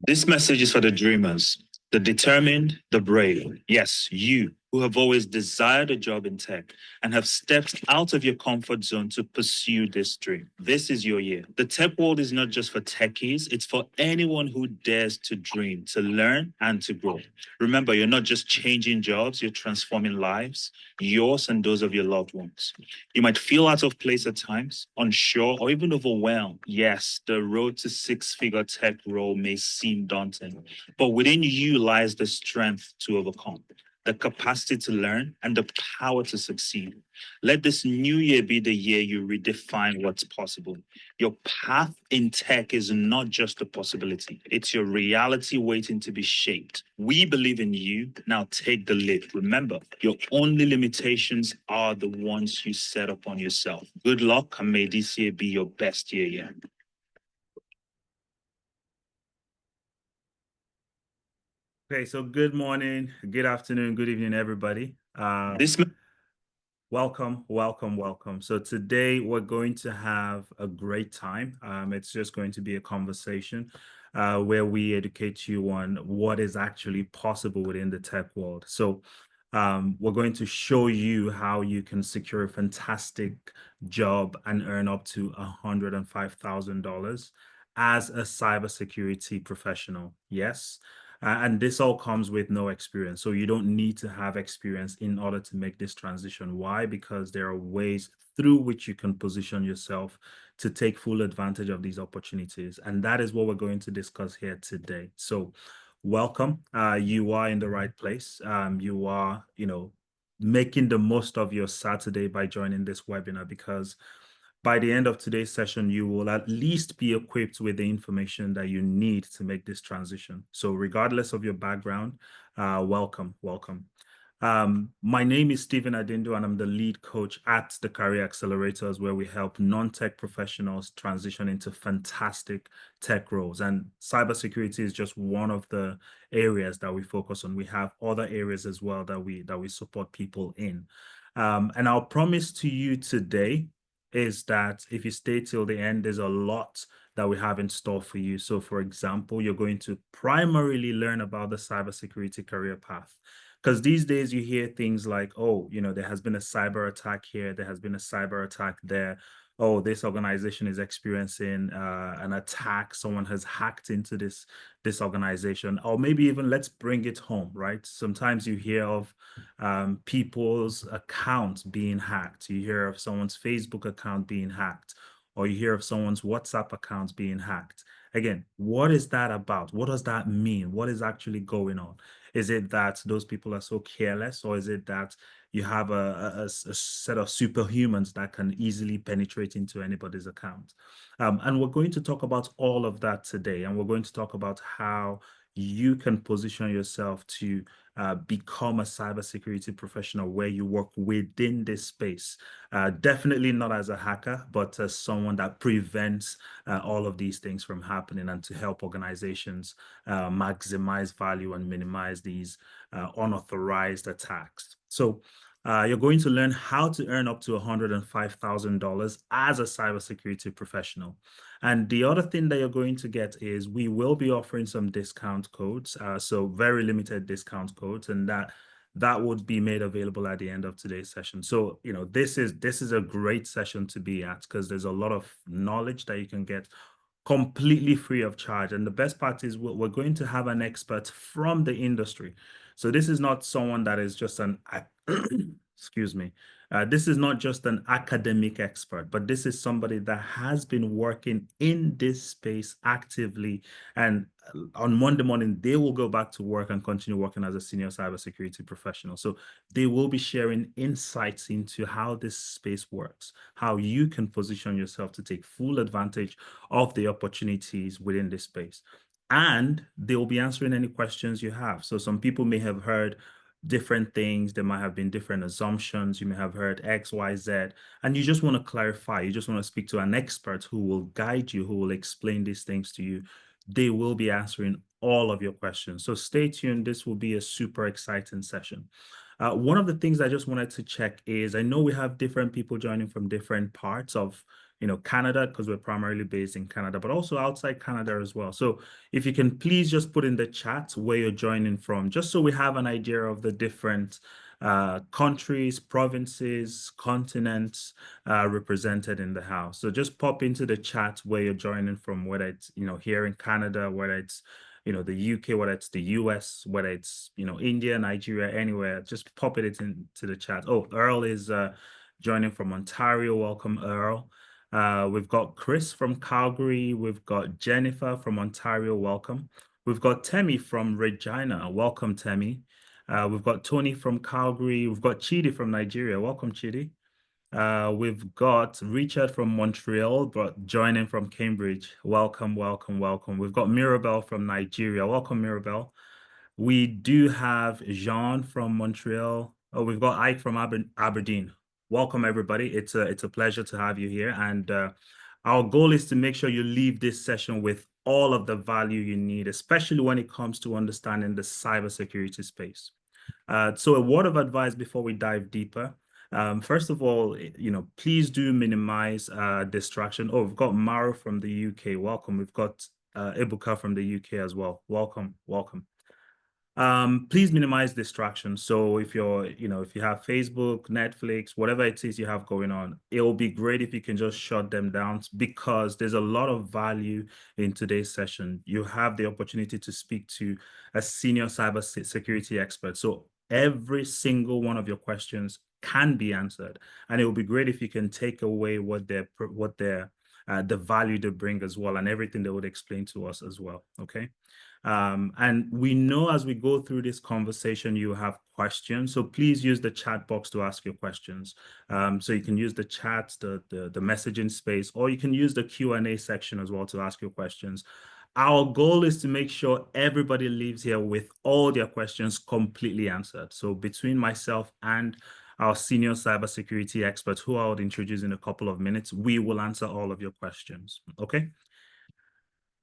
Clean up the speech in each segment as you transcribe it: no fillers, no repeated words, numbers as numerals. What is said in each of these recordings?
This message is for the dreamers, the determined, the brave. Yes, you who have always desired a job in tech and have stepped out of your comfort zone to pursue this dream. This is your year. The tech world is not just for techies, it's for anyone who dares to dream, to learn, and to grow. Remember, you're not just changing jobs, you're transforming lives, yours and those of your loved ones. You might feel out of place at times, unsure, or even overwhelmed. Yes, the road to six-figure tech role may seem daunting, but within you lies the strength to overcome, the capacity to learn, and the power to succeed. Let this new year be the year you redefine what's possible. Your path in tech is not just a possibility, it's your reality waiting to be shaped. We believe in you. Now take the leap. Remember, your only limitations are the ones you set upon yourself. Good luck, and may this year be your best year yet. Okay, so good morning, good afternoon, good evening, everybody. Welcome. So today we're going to have a great time. It's just going to be a conversation where we educate you on what is actually possible within the tech world. So we're going to show you how you can secure a fantastic job and earn up to $105,000 as a cybersecurity professional. Yes. And this all comes with no experience. So you don't need to have experience in order to make this transition. Why? Because there are ways through which you can position yourself to take full advantage of these opportunities. And that is what we're going to discuss here today. So welcome. You are in the right place. You are, making the most of your Saturday by joining this webinar, because by the end of today's session, you will at least be equipped with the information that you need to make this transition. So regardless of your background, welcome. My name is Stephen Adindo, and I'm the lead coach at the Career Accelerators, where we help non-tech professionals transition into fantastic tech roles. And cybersecurity is just one of the areas that we focus on. We have other areas as well that we support people in. And our promise to you today is that if you stay till the end, there's a lot that we have in store for you. So for example, you're going to primarily learn about the cybersecurity career path. Because these days you hear things like, oh, there has been a cyber attack here, there has been a cyber attack there. Oh, this organization is experiencing an attack. Someone has hacked into this organization. Or maybe even let's bring it home, right? Sometimes you hear of people's accounts being hacked. You hear of someone's Facebook account being hacked, or you hear of someone's WhatsApp accounts being hacked. Again, what is that about? What does that mean? What is actually going on? Is it that those people are so careless, or is it that you have a set of superhumans that can easily penetrate into anybody's account? And we're going to talk about all of that today, and we're going to talk about how you can position yourself to become a cybersecurity professional where you work within this space. Definitely not as a hacker, but as someone that prevents all of these things from happening, and to help organizations maximize value and minimize these unauthorized attacks. So you're going to learn how to earn up to $105,000 as a cybersecurity professional. And the other thing that you're going to get is we will be offering some discount codes, so very limited discount codes, and that would be made available at the end of today's session. So, this is a great session to be at, because there's a lot of knowledge that you can get completely free of charge. And the best part is we're going to have an expert from the industry. So this is not someone that is just an excuse me. This is not just an academic expert, but this is somebody that has been working in this space actively. And on Monday morning, they will go back to work and continue working as a senior cybersecurity professional. So they will be sharing insights into how this space works, how you can position yourself to take full advantage of the opportunities within this space. And they will be answering any questions you have. So some people may have heard different things. There might have been different assumptions. You may have heard X, Y, Z, and you just want to clarify. You just want to speak to an expert who will guide you, who will explain these things to you. They will be answering all of your questions. So stay tuned. This will be a super exciting session. One of the things I just wanted to check is, I know we have different people joining from different parts of Canada, because we're primarily based in Canada, but also outside Canada as well. So if you can please just put in the chat where you're joining from, just so we have an idea of the different countries, provinces, continents represented in the house. So just pop into the chat where you're joining from, whether it's, here in Canada, whether it's, the UK, whether it's the US, whether it's, India, Nigeria, anywhere, just pop it into the chat. Oh, Earl is joining from Ontario. Welcome, Earl. We've got Chris from Calgary. We've got Jennifer from Ontario. Welcome. We've got Temi from Regina. Welcome, Temi. We've got Tony from Calgary. We've got Chidi from Nigeria. Welcome, Chidi. We've got Richard from Montreal, but joining from Cambridge. Welcome, welcome, welcome. We've got Mirabel from Nigeria. Welcome, Mirabel. We do have Jean from Montreal. Oh, we've got Ike from Aberdeen. Welcome, everybody. It's a pleasure to have you here. And our goal is to make sure you leave this session with all of the value you need, especially when it comes to understanding the cybersecurity space. So a word of advice before we dive deeper. First of all, please do minimize distraction. Oh, we've got Maro from the UK. Welcome. We've got Ibuka from the UK as well. Welcome, welcome. Please minimize distractions. So if if you have Facebook, Netflix, whatever it is you have going on, it will be great if you can just shut them down, because there's a lot of value in today's session. You have the opportunity to speak to a senior cybersecurity expert. So every single one of your questions can be answered, and it will be great if you can take away what the value they bring as well, and everything they would explain to us as well. Okay. And we know as we go through this conversation, you have questions. So please use the chat box to ask your questions. So you can use the chat, the messaging space, or you can use the Q&A section as well to ask your questions. Our goal is to make sure everybody leaves here with all their questions completely answered. So between myself and our senior cybersecurity experts, who I would introduce in a couple of minutes, we will answer all of your questions. Okay.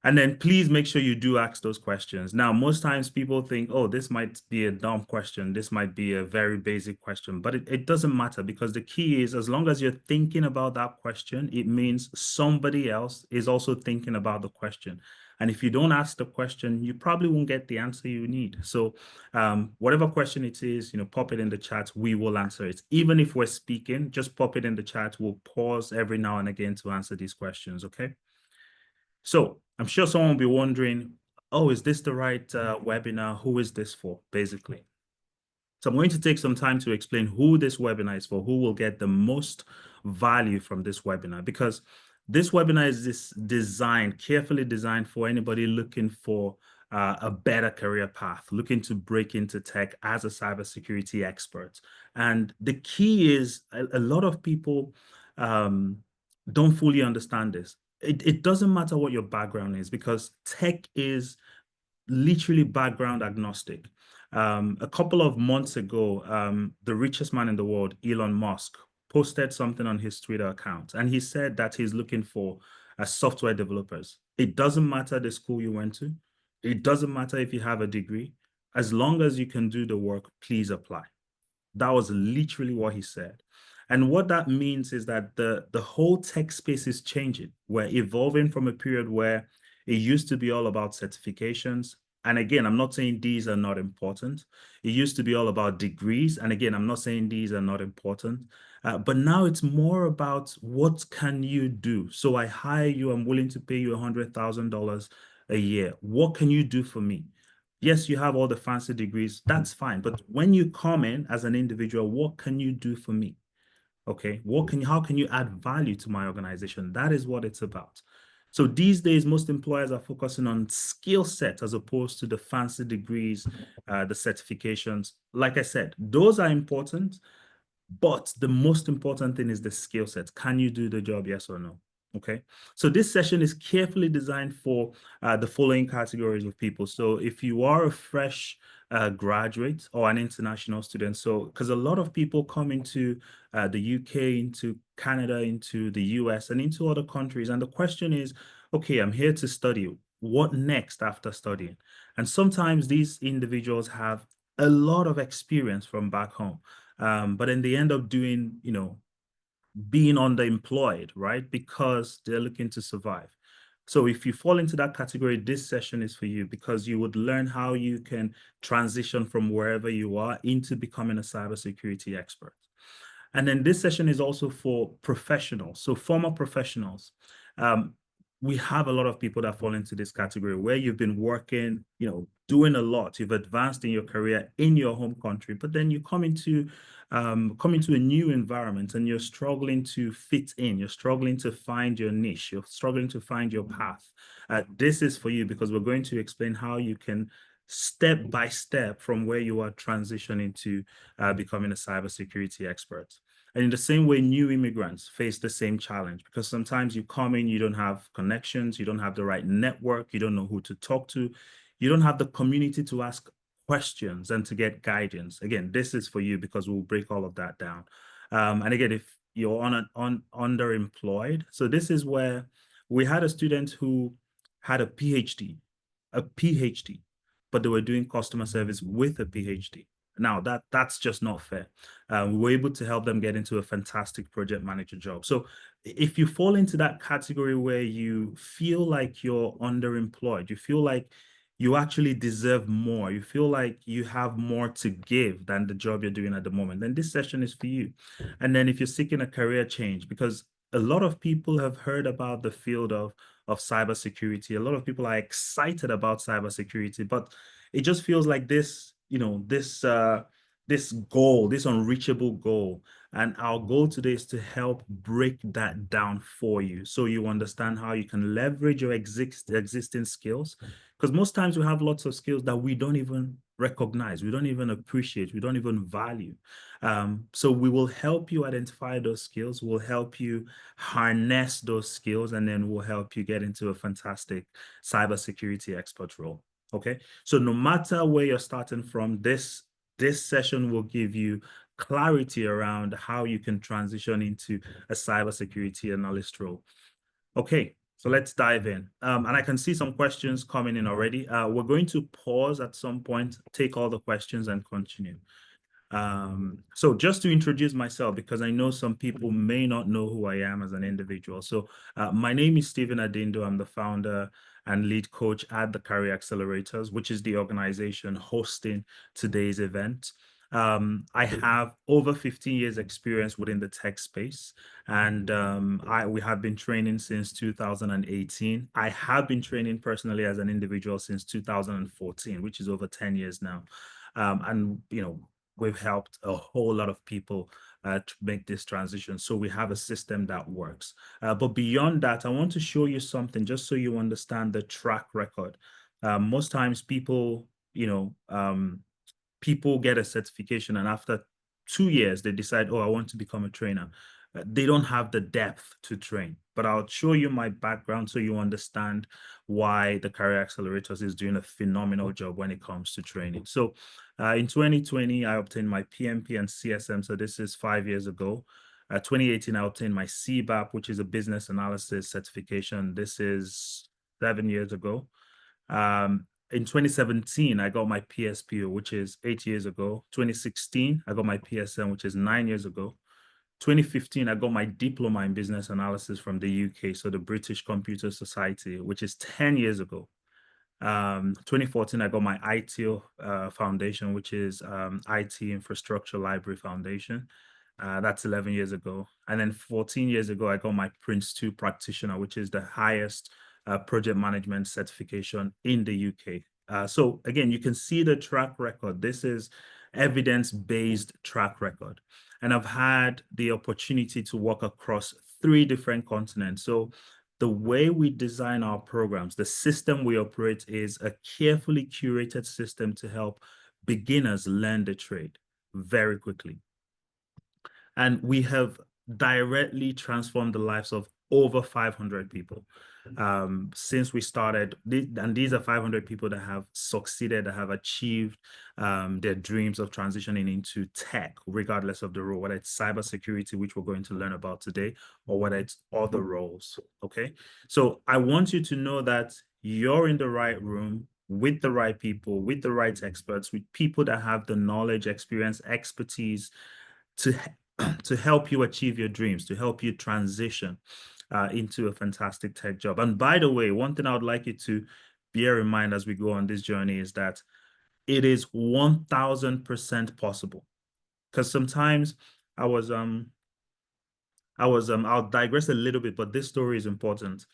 And then please make sure you do ask those questions. Now, most times people think, oh, this might be a dumb question. This might be a very basic question, but it doesn't matter, because the key is, as long as you're thinking about that question, it means somebody else is also thinking about the question. And if you don't ask the question, you probably won't get the answer you need. So whatever question it is, pop it in the chat. We will answer it. Even if we're speaking, just pop it in the chat. We'll pause every now and again to answer these questions, okay? So I'm sure someone will be wondering, oh, is this the right webinar? Who is this for, basically? So I'm going to take some time to explain who this webinar is for, who will get the most value from this webinar, because this webinar is carefully designed for anybody looking for a better career path, looking to break into tech as a cybersecurity expert. And the key is a lot of people don't fully understand this. It doesn't matter what your background is, because tech is literally background agnostic. A couple of months ago, the richest man in the world, Elon Musk, posted something on his Twitter account, and he said that he's looking for software developers. It doesn't matter the school you went to. It doesn't matter if you have a degree. As long as you can do the work, please apply. That was literally what he said. And what that means is that the whole tech space is changing. We're evolving from a period where it used to be all about certifications. And again, I'm not saying these are not important. It used to be all about degrees. And again, I'm not saying these are not important. But now it's more about what can you do? So I hire you. I'm willing to pay you $100,000 a year. What can you do for me? Yes, you have all the fancy degrees. That's fine. But when you come in as an individual, what can you do for me? Okay, how can you add value to my organization? That is what it's about. So these days, most employers are focusing on skill set as opposed to the fancy degrees, the certifications. Like I said, those are important, but the most important thing is the skill set. Can you do the job? Yes or no? Okay, so this session is carefully designed for the following categories of people. So if you are a fresh graduate or an international student, so because a lot of people come into the UK, into Canada, into the US, and into other countries, and the question is, okay, I'm here to study. What next after studying? And sometimes these individuals have a lot of experience from back home, but then they end up doing, being underemployed, right? Because they're looking to survive. So if you fall into that category, this session is for you because you would learn how you can transition from wherever you are into becoming a cybersecurity expert. And then this session is also for professionals, so former professionals. Um, we have a lot of people that fall into this category where you've been working, doing a lot. You've advanced in your career in your home country, but then you come into a new environment and you're struggling to fit in. You're struggling to find your niche. You're struggling to find your path. This is for you because we're going to explain how you can step by step from where you are transitioning to becoming a cybersecurity expert. And in the same way, new immigrants face the same challenge because sometimes you come in, you don't have connections, you don't have the right network, you don't know who to talk to, you don't have the community to ask questions and to get guidance. Again, this is for you because we'll break all of that down. And again, if you're underemployed, so this is where we had a student who had a PhD, but they were doing customer service with a PhD. Now that's just not fair. We were able to help them get into a fantastic project manager job. So if you fall into that category where you feel like you're underemployed, you feel like you actually deserve more, you feel like you have more to give than the job you're doing at the moment, then this session is for you. And then if you're seeking a career change, because a lot of people have heard about the field of cybersecurity, a lot of people are excited about cybersecurity, but it just feels like this goal, this unreachable goal. And our goal today is to help break that down for you so you understand how you can leverage your existing skills. Because most times we have lots of skills that we don't even recognize, we don't even appreciate, we don't even value. So we will help you identify those skills, we'll help you harness those skills, and then we'll help you get into a fantastic cybersecurity expert role. Okay, so no matter where you're starting from, this session will give you clarity around how you can transition into a cybersecurity analyst role. Okay, so let's dive in. And I can see some questions coming in already. We're going to pause at some point, take all the questions and continue. So just to introduce myself, because I know some people may not know who I am as an individual. So my name is Stephen Adindo. I'm the founder and lead coach at the Career Accelerators, which is the organization hosting today's event. I have over 15 years experience within the tech space, and we have been training since 2018. I have been training personally as an individual since 2014, which is over 10 years now. And we've helped a whole lot of people to make this transition. So we have a system that works. But beyond that, I want to show you something just so you understand the track record. Most times people, people get a certification and after 2 years, they decide, oh, I want to become a trainer. They don't have the depth to train, but I'll show you my background so you understand why the Career Accelerators is doing a phenomenal job when it comes to training. So in 2020, I obtained my PMP and CSM. So this is 5 years ago. 2018, I obtained my CBAP, which is a business analysis certification. This is 7 years ago. In 2017, I got my PSPO, which is 8 years ago. 2016, I got my PSM, which is 9 years ago. 2015, I got my diploma in business analysis from the UK, so the British Computer Society, which is 10 years ago. 2014, I got my ITIL foundation, which is IT Infrastructure Library Foundation. That's 11 years ago. And then 14 years ago, I got my Prince 2 practitioner, which is the highest project management certification in the UK. So again, you can see the track record. This is evidence-based track record. And I've had the opportunity to work across 3 different continents. So the way we design our programs, the system we operate is a carefully curated system to help beginners learn the trade very quickly. And we have directly transformed the lives of over 500 people since we started. And these are 500 people that have succeeded, that have achieved their dreams of transitioning into tech, regardless of the role, whether it's cybersecurity, which we're going to learn about today, or whether it's other roles. Okay. So I want you to know that you're in the right room with the right people, with the right experts, with people that have the knowledge, experience, expertise to to help you achieve your dreams, to help you transition into a fantastic tech job. And by the way, one thing I would like you to bear in mind as we go on this journey is that it is 1000% possible. Because sometimes I was I'll digress a little bit, but this story is important.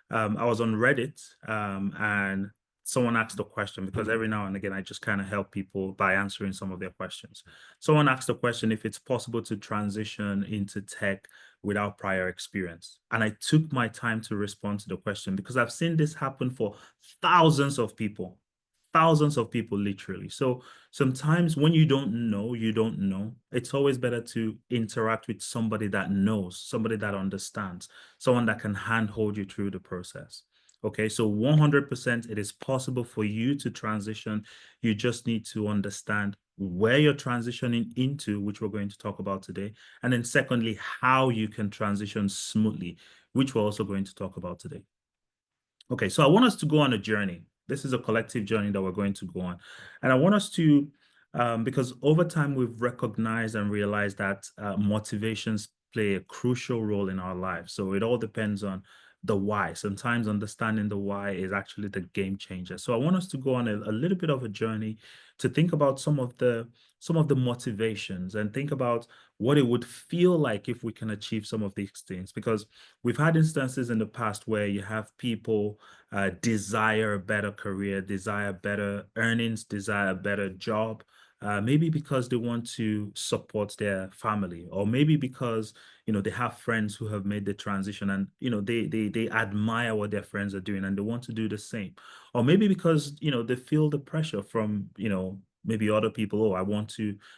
I was on Reddit, and someone asked a question, because every now and again I just kind of help people by answering some of their questions. Someone asked a question if it's possible to transition into tech without prior experience. And I took my time to respond to the question because I've seen this happen for thousands of people. Thousands of people, literally. So sometimes when you don't know, you don't know. It's always better to interact with somebody that knows, somebody that understands, someone that can handhold you through the process. Okay, so 100% it is possible for you to transition. You just need to understand where you're transitioning into, which we're going to talk about today. And then secondly, how you can transition smoothly, which we're also going to talk about today. Okay, so I want us to go on a journey. This is a collective journey that we're going to go on. And I want us to, because over time we've recognized and realized that motivations play a crucial role in our lives. So it all depends on the why. Sometimes understanding the why is actually the game changer. So I want us to go on a little bit of a journey to think about some of the motivations and think about what it would feel like if we can achieve some of these things. Because we've had instances in the past where you have people desire a better career, desire better earnings, desire a better job, maybe because they want to support their family, or maybe because they have friends who have made the transition, and they admire what their friends are doing and they want to do the same, or maybe because they feel the pressure from maybe other people. Oh,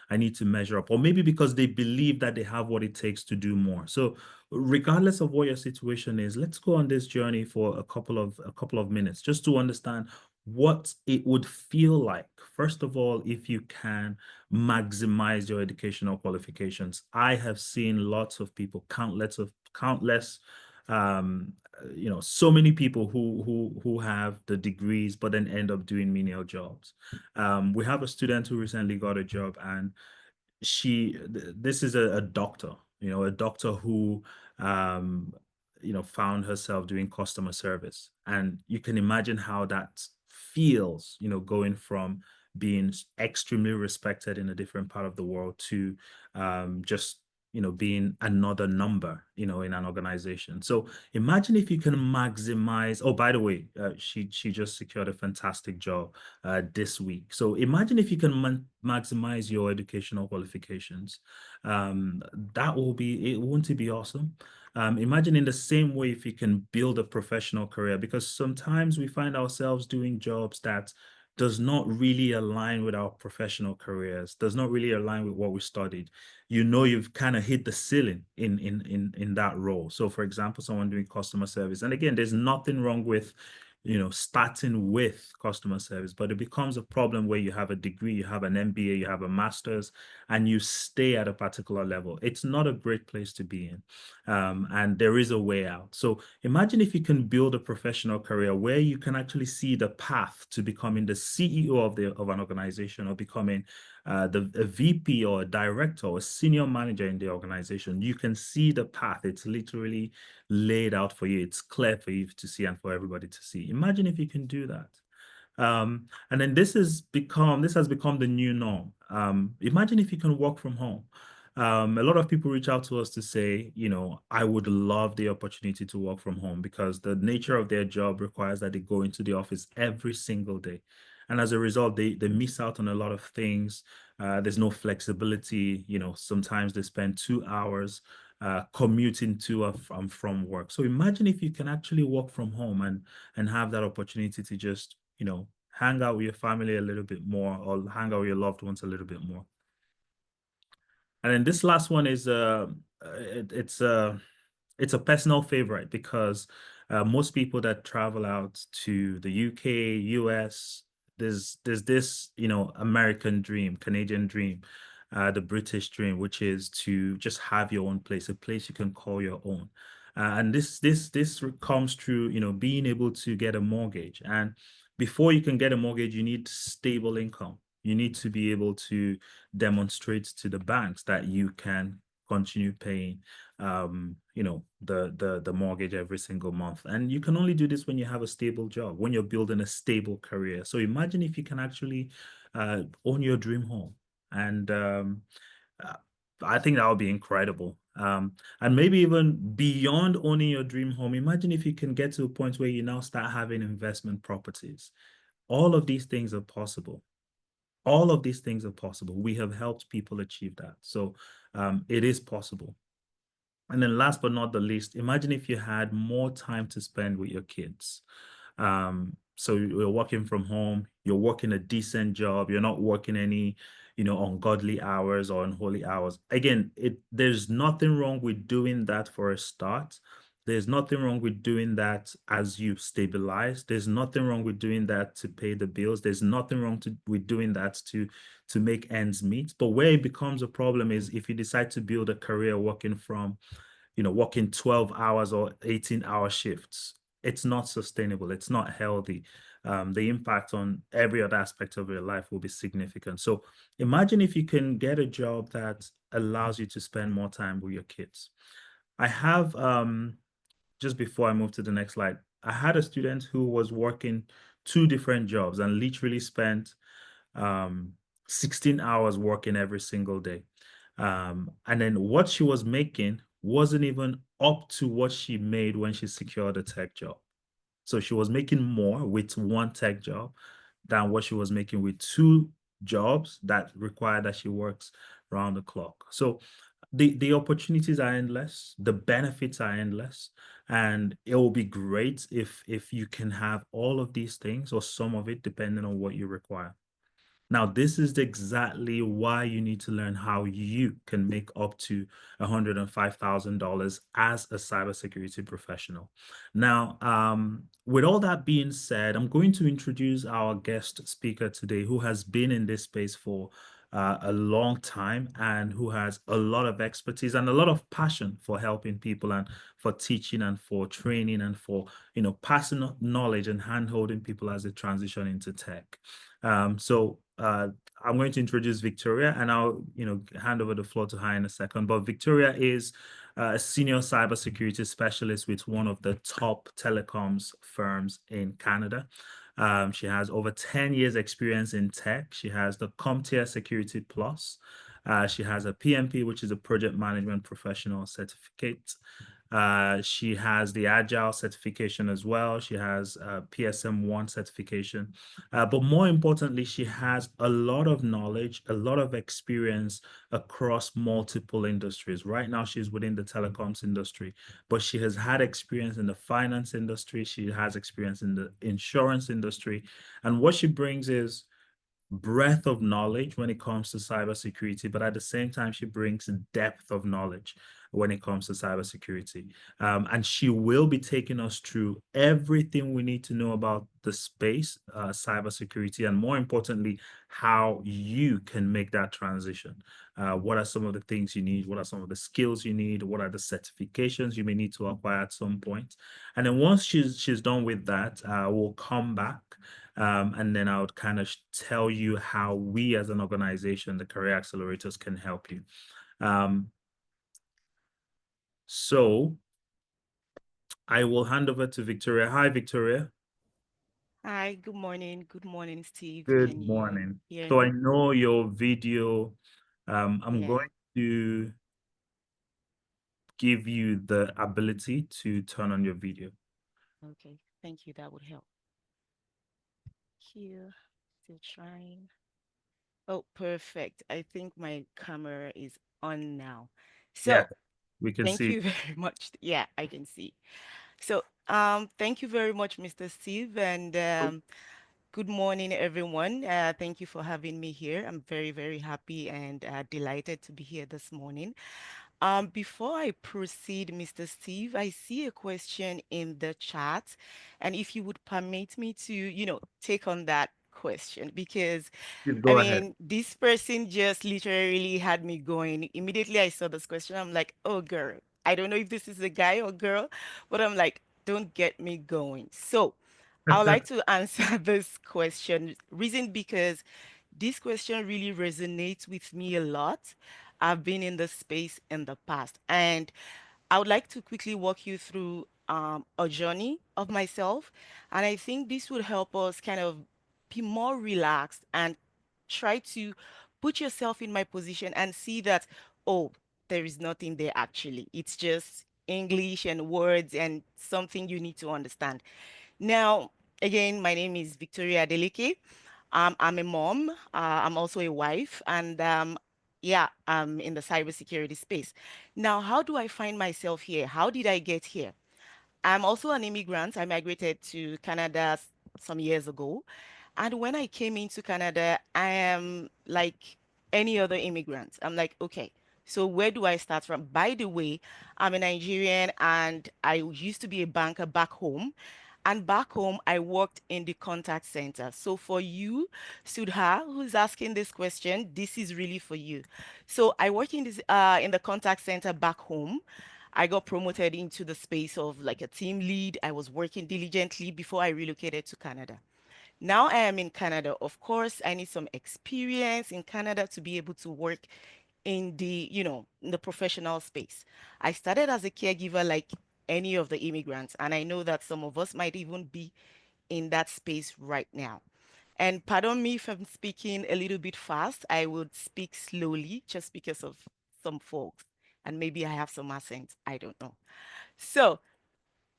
I need to measure up, or maybe because they believe that they have what it takes to do more. So regardless of what your situation is, let's go on this journey for a couple of minutes just to understand what it would feel like, first of all, if you can maximize your educational qualifications. I have seen lots of people, countless so many people who have the degrees but then end up doing menial jobs. We have a student who recently got a job, and this is a doctor, a doctor who um found herself doing customer service. And you can imagine how that feels, going from being extremely respected in a different part of the world to just being another number in an organization. So imagine if you can maximize. Oh, by the way, she just secured a fantastic job this week. So imagine if you can maximize your educational qualifications. That will be, it won't it be awesome? Imagine in the same way if you can build a professional career, because sometimes we find ourselves doing jobs that does not really align with our professional careers, does not really align with what we studied. You've kind of hit the ceiling in that role. So for example, someone doing customer service, and again, there's nothing wrong with starting with customer service, but it becomes a problem where you have a degree, you have an MBA, you have a master's, and you stay at a particular level. It's not a great place to be in. And there is a way out. So imagine if you can build a professional career where you can actually see the path to becoming the CEO of an organization, or becoming a VP or a director or a senior manager in the organization. You can see the path. It's literally laid out for you. It's clear for you to see and for everybody to see. Imagine if you can do that. And then this has become the new norm. Imagine if you can work from home. A lot of people reach out to us to say, I would love the opportunity to work from home, because the nature of their job requires that they go into the office every single day. And as a result, they miss out on a lot of things. There's no flexibility. Sometimes they spend 2 hours commuting to and from work. So imagine if you can actually work from home and have that opportunity to just hang out with your family a little bit more, or hang out with your loved ones a little bit more. And then this last one is it's a personal favorite, because most people that travel out to the UK, US, there's this American dream, Canadian dream, the British dream, which is to just have your own place, a place you can call your own. And this comes through being able to get a mortgage. And before you can get a mortgage, you need stable income. You need to be able to demonstrate to the banks that you can continue paying the mortgage every single month. And you can only do this when you have a stable job, when you're building a stable career. So imagine if you can actually own your dream home. And uh, I think that would be incredible. And maybe even beyond owning your dream home, imagine if you can get to a point where you now start having investment properties. All of these things are possible. All of these things are possible. We have helped people achieve that. So it is possible. And then last but not the least, imagine if you had more time to spend with your kids. So you're working from home, you're working a decent job, you're not working any, ungodly hours or unholy hours. Again, there's nothing wrong with doing that for a start. There's nothing wrong with doing that as you stabilize. There's nothing wrong with doing that to pay the bills. There's nothing wrong with doing that to make ends meet. But where it becomes a problem is if you decide to build a career working 12 hours or 18-hour shifts. It's not sustainable. It's not healthy. The impact on every other aspect of your life will be significant. So imagine if you can get a job that allows you to spend more time with your kids. I have, just before I move to the next slide, I had a student who was working two different jobs and literally spent um, 16 hours working every single day. And then what she was making wasn't even up to what she made when she secured a tech job. So she was making more with one tech job than what she was making with two jobs that require that she works round the clock. So the opportunities are endless, the benefits are endless, and it will be great if you can have all of these things or some of it depending on what you require. Now, this is exactly why you need to learn how you can make up to $105,000 as a cybersecurity professional. Now, with all that being said, I'm going to introduce our guest speaker today who has been in this space for a long time and who has a lot of expertise and a lot of passion for helping people and for teaching and for training and for passing on knowledge and hand holding people as they transition into tech. So I'm going to introduce Victoria, and I'll hand over the floor to her in a second. But Victoria is a senior cybersecurity specialist with one of the top telecoms firms in Canada. She has over 10 years experience in tech. She has the CompTIA Security Plus. She has a PMP, which is a project management professional certificate. She has the Agile certification as well. She has PSM1 certification. But more importantly, she has a lot of knowledge, a lot of experience across multiple industries. Right now, she's within the telecoms industry, but she has had experience in the finance industry. She has experience in the insurance industry. And what she brings is breadth of knowledge when it comes to cybersecurity, but at the same time, she brings depth of knowledge when it comes to cybersecurity. And she will be taking us through everything we need to know about the space, cybersecurity, and more importantly, how you can make that transition. What are some of the things you need? What are some of the skills you need? What are the certifications you may need to acquire at some point? And then once she's done with that, we'll come back and then I would kind of tell you how we as an organization, the Career Accelerators, can help you. So I will hand over to Victoria. Hi, Victoria. Hi, good morning. Good morning, Steve. Good Can you morning. hear So I me? know your video. I'm Yeah. going to give you the ability to turn on your video. Okay. Thank you. That would help. Here. Still trying. Oh, perfect. I think my camera is on now. Yeah, So we can thank see. you very much. Yeah, I can see. So thank you very much, Mr. Steve, and good morning, everyone. Thank you for having me here. I'm very, very happy and delighted to be here this morning. Before I proceed, Mr. Steve, I see a question in the chat, and if you would permit me to, take on that question, because Please I go ahead. mean, this person just literally had me going. Immediately I saw this question, I'm like, oh, girl, I don't know if this is a guy or girl, but I'm like, don't get me going. So I would like to answer this question. Reason because this question really resonates with me a lot. I've been in this space in the past. And I would like to quickly walk you through a journey of myself. And I think this would help us kind of be more relaxed and try to put yourself in my position and see that, oh, there is nothing there actually. It's just English and words and something you need to understand. Now, again, my name is Victoria Adeleke. I'm a mom. I'm also a wife, and yeah, I'm in the cybersecurity space. Now, how do I find myself here? How did I get here? I'm also an immigrant. I migrated to Canada some years ago. And when I came into Canada, I am like any other immigrant. I'm like, okay, so where do I start from? By the way, I'm a Nigerian and I used to be a banker back home. And back home, I worked in the contact center. So for you, Sudha, who's asking this question, this is really for you. So I work in the contact center back home. I got promoted into the space of like a team lead. I was working diligently before I relocated to Canada. Now I am in Canada. Of course, I need some experience in Canada to be able to work in in the professional space. I started as a caregiver like any of the immigrants, and I know that some of us might even be in that space right now. And pardon me if I'm speaking a little bit fast. I would speak slowly just because of some folks, and maybe I have some accent. I don't know. So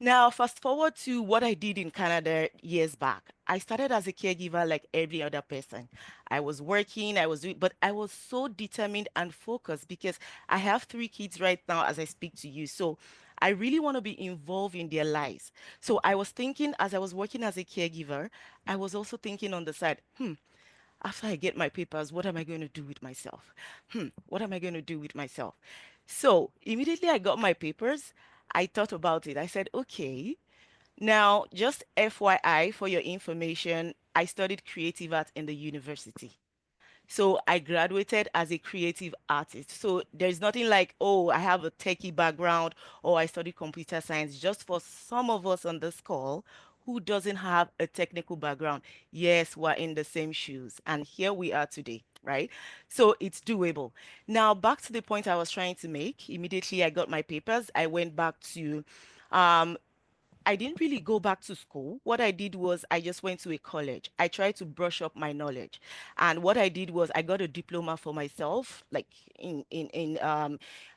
now, fast forward to what I did in Canada years back. I started as a caregiver like every other person. I was working, I was doing, but I was so determined and focused because I have three kids right now as I speak to you. So I really want to be involved in their lives. So I was thinking as I was working as a caregiver, I was also thinking on the side, after I get my papers, what am I going to do with myself? What am I going to do with myself? So immediately I got my papers. I thought about it. I said, okay, now just FYI for your information, I studied creative art in the university. So I graduated as a creative artist. So there's nothing like, oh, I have a techie background or I studied computer science. Just for some of us on this call who doesn't have a technical background, yes, we're in the same shoes. And here we are today, right? So it's doable. Now, back to the point I was trying to make. Immediately I got my papers. I went back to um, I didn't really go back to school. What I did was I just went to a college. I tried to brush up my knowledge. And what I did was I got a diploma for myself, like in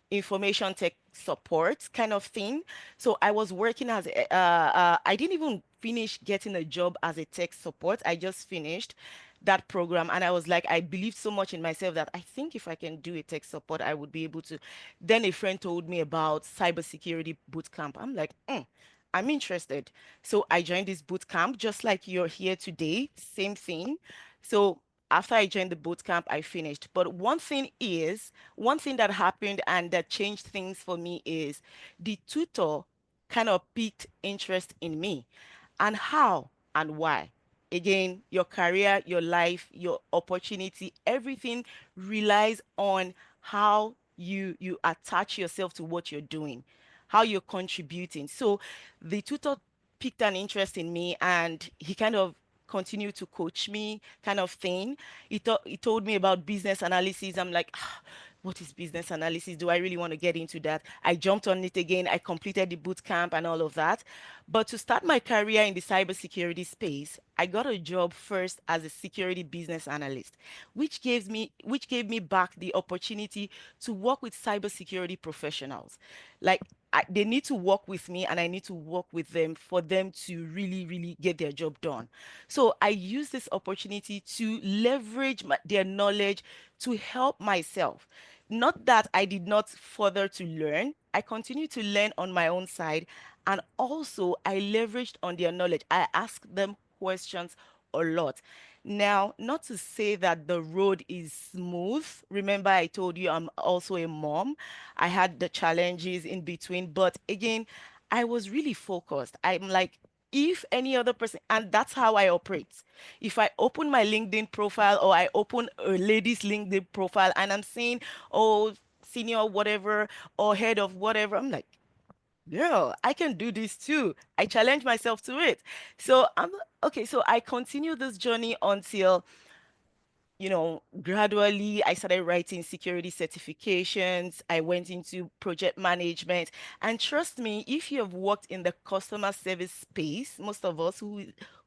information tech support kind of thing. So I was working as I didn't even finish getting a job as a tech support. I just finished that program and I was like, I believed so much in myself that I think if I can do a tech support, I would be able to. Then a friend told me about cybersecurity boot camp. I'm like, I'm interested. So I joined this boot camp, just like you're here today, same thing. So after I joined the boot camp, I finished. But one thing that happened and that changed things for me is the tutor kind of piqued interest in me. And how and why? Again, your career, your life, your opportunity, everything relies on how you attach yourself to what you're doing, how you're contributing. So the tutor picked an interest in me and he kind of continued to coach me kind of thing. He told me about business analysis. I'm like, what is business analysis? Do I really want to get into that? I jumped on it again. I completed the boot camp and all of that. But to start my career in the cybersecurity space, I got a job first as a security business analyst, which gave me back the opportunity to work with cybersecurity professionals. Like they need to work with me and I need to work with them for them to really, really get their job done. So I use this opportunity to leverage their knowledge to help myself. Not that I did not further to learn, I continue to learn on my own side. And also, I leveraged on their knowledge. I asked them questions a lot. Now, not to say that the road is smooth. Remember, I told you I'm also a mom. I had the challenges in between, but again, I was really focused. I'm like, if any other person, and that's how I operate. If I open my LinkedIn profile or I open a lady's LinkedIn profile and I'm saying, oh, senior whatever or head of whatever, I'm like, girl, I can do this too. I challenge myself to it. So I'm okay. So I continue this journey until gradually I started writing security certifications. I went into project management. And trust me, if you have worked in the customer service space, most of us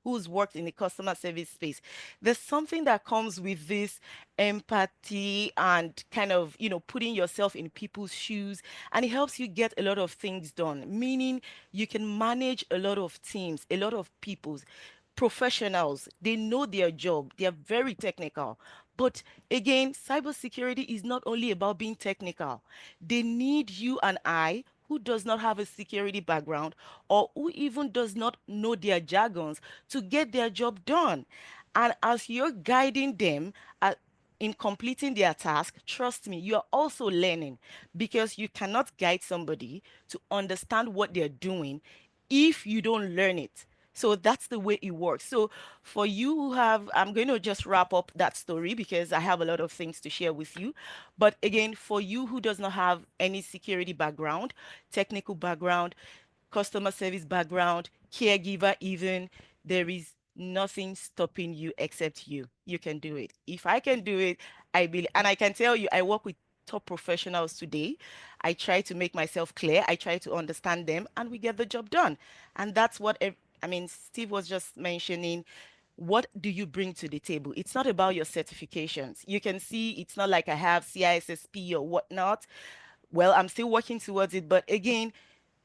who's worked in the customer service space, there's something that comes with this empathy and kind of, putting yourself in people's shoes. And it helps you get a lot of things done, meaning you can manage a lot of teams, a lot of people's professionals. They know their job. They are very technical. But again, cybersecurity is not only about being technical. They need you and I, who does not have a security background or who even does not know their jargons, to get their job done. And as you're guiding them in completing their task, trust me, you are also learning, because you cannot guide somebody to understand what they're doing if you don't learn it. So that's the way it works. So for you who have, I'm going to just wrap up that story because I have a lot of things to share with you. But again, for you who does not have any security background, technical background, customer service background, caregiver even, there is nothing stopping you except you. You can do it. If I can do it, I believe, and I can tell you, I work with top professionals today. I try to make myself clear. I try to understand them, and we get the job done. And that's what I mean. Steve was just mentioning. What do you bring to the table? It's not about your certifications. You can see it's not like I have CISSP or whatnot. Well, I'm still working towards it, but again,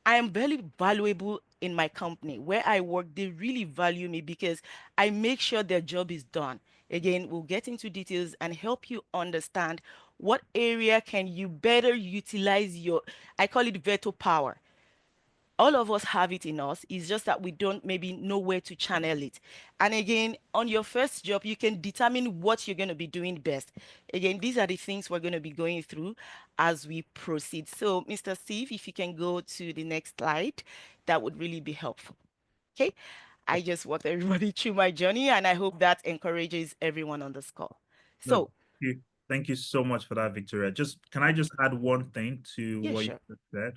I am very valuable in my company. Where I work, they really value me because I make sure their job is done. Again, we'll get into details and help you understand what area can you better utilize your, I call it veto power. All of us have it in us. It's just that we don't maybe know where to channel it. And again, on your first job, you can determine what you're going to be doing best. Again, these are the things we're going to be going through as we proceed. So, Mr. Steve, if you can go to the next slide, that would really be helpful. Okay. I just walked everybody through my journey, and I hope that encourages everyone on this call. No, So, thank you so much for that, Victoria. Can I just add one thing to yeah, what you sure. just said?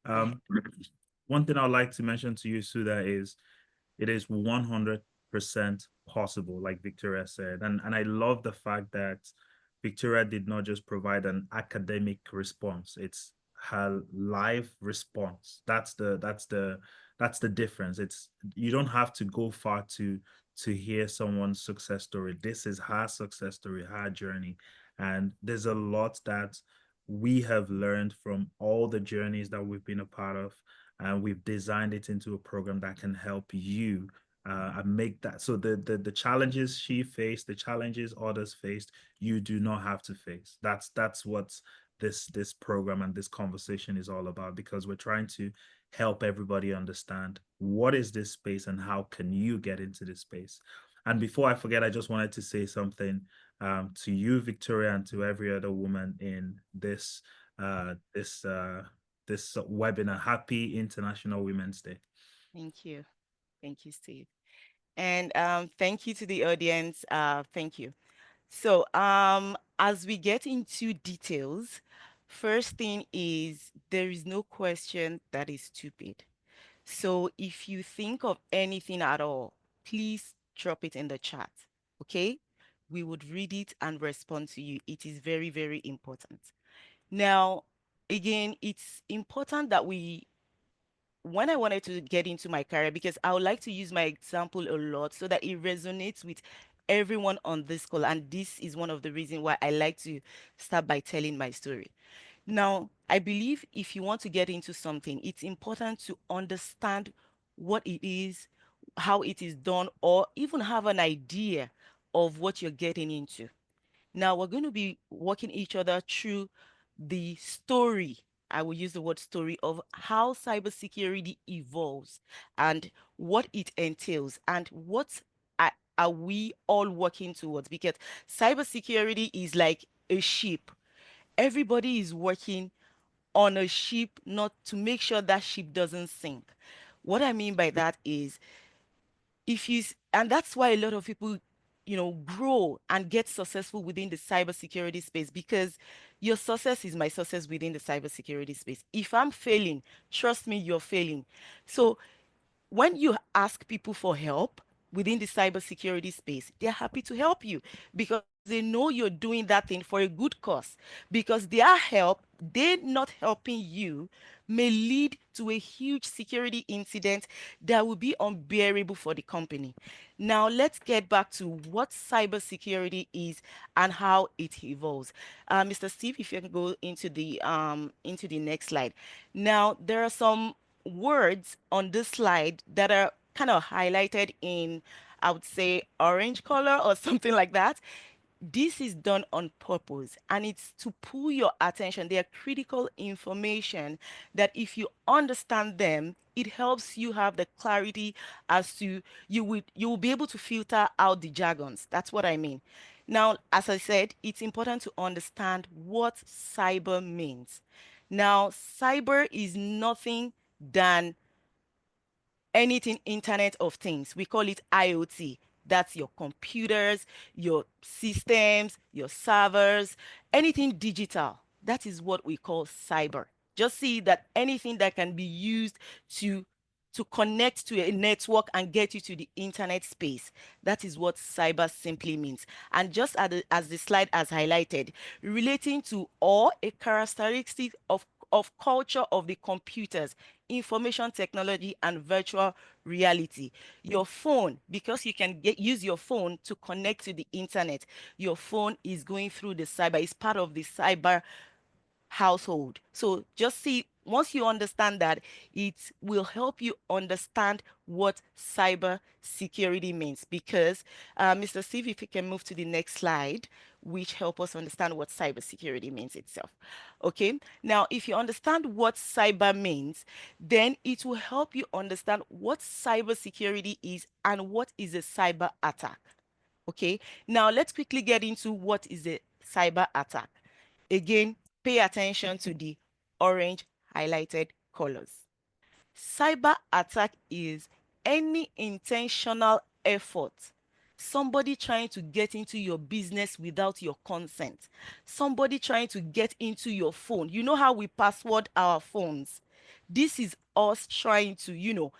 Go ahead. One thing I'd like to mention to you, Suda, is it is 100% possible, like Victoria said. And I love the fact that Victoria did not just provide an academic response. It's her live response. That's the difference. It's you don't have to go far to hear someone's success story. This is her success story, her journey. And there's a lot that we have learned from all the journeys that we've been a part of, and we've designed it into a program that can help you and make that so the challenges she faced, the challenges others faced, you do not have to face. That's what this program and this conversation is all about, because we're trying to help everybody understand what is this space and how can you get into this space. And before I forget, I just wanted to say something to you, Victoria, and to every other woman in uh, this uh, this webinar. Happy International Women's Day. Thank you. Thank you, Steve. And thank you to the audience. Thank you. So, as we get into details, first thing is there is no question that is stupid. So, if you think of anything at all, please drop it in the chat. Okay? We would read it and respond to you. It is very, very important. Now, again, it's important that when I wanted to get into my career, because I would like to use my example a lot so that it resonates with everyone on this call. And this is one of the reasons why I like to start by telling my story. Now, I believe if you want to get into something, it's important to understand what it is, how it is done, or even have an idea of what you're getting into. Now we're going to be walking each other through the story. I will use the word story of how cybersecurity evolves and what it entails and what are we all working towards, because cybersecurity is like a ship. Everybody is working on a ship, not to make sure that ship doesn't sink. What I mean by that is, and that's why a lot of people grow and get successful within the cybersecurity space, because your success is my success within the cybersecurity space. If I'm failing, trust me, you're failing. So when you ask people for help, within the cybersecurity space, they're happy to help you because they know you're doing that thing for a good cause. Because their help, they not helping you, may lead to a huge security incident that will be unbearable for the company. Now, let's get back to what cybersecurity is and how it evolves. Mr. Steve, if you can go into the next slide. Now, there are some words on this slide that are kind of highlighted in, I would say, orange color or something like that. This is done on purpose and it's to pull your attention. They are critical information that if you understand them, it helps you have the clarity as to you will be able to filter out the jargons. That's what I mean. Now, as I said, it's important to understand what cyber means. Now, cyber is nothing than anything Internet of Things. We call it IoT. That's your computers, your systems, your servers, anything digital. That is what we call cyber. Just see that anything that can be used to connect to a network and get you to the internet space. That is what cyber simply means. And just as the slide has highlighted, relating to or a characteristic of culture of the computers, information technology, and virtual reality. Your phone, because you can use your phone to connect to the internet, your phone is going through the cyber, it's part of the cyber household. So just see, once you understand that, it will help you understand what cyber security means. Because, Mr. Steve, if you can move to the next slide, which help us understand what cyber security means itself. Okay, now if you understand what cyber means, then it will help you understand what cyber security is and what is a cyber attack. Okay, now let's quickly get into what is a cyber attack. Again, pay attention to the orange highlighted colors. Cyber attack is any intentional effort. Somebody trying to get into your business without your consent. Somebody trying to get into your phone. You know how we password our phones? This is us trying to,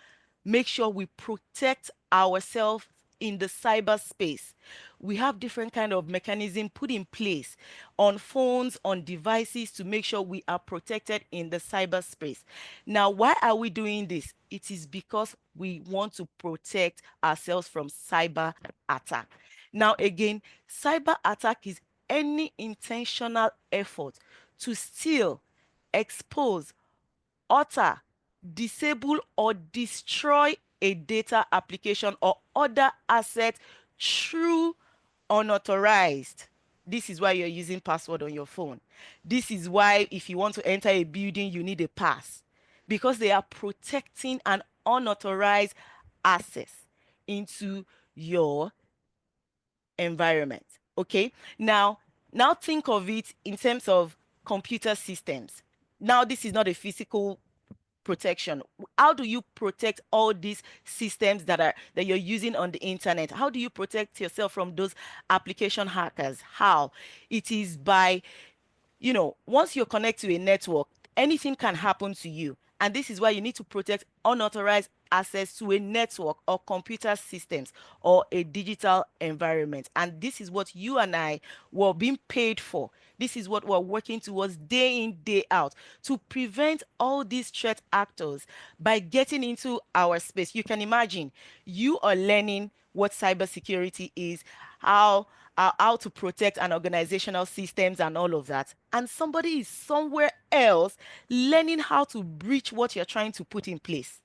make sure we protect ourselves in the cyberspace. We have different kind of mechanism put in place on phones, on devices to make sure we are protected in the cyberspace. Now, why are we doing this? It is because we want to protect ourselves from cyber attack. Now, again, cyber attack is any intentional effort to steal, expose, alter, disable, or destroy a data application or other asset through unauthorized. This is why you're using password on your phone. This is why if you want to enter a building, you need a pass because they are protecting an unauthorized access into your environment. Okay. Now think of it in terms of computer systems. Now, this is not a physical protection. How do you protect all these systems that you're using on the internet? How do you protect yourself from those application hackers? How? It is by, once you connect to a network, anything can happen to you. And this is why you need to protect unauthorized access to a network or computer systems or a digital environment. And this is what you and I were being paid for. This is what we're working towards day in, day out to prevent all these threat actors by getting into our space. You can imagine you are learning what cybersecurity is, how to protect an organizational systems and all of that. And somebody is somewhere else learning how to breach what you're trying to put in place.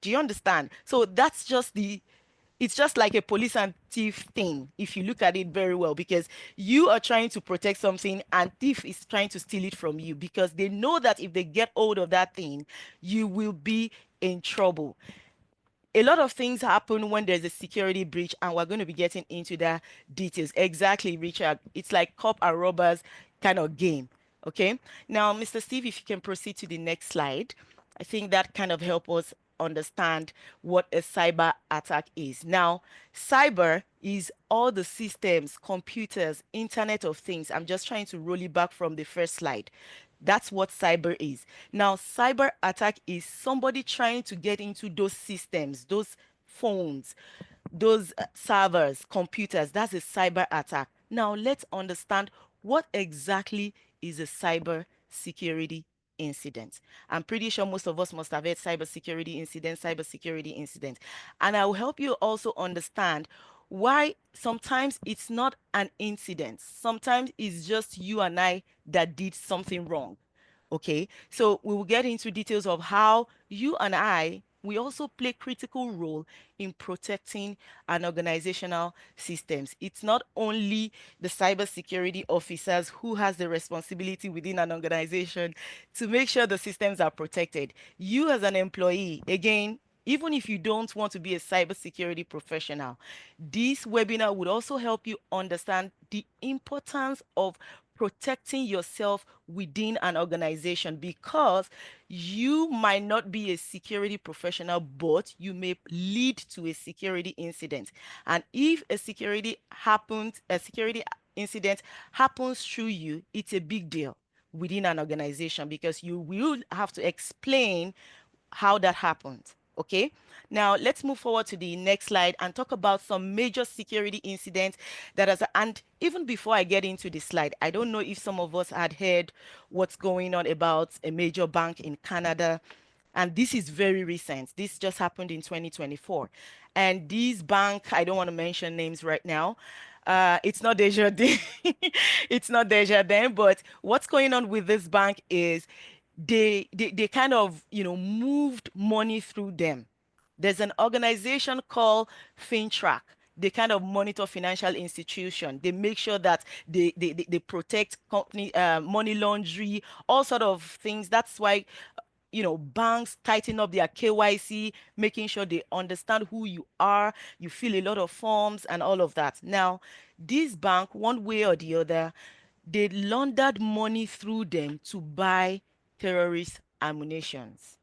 Do you understand? So that's just it's just like a police and thief thing if you look at it very well, because you are trying to protect something and thief is trying to steal it from you because they know that if they get hold of that thing, you will be in trouble. A lot of things happen when there's a security breach, and we're going to be getting into the details. Exactly, Richard. It's like cop and robbers kind of game. Okay. Now, Mr. Steve, if you can proceed to the next slide, I think that kind of help us understand what a cyber attack is. Now, cyber is all the systems, computers, Internet of Things. I'm just trying to roll it back from the first slide. That's what cyber is. Now, cyber attack is somebody trying to get into those systems, those phones, those servers, computers. That's a cyber attack. Now let's understand what exactly is a cyber security incident. I'm pretty sure most of us must have heard cyber security incident. And I will help you also understand why sometimes it's not an incident. Sometimes it's just you and I that did something wrong. Okay, so we will get into details of how you and I, we also play critical role in protecting an organizational systems. It's not only the cybersecurity officers who has the responsibility within an organization to make sure the systems are protected. You as an employee, again, even if you don't want to be a cybersecurity professional, this webinar would also help you understand the importance of protecting yourself within an organization, because you might not be a security professional, but you may lead to a security incident. And if a security incident happens through you, it's a big deal within an organization, because you will have to explain how that happened. Okay, now let's move forward to the next slide and talk about some major security incidents that has. And even before I get into the slide, I don't know if some of us had heard what's going on about a major bank in Canada. And this is very recent. This just happened in 2024. And this bank, I don't want to mention names right now. It's not Desjardins. It's not Desjardins. But what's going on with this bank is they kind of, moved money through them. There's an organization called FinTrack. They kind of monitor financial institution. They make sure that they protect company money laundering, all sort of things. That's why banks tighten up their KYC, making sure they understand who you are. You fill a lot of forms and all of that. Now, this bank, one way or the other, they laundered money through them to buy terrorist ammunitions.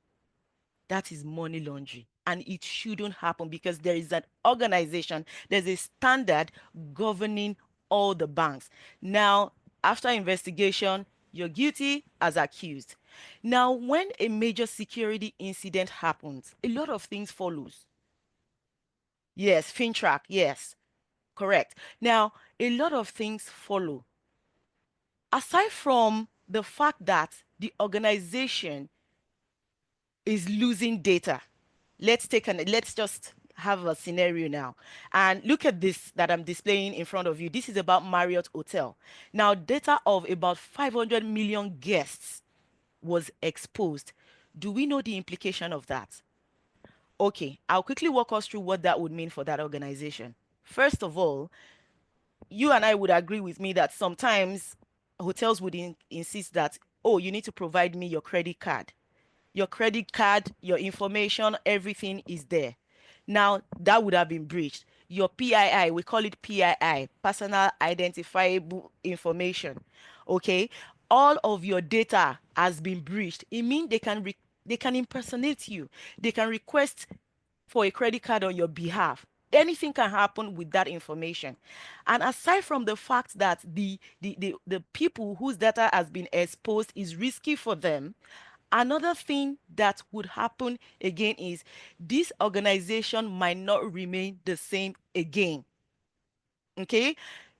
That is money laundering. And it shouldn't happen, because there is an organization, there's a standard governing all the banks. Now, after investigation, you're guilty as accused. Now, when a major security incident happens, a lot of things follows. Yes, FinTrack, yes, correct. Now, a lot of things follow. Aside from the fact that the organization is losing data, let's just have a scenario now and look at this that I'm displaying in front of you. This is about Marriott Hotel. Now, data of about 500 million guests was exposed. Do we know the implication of that? Okay, I'll quickly walk us through what that would mean for that organization. First of all, you and I would agree with me that sometimes hotels would insist that, oh, you need to provide me your credit card. Your credit card, your information, everything is there. Now, that would have been breached. Your PII, we call it PII, personal identifiable information. Okay? All of your data has been breached. It means they can impersonate you. They can request for a credit card on your behalf. Anything can happen with that information. And aside from the fact that the people whose data has been exposed is risky for them, another thing that would happen again is this organization might not remain the same again. Okay,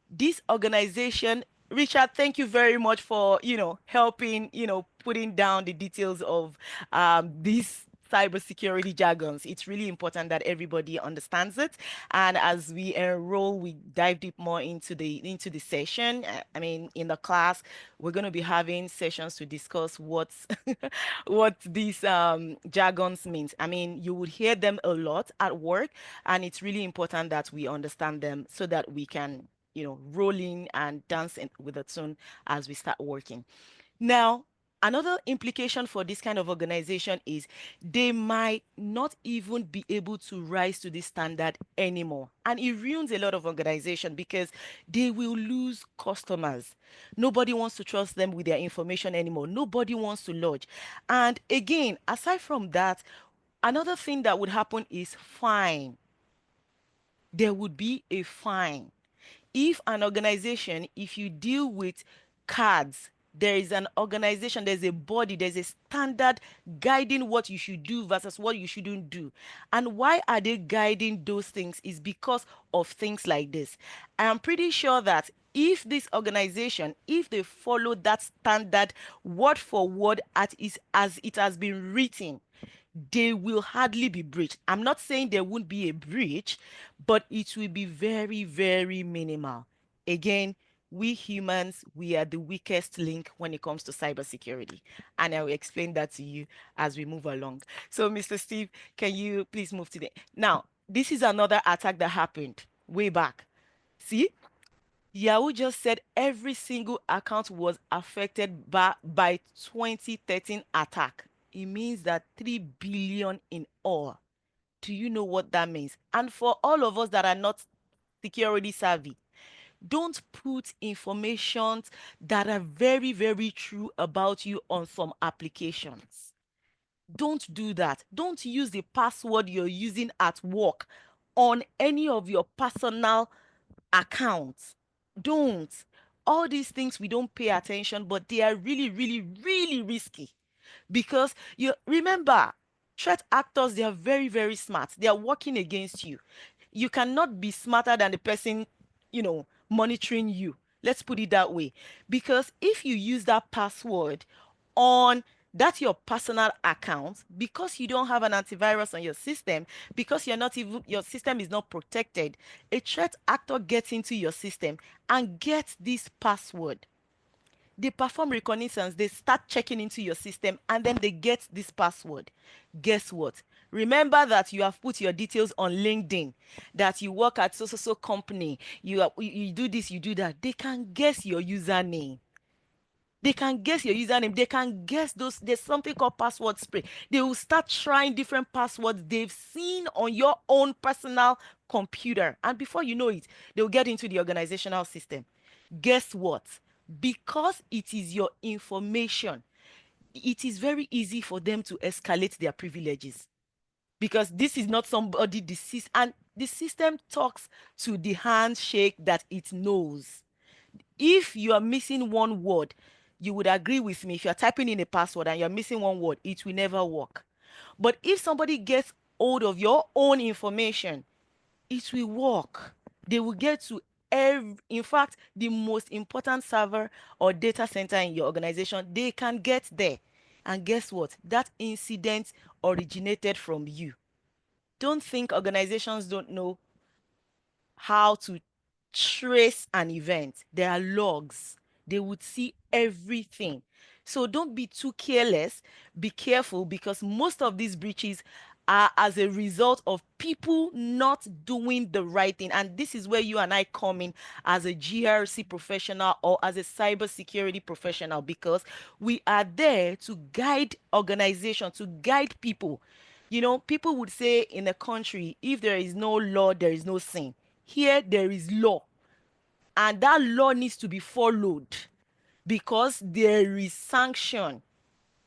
this organization, Richard, thank you very much for helping, putting down the details of these cybersecurity jargons. It's really important that everybody understands it. And as we enroll, we dive deep more into the session. I mean, in the class, we're going to be having sessions to discuss what these jargons means. I mean, you would hear them a lot at work, and it's really important that we understand them so that we can roll in and dance with the tune as we start working. Now, another implication for this kind of organization is they might not even be able to rise to this standard anymore. And it ruins a lot of organization, because they will lose customers. Nobody wants to trust them with their information anymore. Nobody wants to lodge. And again, aside from that, another thing that would happen is fine. There would be a fine. If an organization, if you deal with cards, There is an organization, there's a body, there's a standard guiding what you should do versus what you shouldn't do. And why are they guiding those things is because of things like this. I'm pretty sure that if this organization, if they follow that standard word for word as it has been written, they will hardly be breached. I'm not saying there won't be a breach, but it will be very, very minimal. Again, we humans, we are the weakest link when it comes to cybersecurity. And I will explain that to you as we move along. So, Mr. Steve, can you please move to the... Now, this is another attack that happened way back. See, Yahoo just said every single account was affected by 2013 attack. It means that 3 billion in all. Do you know what that means? And for all of us that are not security savvy, don't put information that are very, very true about you on some applications. Don't do that. Don't use the password you're using at work on any of your personal accounts. Don't. All these things we don't pay attention, but they are really, really, really risky. Because you remember, threat actors, they are very, very smart. They are working against you. You cannot be smarter than the person, monitoring you. Let's put it that way. Because if you use that password on that's your personal account, because you don't have an antivirus on your system, because your system is not protected, a threat actor gets into your system and gets this password. They perform reconnaissance, they start checking into your system, and then they get this password. Guess what? Remember that you have put your details on LinkedIn, that you work at so company, you do this, you do that. They can guess your username. They can guess your username. They can guess those. There's something called password spray. They will start trying different passwords they've seen on your own personal computer. And before you know it, they'll get into the organizational system. Guess what? Because it is your information, it is very easy for them to escalate their privileges. Because this is not somebody deceased. And the system talks to the handshake that it knows. If you are missing one word, you would agree with me. If you're typing in a password and you're missing one word, it will never work. But if somebody gets hold of your own information, it will work. They will get to in fact, the most important server or data center in your organization, they can get there. And guess what? That incident originated from you. Don't think organizations don't know how to trace an event. There are logs. They would see everything. So don't be too careless. Be careful, because most of these breaches are as a result of people not doing the right thing. And this is where you and I come in as a GRC professional or as a cybersecurity professional, because we are there to guide organizations, to guide people. People would say in a country, if there is no law, there is no sin. Here, there is law, and that law needs to be followed, because there is sanction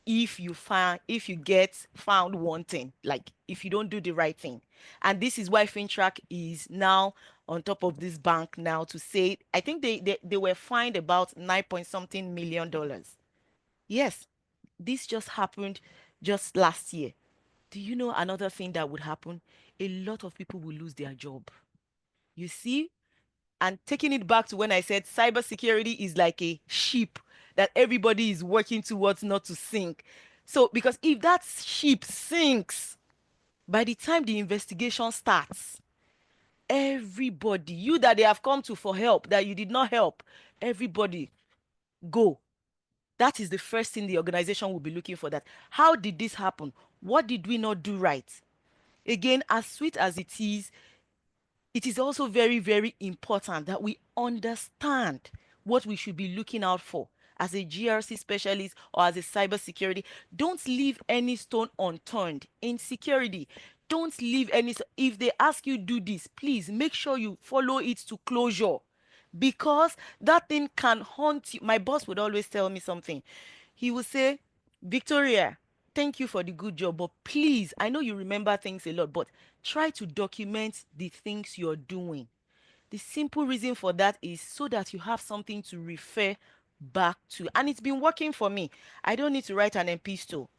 if you get found wanting, like if you don't do the right thing. And this is why FinTrack is now on top of this bank now to say, I think they were fined about 9 point something million dollars. Yes, this just happened just last year. Do you know another thing that would happen? A lot of people will lose their job. You see, and taking it back to when I said cybersecurity is like a ship that everybody is working towards not to sink. So, because if that ship sinks, by the time the investigation starts, everybody, you that they have come to for help, that you did not help, everybody go. That is the first thing the organization will be looking for. That how did this happen? What did we not do right? Again, as sweet as it is also very, very important that we understand what we should be looking out for as a GRC specialist or as a cybersecurity. Don't leave any stone unturned in security. Don't leave any. If they ask you do this, please make sure you follow it to closure, because that thing can haunt you. My boss would always tell me something. He would say, Victoria, thank you for the good job, but please, I know you remember things a lot, but try to document the things you're doing. The simple reason for that is so that you have something to refer back to, and it's been working for me. I don't need to write an epistle.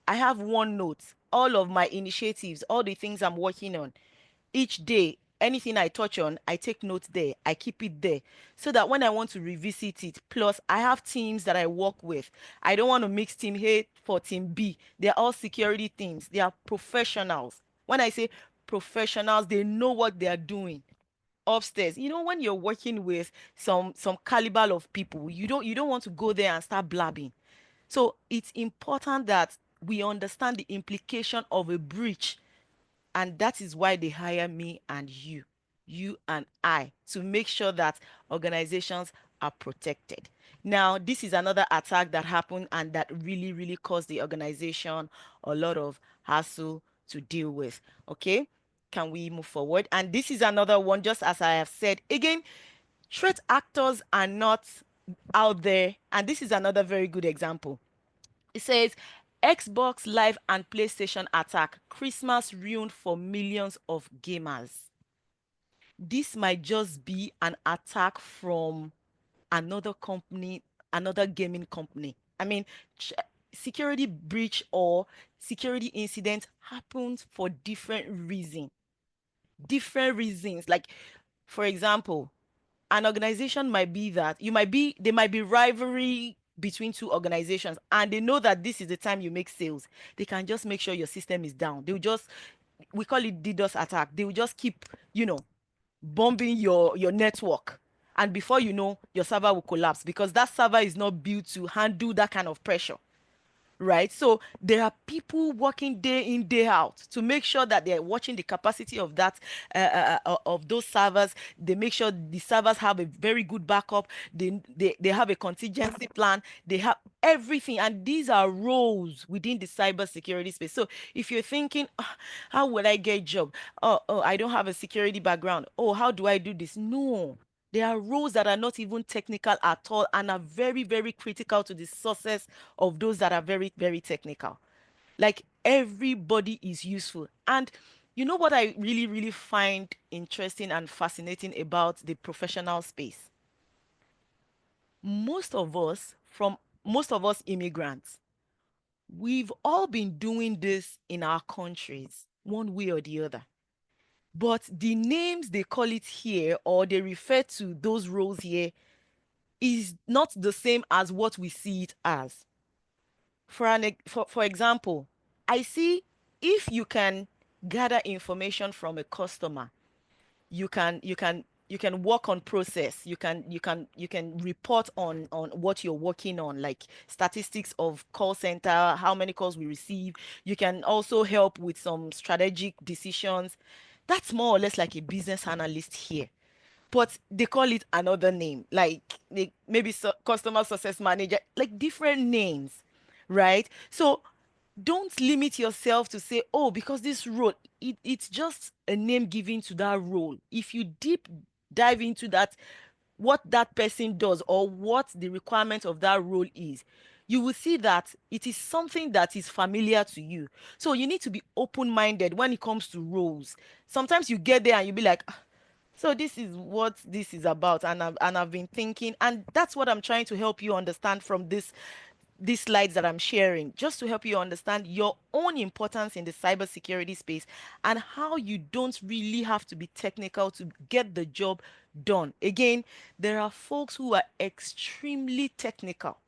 I have one note, all of my initiatives, all the things I'm working on. Each day, anything I touch on, I take notes there. I keep it there so that when I want to revisit it, plus I have teams that I work with. I don't want to mix team A for team B. They're all security teams. They are professionals. When I say professionals, they know what they are doing upstairs. You know, when you're working with some caliber of people, you don't want to go there and start blabbing. So it's important that we understand the implication of a breach, and that is why they hire me and you and I, to make sure that organizations are protected. Now, this is another attack that happened and that really, really caused the organization a lot of hassle to deal with. Okay, can we move forward? And this is another one, just as I have said. Again, threat actors are not out there. And this is another very good example. It says Xbox Live and PlayStation attack. Christmas ruined for millions of gamers. This might just be an attack from another company, another gaming company. I mean, security breach or security incident happens for different reasons. Different reasons. Like, for example, an organization might be that there might be rivalry between two organizations, and they know that this is the time you make sales. They can just make sure your system is down. They'll just, we call it DDoS attack. They will just keep, bombing your network, and before you know, your server will collapse because that server is not built to handle that kind of pressure, right? So there are people working day in, day out to make sure that they're watching the capacity of that of those servers. They make sure the servers have a very good backup. They have a contingency plan. They have everything, and these are roles within the cybersecurity space. So if you're thinking, "Ah, how would I get a job? Oh, I don't have a security background. Oh, how do I do this?" No, there are roles that are not even technical at all and are very, very critical to the success of those that are very, very technical. Like, everybody is useful. And you know what I really, really find interesting and fascinating about the professional space? Most of us immigrants, we've all been doing this in our countries, one way or the other. But the names they call it here, or they refer to those roles here, is not the same as what we see it as. For example, I see, if you can gather information from a customer, you can work on process, you can report on what you're working on, like statistics of call center, how many calls we receive. You can also help with some strategic decisions. That's more or less like a business analyst here, but they call it another name, like maybe customer success manager, like different names, right? So don't limit yourself to say, oh, because this role, it's just a name given to that role. If you deep dive into that, what that person does or what the requirement of that role is, you will see that it is something that is familiar to you. So you need to be open-minded when it comes to roles. Sometimes you get there and you be like, "Ah, so this is what this is about," and I've been thinking, and that's what I'm trying to help you understand from these slides that I'm sharing, just to help you understand your own importance in the cybersecurity space and how you don't really have to be technical to get the job done. Again, there are folks who are extremely technical: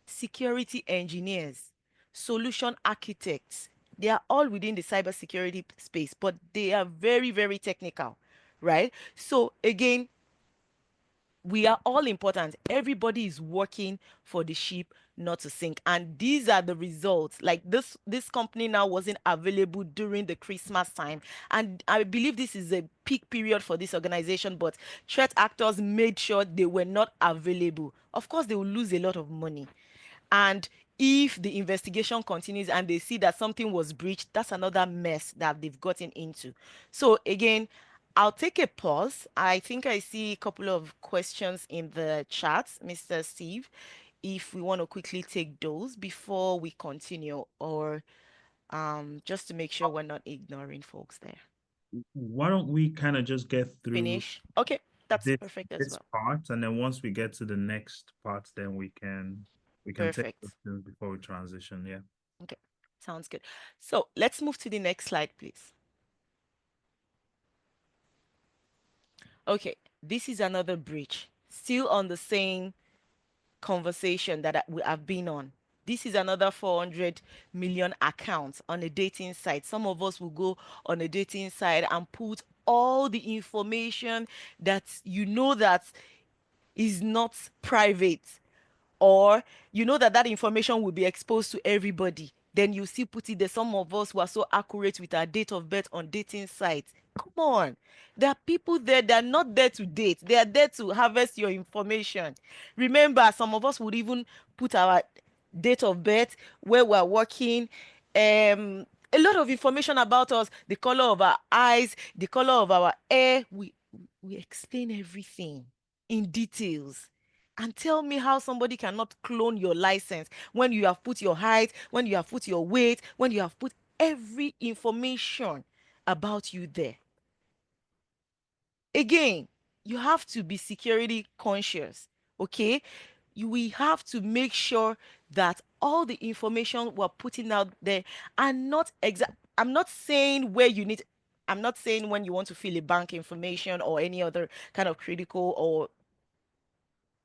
security engineers, solution architects. They are all within the cybersecurity space, but they are very, very technical, right? So again, we are all important. Everybody is working for the ship not to sink. And these are the results. Like, this company now wasn't available during the Christmas time. And I believe this is a peak period for this organization, but threat actors made sure they were not available. Of course, they will lose a lot of money. And if the investigation continues and they see that something was breached, that's another mess that they've gotten into. So again, I'll take a pause. I think I see a couple of questions in the chat, Mr. Steve, if we want to quickly take those before we continue, or just to make sure we're not ignoring folks there. Why don't we kind of just get through? Finish. Okay. That's this perfect as this well. part, and then once we get to the next part, then we can take Perfect. questions before we transition. Yeah. Okay, sounds good. So let's move to the next slide, please. Okay, this is another breach, still on the same conversation that we have been on. This is another 400 million accounts on a dating site. Some of us will go on a dating site and put all the information that you know that is not private, or you know that that information will be exposed to everybody, then you still put it there. Some of us who are so accurate with our date of birth on dating sites, come on, there are people there that are not there to date, they are there to harvest your information. Remember, some of us would even put our date of birth, where we're working, a lot of information about us, the color of our eyes, the color of our hair. We explain everything in details. And tell me how somebody cannot clone your license when you have put your height, when you have put your weight, when you have put every information about you there. Again, you have to be security conscious, okay? We have to make sure that all the information we're putting out there are not exact. I'm not saying where you need, I'm not saying when you want to fill a bank information or any other kind of critical or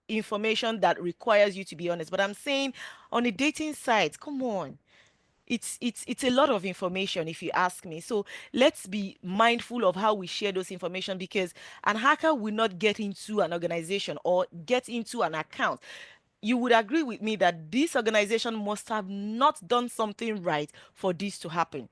information that requires you to be honest, but I'm saying on a dating site, come on, it's a lot of information if you ask me. So let's be mindful of how we share those information, because an hacker will not get into an organization or get into an account. You would agree with me that this organization must have not done something right for this to happen.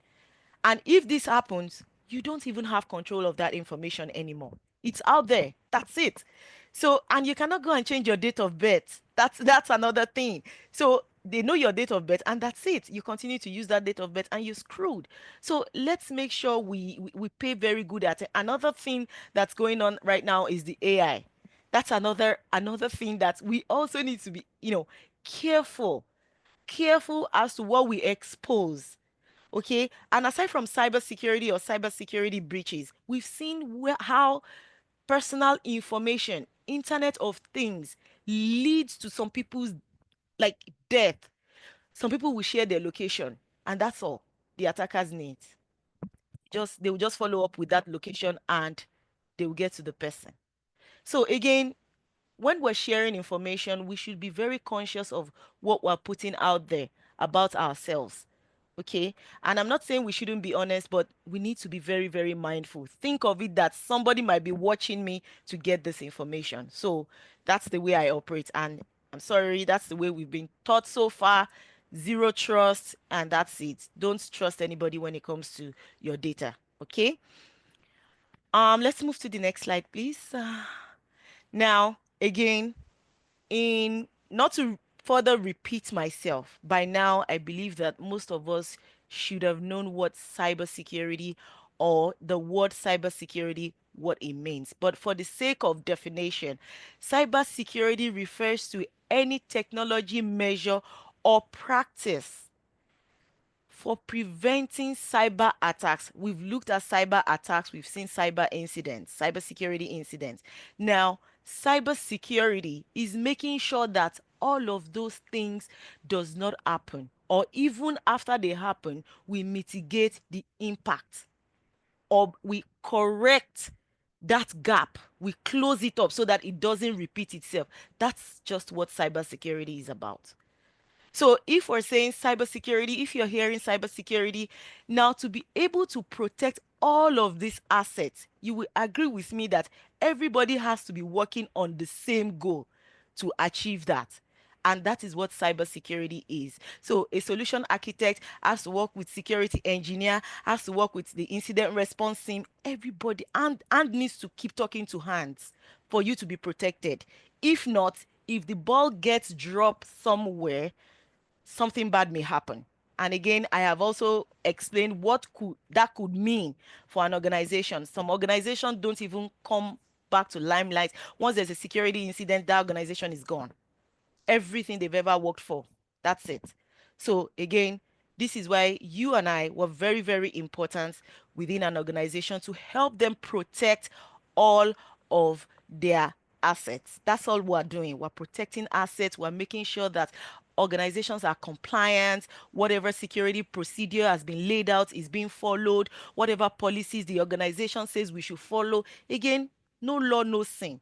And if this happens, you don't even have control of that information anymore. It's out there. That's it. So, and you cannot go and change your date of birth. That's another thing. So they know your date of birth, and that's it. You continue to use that date of birth and you're screwed. So let's make sure we pay very good at it. Another thing that's going on right now is the AI. That's another thing that we also need to be, careful as to what we expose. Okay, and aside from cybersecurity or cybersecurity breaches, we've seen how personal information, internet of things, leads to some people's like death. Some people will share their location, and that's all the attackers need. Just they will just follow up with that location and they will get to the person. So again, when we're sharing information, we should be very conscious of what we're putting out there about ourselves. Okay. And I'm not saying we shouldn't be honest, but we need to be very, very mindful. Think of it that somebody might be watching me to get this information. So that's the way I operate. And I'm sorry, that's the way we've been taught so far. Zero trust, and that's it. Don't trust anybody when it comes to your data. Okay. Let's move to the next slide, please. Now, again, in not to further repeat myself, by now I believe that most of us should have known what cybersecurity or the word cybersecurity what it means. But for the sake of definition, cybersecurity refers to any technology measure or practice for preventing cyber attacks. We've looked at cyber attacks, we've seen cyber incidents, cybersecurity incidents. Now, cybersecurity is making sure that all of those things does not happen, or even after they happen, we mitigate the impact, or we correct that gap, we close it up so that it doesn't repeat itself. That's just what cybersecurity is about. So if we're saying cybersecurity, if you're hearing cybersecurity, now to be able to protect all of these assets, you will agree with me that everybody has to be working on the same goal to achieve that. And that is what cybersecurity is. So a solution architect has to work with security engineer, has to work with the incident response team, everybody, and needs to keep talking to hands for you to be protected. If not, if the ball gets dropped somewhere, something bad may happen. And again, I have also explained what could mean for an organization. Some organizations don't even come back to limelight. Once there's a security incident, that organization is gone. Everything they've ever worked for, that's it. So again, this is why you and I were very, very important within an organization to help them protect all of their assets. That's all we're doing. We're protecting assets. We're making sure that organizations are compliant. Whatever security procedure has been laid out is being followed. Whatever policies the organization says we should follow. Again, no law, no sin.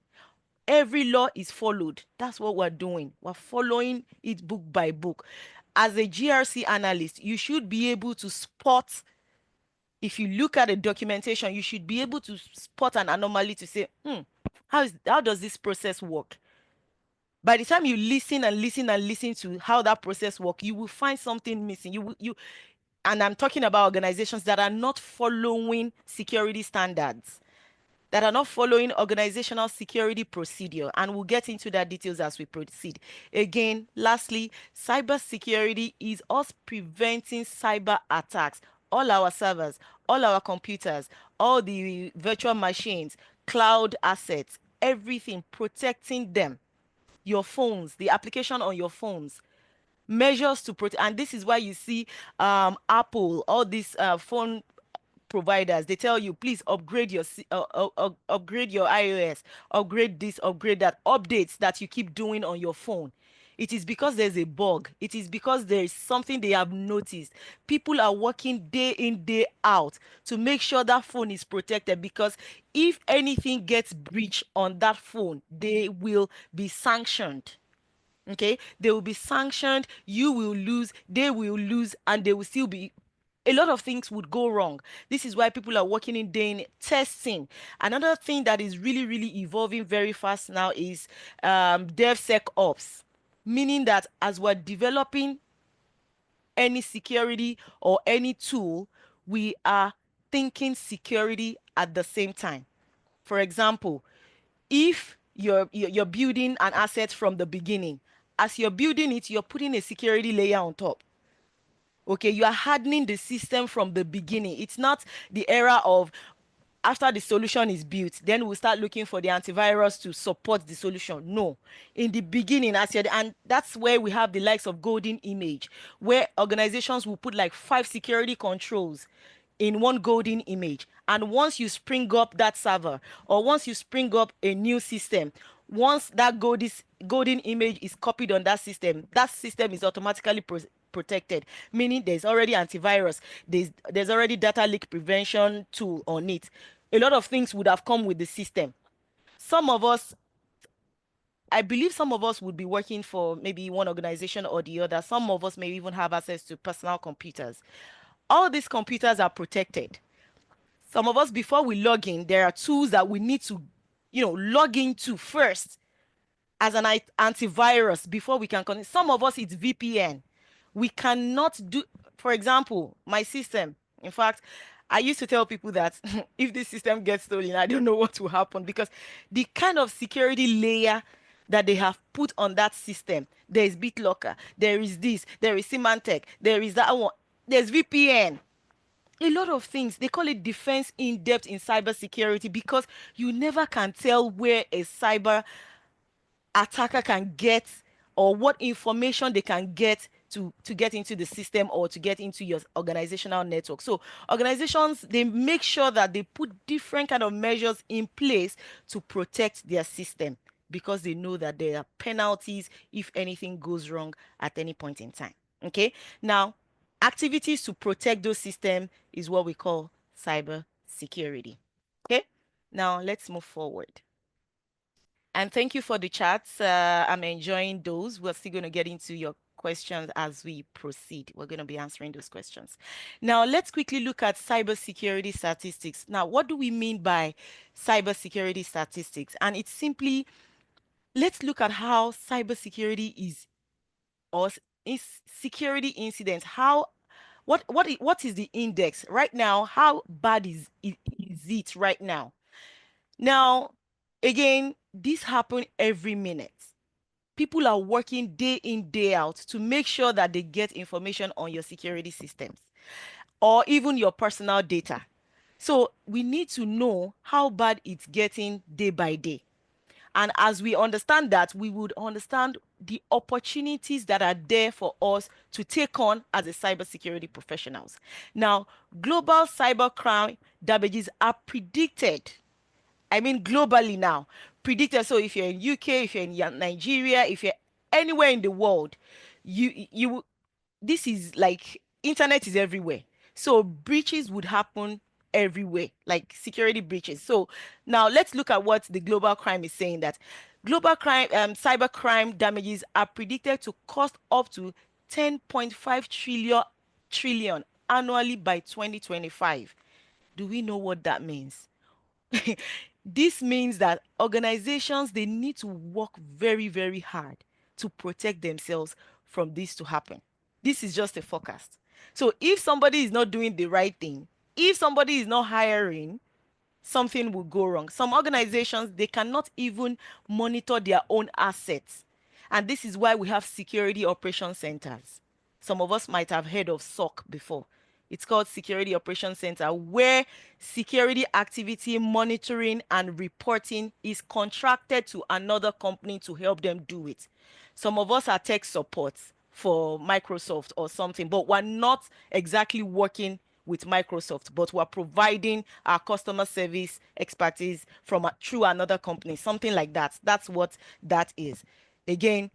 Every law is followed. That's what we're doing. We're following it book by book. As a GRC analyst, you should be able to spot, if you look at the documentation, you should be able to spot an anomaly to say, how does this process work? By the time you listen and listen and listen to how that process works, you will find something missing. And I'm talking about organizations that are not following security standards, that are not following organizational security procedure, and we'll get into that details as we proceed. Again, lastly, cybersecurity is us preventing cyber attacks. All our servers, all our computers, all the virtual machines, cloud assets, everything, protecting them. Your phones, the application on your phones, measures to protect. And this is why you see Apple, all these phone providers, they tell you, please upgrade your upgrade your iOS, upgrade this, upgrade that, updates that you keep doing on your phone. It is because there's a bug. It is because there is something they have noticed. People are working day in, day out to make sure that phone is protected, because if anything gets breached on that phone, they will be sanctioned. Okay, they will be sanctioned, you will lose, they will lose, and they will still be, a lot of things would go wrong. This is why people are working in day in testing. Another thing that is really, really evolving very fast now is DevSecOps, meaning that as we're developing any security or any tool, we are thinking security at the same time. For example, if you're building an asset from the beginning, as you're building it, you're putting a security layer on top. Okay, you are hardening the system from the beginning. It's not the era of, after the solution is built, then we'll start looking for the antivirus to support the solution. No, in the beginning, and that's where we have the likes of golden image, where organizations will put like 5 security controls in one golden image. And once you spring up that server, or once you spring up a new system, once that golden image is copied on that system is automatically protected, meaning there's already antivirus, there's already data leak prevention tool on it. A lot of things would have come with the system. Some of us, I believe some of us would be working for maybe one organization or the other. Some of us may even have access to personal computers. All these computers are protected. Some of us, before we log in, there are tools that we need to, log into first as an antivirus before we can connect. Some of us, it's VPN. We cannot do, for example, my system. In fact, I used to tell people that if this system gets stolen, I don't know what will happen, because the kind of security layer that they have put on that system, there is BitLocker, there is this, there is Symantec, there is that one, there's VPN. A lot of things. They call it defense in depth in cybersecurity, because you never can tell where a cyber attacker can get, or what information they can get to get into the system or to get into your organizational network. So organizations, they make sure that they put different kind of measures in place to protect their system, because they know that there are penalties if anything goes wrong at any point in time. Okay, now activities to protect those systems is what we call cyber security. Okay, now let's move forward. And thank you for the chats. I'm enjoying those. We're still going to get into your questions as we proceed. We're going to be answering those questions. Now, let's quickly look at cybersecurity statistics. Now, what do we mean by cybersecurity statistics? And it's simply, let's look at how cybersecurity is, or is security incidents. What is the index right now? How bad is it right now? Now, again, this happens every minute. People are working day in, day out to make sure that they get information on your security systems or even your personal data. So we need to know how bad it's getting day by day. And as we understand that, we would understand the opportunities that are there for us to take on as a cybersecurity professionals. Now, global cybercrime damages are predicted I mean globally now, predicted. So if you're in UK, if you're in Nigeria, if you're anywhere in the world, you this is like internet is everywhere. So breaches would happen everywhere, like security breaches. So now let's look at what the global crime is saying, that global crime, cyber crime damages are predicted to cost up to 10.5 trillion annually by 2025. Do we know what that means? This means that organizations, they need to work very, very hard to protect themselves from this to happen. This is just a forecast. So if somebody is not doing the right thing, if somebody is not hiring, something will go wrong. Some organizations, they cannot even monitor their own assets. And this is why we have security operation centers. Some of us might have heard of SOC before. It's called Security Operation Center, where security activity monitoring and reporting is contracted to another company to help them do it. Some of us are tech support for Microsoft or something, but we're not exactly working with Microsoft, but we're providing our customer service expertise from through another company, something like that. That's what that is. Again,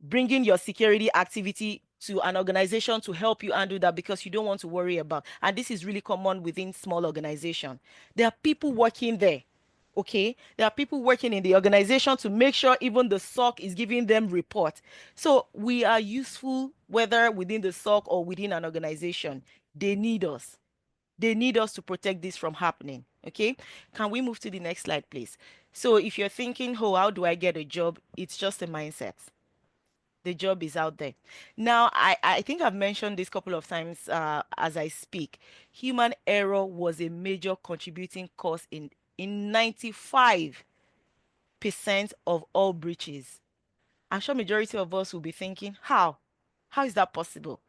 bringing your security activity to an organization to help you handle that, because you don't want to worry about. And this is really common within small organization. There are people working there. Okay, there are people working in the organization to make sure even the SOC is giving them report. So we are useful whether within the SOC or within an organization. They need us. They need us to protect this from happening. Okay, can we move to the next slide, please? So if you're thinking, oh, how do I get a job? It's just a mindset. The job is out there. Now, I think I've mentioned this a couple of times as I speak. Human error was a major contributing cause in 95% of all breaches. I'm sure majority of us will be thinking, how? How is that possible?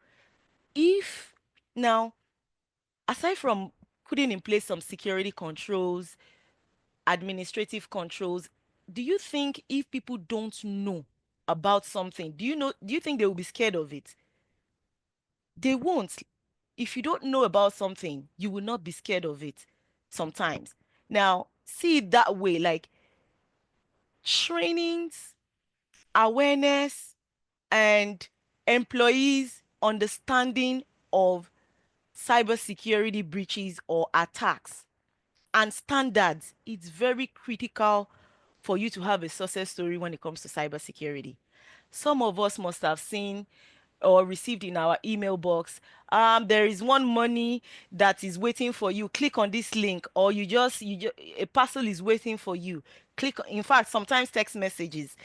If now, aside from putting in place some security controls, administrative controls, do you think if people don't know about something, do you think they will be scared of it? They won't. If you don't know about something, you will not be scared of it sometimes. Now, see it that way, like trainings, awareness, and employees understanding of cybersecurity breaches or attacks and standards. It's very critical for you to have a success story when it comes to cybersecurity. Some of us must have seen or received in our email box, there is one money that is waiting for you, click on this link, or a parcel is waiting for you, click. In fact, sometimes text messages,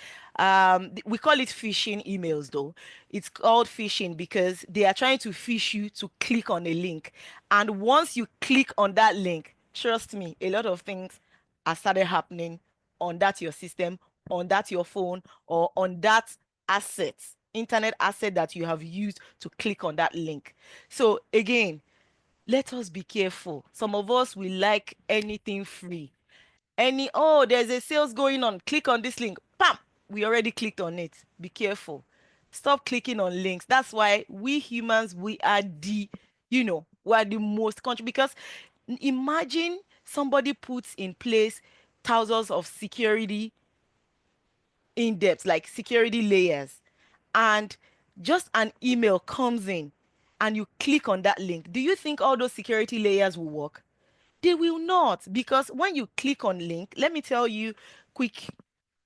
we call it phishing emails though. It's called phishing because they are trying to fish you to click on a link, and once you click on that link, trust me, a lot of things are started happening on that your system, on that your phone, or on that asset, internet asset that you have used to click on that link. So again, let us be careful. Some of us will like anything free. Oh, there's a sales going on, click on this link, bam, we already clicked on it. Be careful. Stop clicking on links. That's why we humans, we are the most conscious, because imagine somebody puts in place thousands of security in depth, like security layers, and just an email comes in and you click on that link. Do you think all those security layers will work? They will not, because when you click on link, let me tell you quick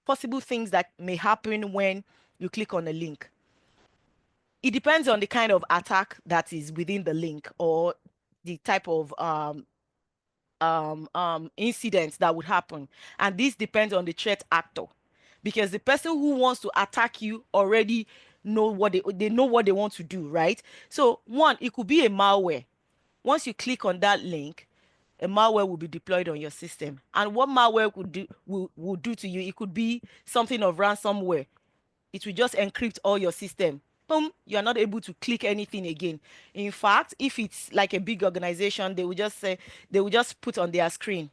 possible things that may happen when you click on a link. It depends on the kind of attack that is within the link, or the type of incidents that would happen, and this depends on the threat actor, because the person who wants to attack you already know what they know what they want to do, right? So one, it could be a malware. Once you click on that link, a malware will be deployed on your system, and what malware will do to you, it could be something of ransomware. It will just encrypt all your system. Boom, you are not able to click anything again. In fact, if it's like a big organization, they will just put on their screen,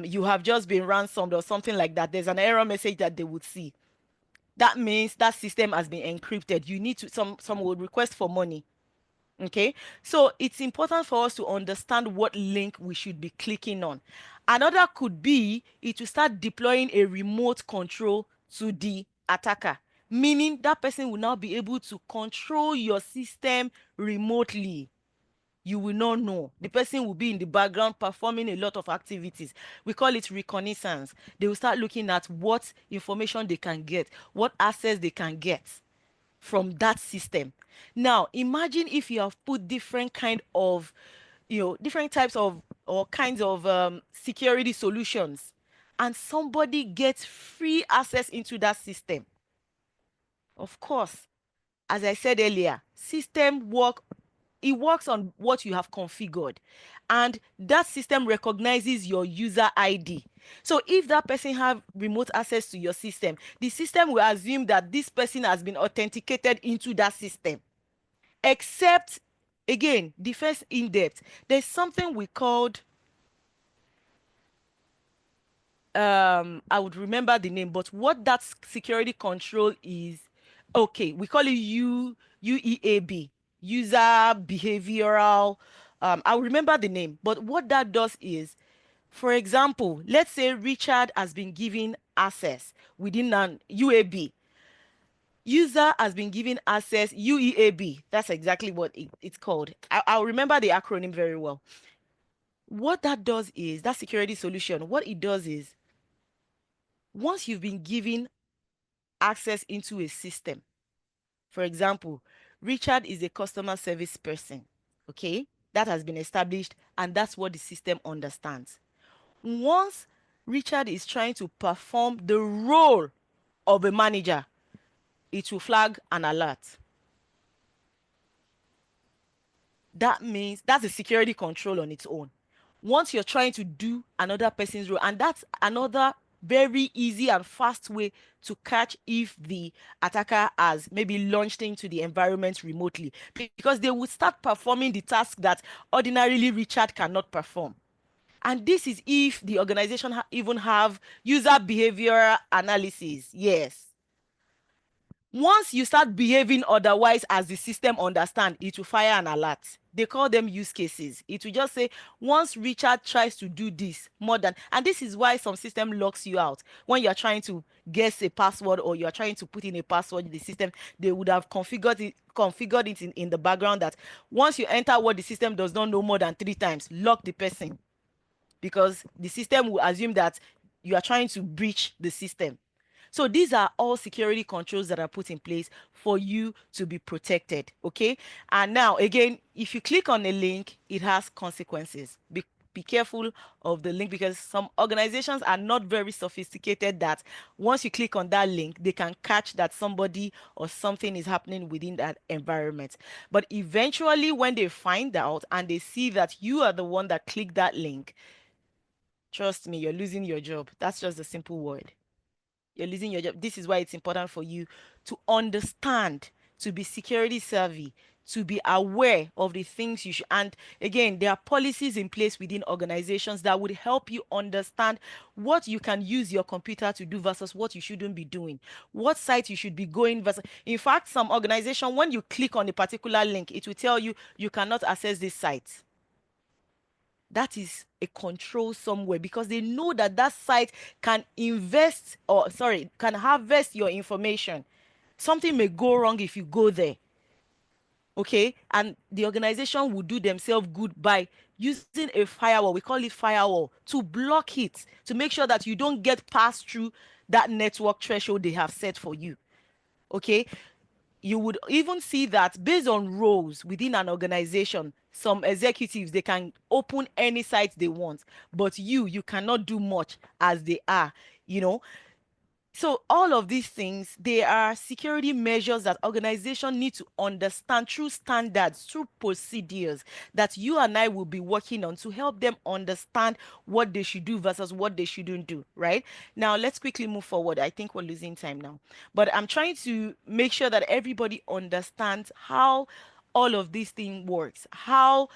you have just been ransomed or something like that. There's an error message that they would see. That means that system has been encrypted. You need to, some will request for money. Okay, so it's important for us to understand what link we should be clicking on. Another could be it will start deploying a remote control to the attacker, meaning that person will now be able to control your system remotely. You will not know. The person will be in the background performing a lot of activities. We call it reconnaissance. They will start looking at what information they can get, what access they can get from that system. Now, imagine if you have put different kind of, different types of or kinds of security solutions, and somebody gets free access into that system. Of course, as I said earlier, it works on what you have configured, and that system recognizes your user ID. So if that person have remote access to your system, the system will assume that this person has been authenticated into that system. Except, again, the first in-depth, there's something we called, I would remember the name, but what that security control is, okay, we call it UEAB, user behavioral. I'll remember the name, but what that does is, for example, let's say Richard has been given access within an UAB. User has been given access, UEAB. That's exactly what it's called. I'll remember the acronym very well. What that does is, that security solution, what it does is, once you've been given access into a system, for example, Richard is a customer service person, okay? That has been established, and that's what the system understands. Once Richard is trying to perform the role of a manager, it will flag an alert. That means that's a security control on its own. Once you're trying to do another person's role, and that's another very easy and fast way to catch if the attacker has maybe launched into the environment remotely, because they would start performing the task that ordinarily Richard cannot perform. And this is if the organization even have user behavior analysis. Yes. Once you start behaving otherwise as the system understand, it will fire an alert. They call them use cases. It will just say, once Richard tries to do this more than, and this is why some system locks you out. When you're trying to guess a password, or you're trying to put in a password in the system, they would have configured it in the background that once you enter what the system does not know more than 3 times, lock the person. Because the system will assume that you are trying to breach the system. So these are all security controls that are put in place for you to be protected, okay? And now, again, if you click on a link, it has consequences. Be careful of the link, because some organizations are not very sophisticated that once you click on that link, they can catch that somebody or something is happening within that environment. But eventually, when they find out and they see that you are the one that clicked that link, trust me, you're losing your job. That's just a simple word. You're losing your job. This is why it's important for you to understand, to be security savvy, to be aware of the things you should. And again, there are policies in place within organizations that would help you understand what you can use your computer to do versus what you shouldn't be doing, what site you should be going versus. In fact, some organization, when you click on a particular link, it will tell you you cannot access this site. That is a control somewhere, because they know that that site can can harvest your information. Something may go wrong if you go there. Okay, and the organization will do themselves good by using a firewall, we call it firewall, to block it, to make sure that you don't get passed through that network threshold they have set for you. Okay, you would even see that based on roles within an organization, some executives, they can open any site they want, but you cannot do much as they are, you know. So all of these things, they are security measures that organizations need to understand through standards, through procedures that you and I will be working on to help them understand what they should do versus what they shouldn't do, right? Now, let's quickly move forward. I think we're losing time now. But I'm trying to make sure that everybody understands how all of these things works, how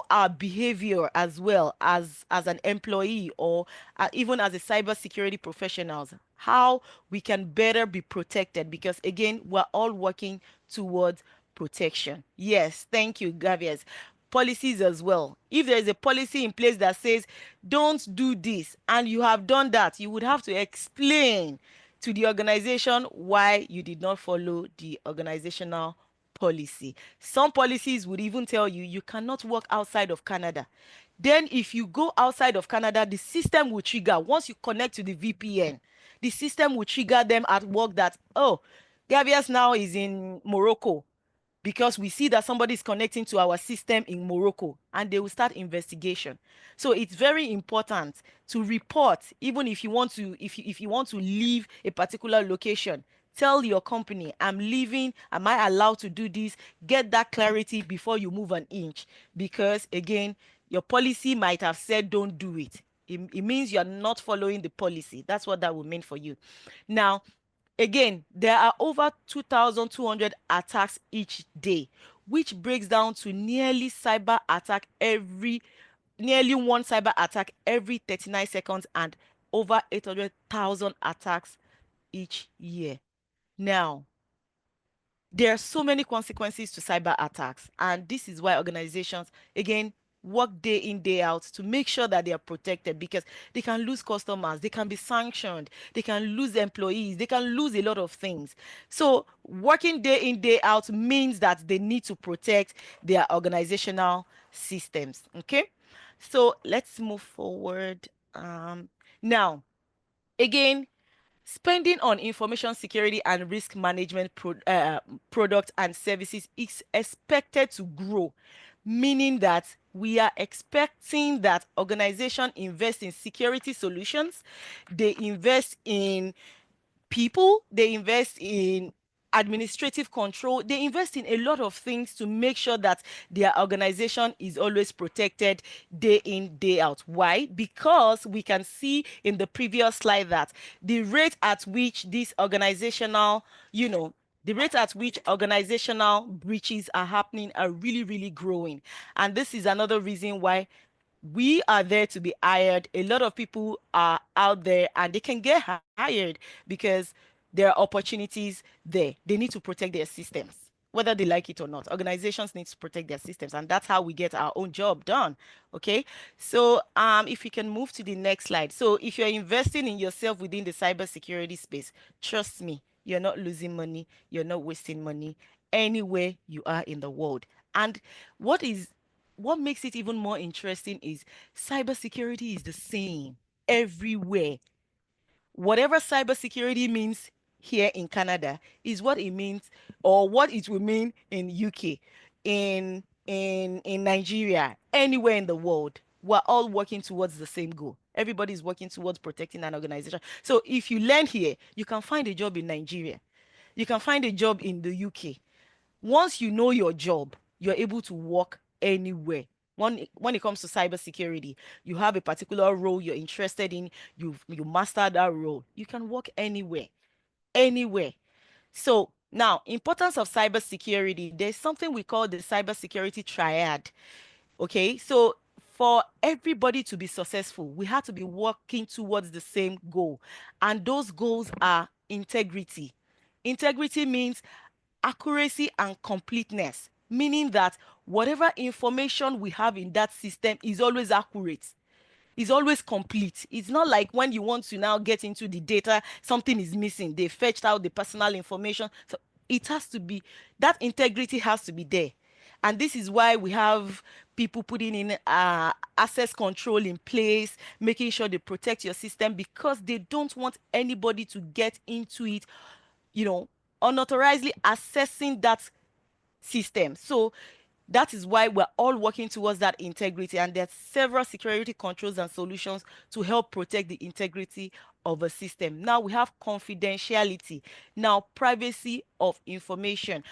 our behavior as well as an employee, or even as a cybersecurity professionals, how we can better be protected, because again, we're all working towards protection. Yes, thank you, Gavies. policies as well. If there is a policy in place that says don't do this and you have done that, you would have to explain to the organization why you did not follow the organizational policy. Some policies would even tell you you cannot work outside of Canada. Then if you go outside of Canada, the system will trigger. Once you connect to the VPN, the system will trigger them at work that, oh, Gavias now is in Morocco, because we see that somebody is connecting to our system in Morocco, and they will start investigation. So it's very important to report, even if you want to, if you want to leave a particular location. Tell your company, I'm leaving, am I allowed to do this? Get that clarity before you move an inch, because again, your policy might have said don't do it. It means you're not following the policy. That's what that will mean for you. Now, again, there are over 2,200 attacks each day, which breaks down to nearly one cyber attack every 39 seconds, and over 800,000 attacks each year. Now, there are so many consequences to cyber attacks, and this is why organizations, again, work day in, day out to make sure that they are protected, because they can lose customers, they can be sanctioned, they can lose employees, they can lose a lot of things. So working day in, day out means that they need to protect their organizational systems. Okay, so let's move forward. Now, again, spending on information security and risk management products and services is expected to grow, meaning that we are expecting that organizations invest in security solutions, they invest in people, they invest in administrative control, they invest in a lot of things to make sure that their organization is always protected day in, day out. Why? Because we can see in the previous slide that the rate at which this organizational, the rate at which organizational breaches are happening are really, really growing. And this is another reason why we are there to be hired. A lot of people are out there and they can get hired because there are opportunities there. They need to protect their systems, whether they like it or not. Organizations need to protect their systems, and that's how we get our own job done. Okay, so if we can move to the next slide. So if you're investing in yourself within the cybersecurity space, trust me, you're not losing money, you're not wasting money anywhere you are in the world. And what makes it even more interesting is cybersecurity is the same everywhere. Whatever cybersecurity means here in Canada is what it means, or what it will mean in UK, in Nigeria, anywhere in the world. We're all working towards the same goal. Everybody's working towards protecting an organization. So if you learn here, you can find a job in Nigeria. You can find a job in the UK. Once you know your job, you're able to work anywhere. When it comes to cybersecurity, you have a particular role you're interested in, you master that role, you can work anywhere, anywhere. So now, importance of cybersecurity, there's something we call the cybersecurity triad. Okay, so for everybody to be successful, we have to be working towards the same goal, and those goals are integrity. Integrity means accuracy and completeness, meaning that whatever information we have in that system is always accurate, is always complete. It's not like when you want to now get into the data, something is missing, they fetched out the personal information. So it has to be, that integrity has to be there. And this is why we have people putting in access control in place, making sure they protect your system, because they don't want anybody to get into it, unauthorizedly accessing that system. So that is why we're all working towards that integrity, and there are several security controls and solutions to help protect the integrity of a system. Now we have confidentiality. Now, privacy of information.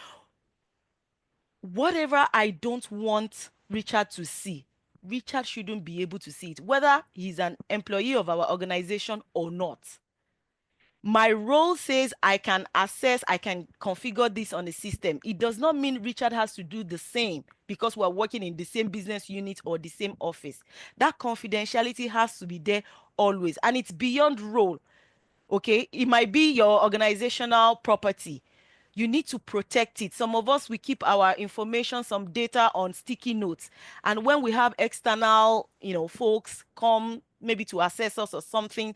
Whatever I don't want Richard to see, Richard shouldn't be able to see it, whether he's an employee of our organization or not. My role says I can access, I can configure this on the system. It does not mean Richard has to do the same because we're working in the same business unit or the same office. That confidentiality has to be there always, and it's beyond role. Okay, it might be your organizational property. You need to protect it. Some of us, we keep our information, some data on sticky notes. And when we have external, folks come maybe to assess us or something,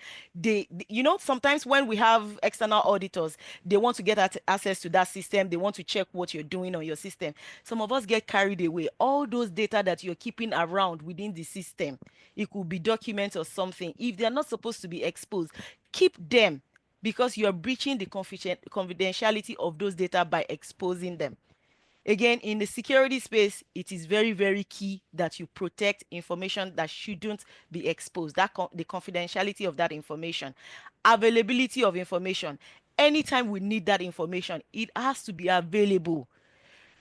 sometimes when we have external auditors, they want to get access to that system. They want to check what you're doing on your system. Some of us get carried away. All those data that you're keeping around within the system, it could be documents or something. If they're not supposed to be exposed, keep them, because you're breaching the confidentiality of those data by exposing them. Again, in the security space, it is very, very key that you protect information that shouldn't be exposed, the confidentiality of that information, availability of information. Anytime we need that information, it has to be available.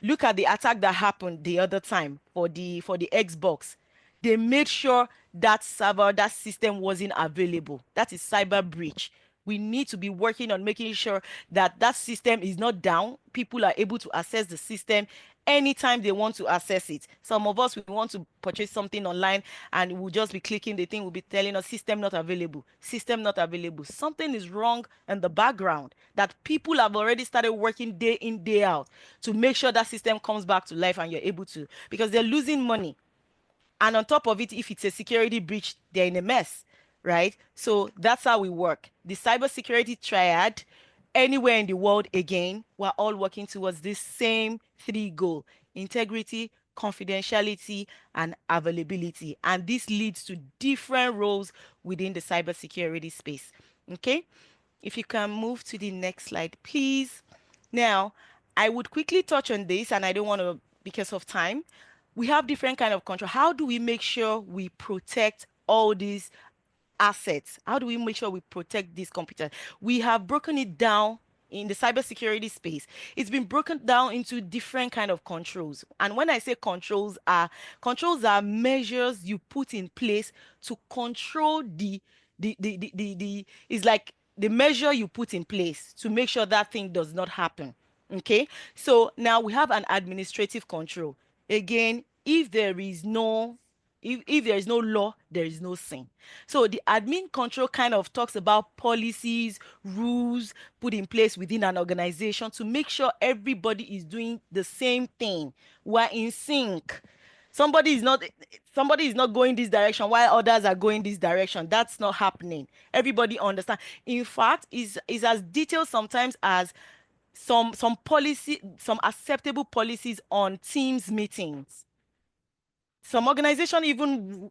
Look at the attack that happened the other time for the Xbox. They made sure that server, that system wasn't available. That is cyber breach. We need to be working on making sure that that system is not down. People are able to access the system anytime they want to access it. Some of us, we want to purchase something online and we'll just be clicking the thing, will be telling us system not available, system not available. Something is wrong in the background that people have already started working day in, day out to make sure that system comes back to life and you're able to, because they're losing money. And on top of it, if it's a security breach, they're in a mess, right? So that's how we work. The cybersecurity triad, anywhere in the world, again, we're all working towards this same three goal: integrity, confidentiality, and availability. And this leads to different roles within the cybersecurity space. Okay? If you can move to the next slide, please. Now, I would quickly touch on this, and I don't want to, because of time. We have different kind of control. How do we make sure we protect all these assets? How do we make sure we protect these computers? We have broken it down in the cybersecurity space. It's been broken down into different kind of controls. And when I say controls are measures you put in place to control the is like the measure you put in place to make sure that thing does not happen. Okay, so now we have an administrative control. Again, if there is no law, there is no sin. So the admin control kind of talks about policies, rules put in place within an organization to make sure everybody is doing the same thing. We're in sync. Somebody is not going this direction while others are going this direction. That's not happening. Everybody understand. In fact, is as detailed sometimes as some acceptable policies on Teams meetings. Some organization even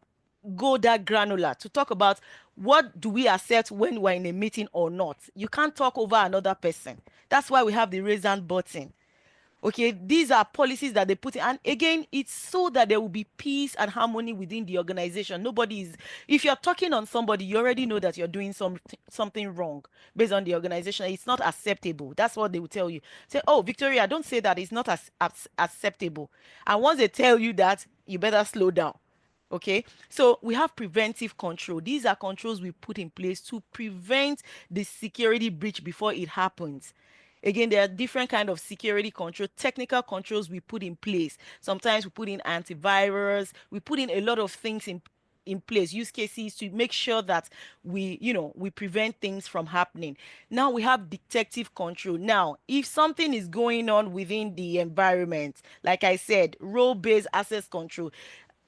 go that granular to talk about what do we accept when we're in a meeting or not. You can't talk over another person. That's why we have the raise hand button. Okay, these are policies that they put in, and again, it's so that there will be peace and harmony within the organization. If you're talking on somebody, you already know that you're doing something wrong based on the organization. It's not acceptable. That's what they will tell you. Say, oh, Victoria, don't say that. It's not acceptable. And once they tell you that, you better slow down. Okay, so we have preventive control. These are controls we put in place to prevent the security breach before it happens. Again, there are different kind of security control, technical controls we put in place. Sometimes we put in antivirus, we put in a lot of things in place, use cases to make sure that we prevent things from happening. Now we have detective control. Now, if something is going on within the environment, like I said, role-based access control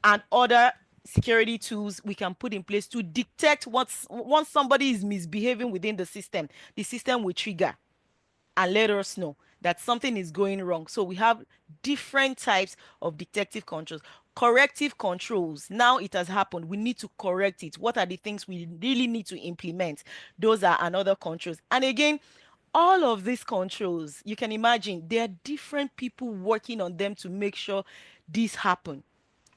and other security tools we can put in place to detect once somebody is misbehaving within the system will trigger and let us know that something is going wrong. So we have different types of detective controls. Corrective controls. Now it has happened. We need to correct it. What are the things we really need to implement? Those are another controls. And again, all of these controls, you can imagine, there are different people working on them to make sure this happen,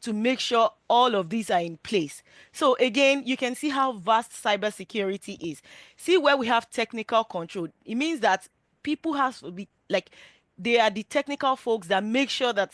to make sure all of these are in place. So again, you can see how vast cybersecurity is. See where we have technical control. It means that people have to be like, they are the technical folks that make sure that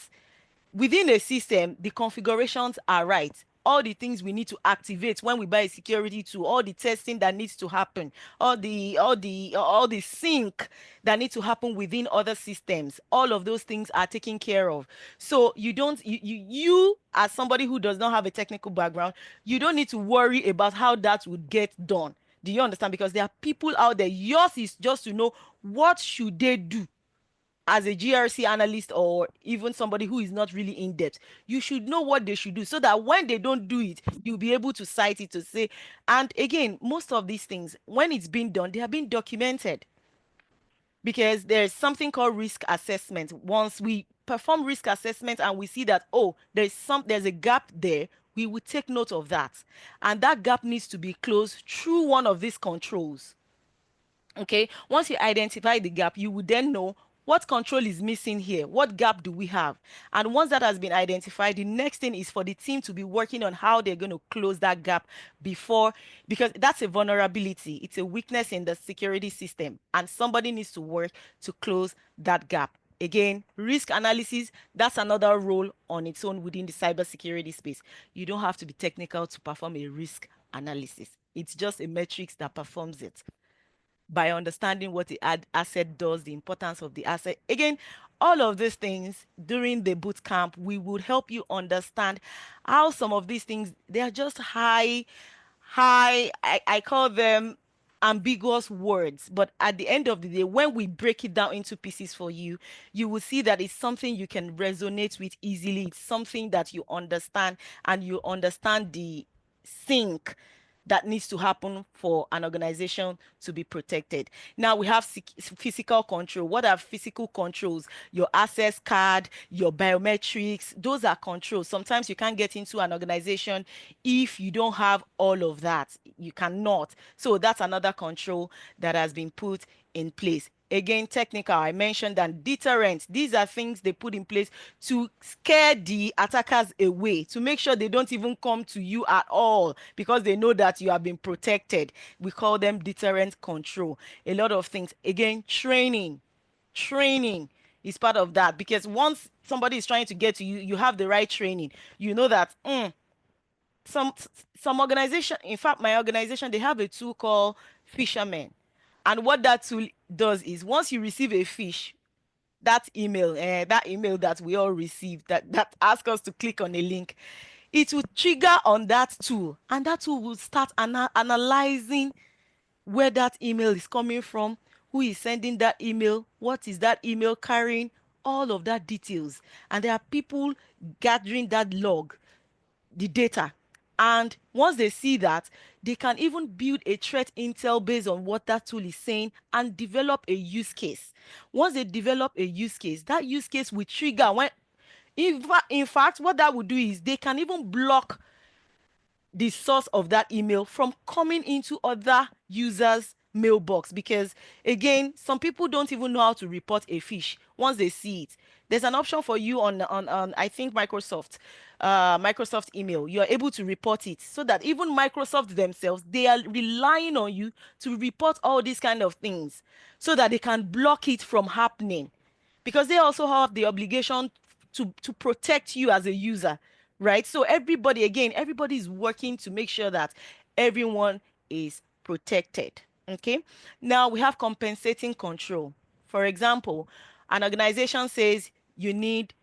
within a system the configurations are right, all the things we need to activate when we buy a security tool, all the testing that needs to happen, all the sync that needs to happen within other systems, all of those things are taken care of. So you as somebody who does not have a technical background, you don't need to worry about how that would get done. Do you understand? Because there are people out there. Yours is just to know what should they do as a GRC analyst or even somebody who is not really in depth, you should know what they should do so that when they don't do it, you'll be able to cite it to say. And again, most of these things, when it's been done, they have been documented because there's something called risk assessment. Once we perform risk assessment and we see that, oh, there's a gap there, we will take note of that. And that gap needs to be closed through one of these controls. Okay, once you identify the gap, you would then know what control is missing here, what gap do we have. And once that has been identified, the next thing is for the team to be working on how they're going to close that gap before, because that's a vulnerability, it's a weakness in the security system, and somebody needs to work to close that gap. Again, risk analysis, that's another role on its own within the cybersecurity space. You don't have to be technical to perform a risk analysis. It's just a metrics that performs it by understanding what the asset does, the importance of the asset. Again, all of these things during the boot camp, we would help you understand how some of these things, they are just I call them ambiguous words. But at the end of the day, when we break it down into pieces for you, you will see that it's something you can resonate with easily. It's something that you understand, and you understand the sync that needs to happen for an organization to be protected. Now we have physical control. What are physical controls? Your access card, your biometrics, those are controls. Sometimes you can't get into an organization if you don't have all of that. You cannot. So that's another control that has been put in place. Again, technical, I mentioned, and deterrent. These are things they put in place to scare the attackers away, to make sure they don't even come to you at all because they know that you have been protected. We call them deterrent control. A lot of things. Again, training. Training is part of that, because once somebody is trying to get to you, you have the right training. You know that some some organization, in fact my organization, they have a tool called Fisherman. And what that tool does is, once you receive a fish, that email that we all receive, that asks us to click on a link, it will trigger on that tool, and that tool will start analyzing where that email is coming from, who is sending that email, what is that email carrying, all of that details. And there are people gathering that log, the data. And once they see that, they can even build a threat intel based on what that tool is saying and develop a use case. Once they develop a use case, that use case will trigger when, in fact, what that would do is they can even block the source of that email from coming into other users' mailbox, because again, some people don't even know how to report a fish once they see it. There's an option for you on I think Microsoft email. You're able to report it, so that even Microsoft themselves, they are relying on you to report all these kind of things so that they can block it from happening, because they also have the obligation to protect you as a user, right? So everybody, again, everybody is working to make sure that everyone is protected. Okay. Now we have compensating control. For example, an organization says you need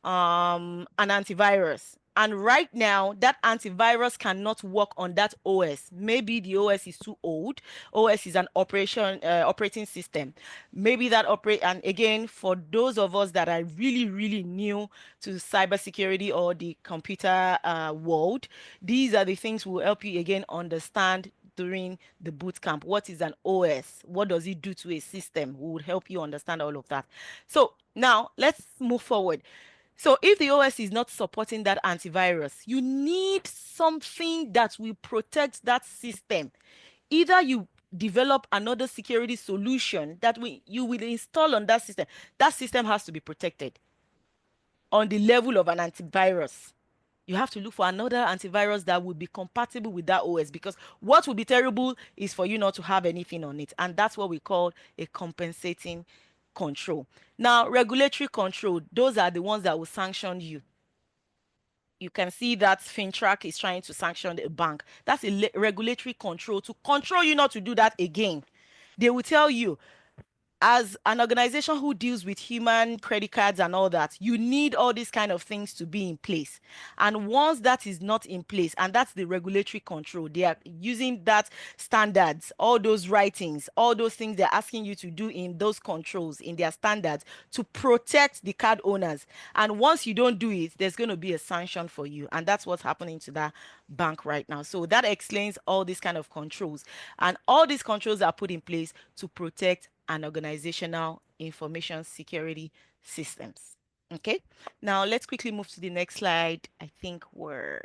an antivirus, and right now that antivirus cannot work on that OS. Maybe the OS is too old. OS is an operating system. Maybe that operate, and again, for those of us that are really new to cybersecurity or the computer world, these are the things will help you again understand during the boot camp. What is an OS? What does it do to a system? We would help you understand all of that. So now let's move forward. So if the OS is not supporting that antivirus, you need something that will protect that system. Either you develop another security solution that you will install on that system. That system has to be protected on the level of an antivirus. You have to look for another antivirus that will be compatible with that OS, because what would be terrible is for you not to have anything on it. And that's what we call a compensating control. Now, regulatory control, those are the ones that will sanction you. You can see that FinTrack is trying to sanction a bank. That's a regulatory control to control you not to do that again. They will tell you, as an organization who deals with human credit cards and all that, you need all these kind of things to be in place. And once that is not in place, and that's the regulatory control, they are using that standards, all those writings, all those things they're asking you to do in those controls, in their standards to protect the card owners. And once you don't do it, there's going to be a sanction for you. And that's what's happening to that bank right now. So that explains all these kind of controls. And all these controls are put in place to protect and organizational information security systems. Okay, now let's quickly move to the next slide. I think we're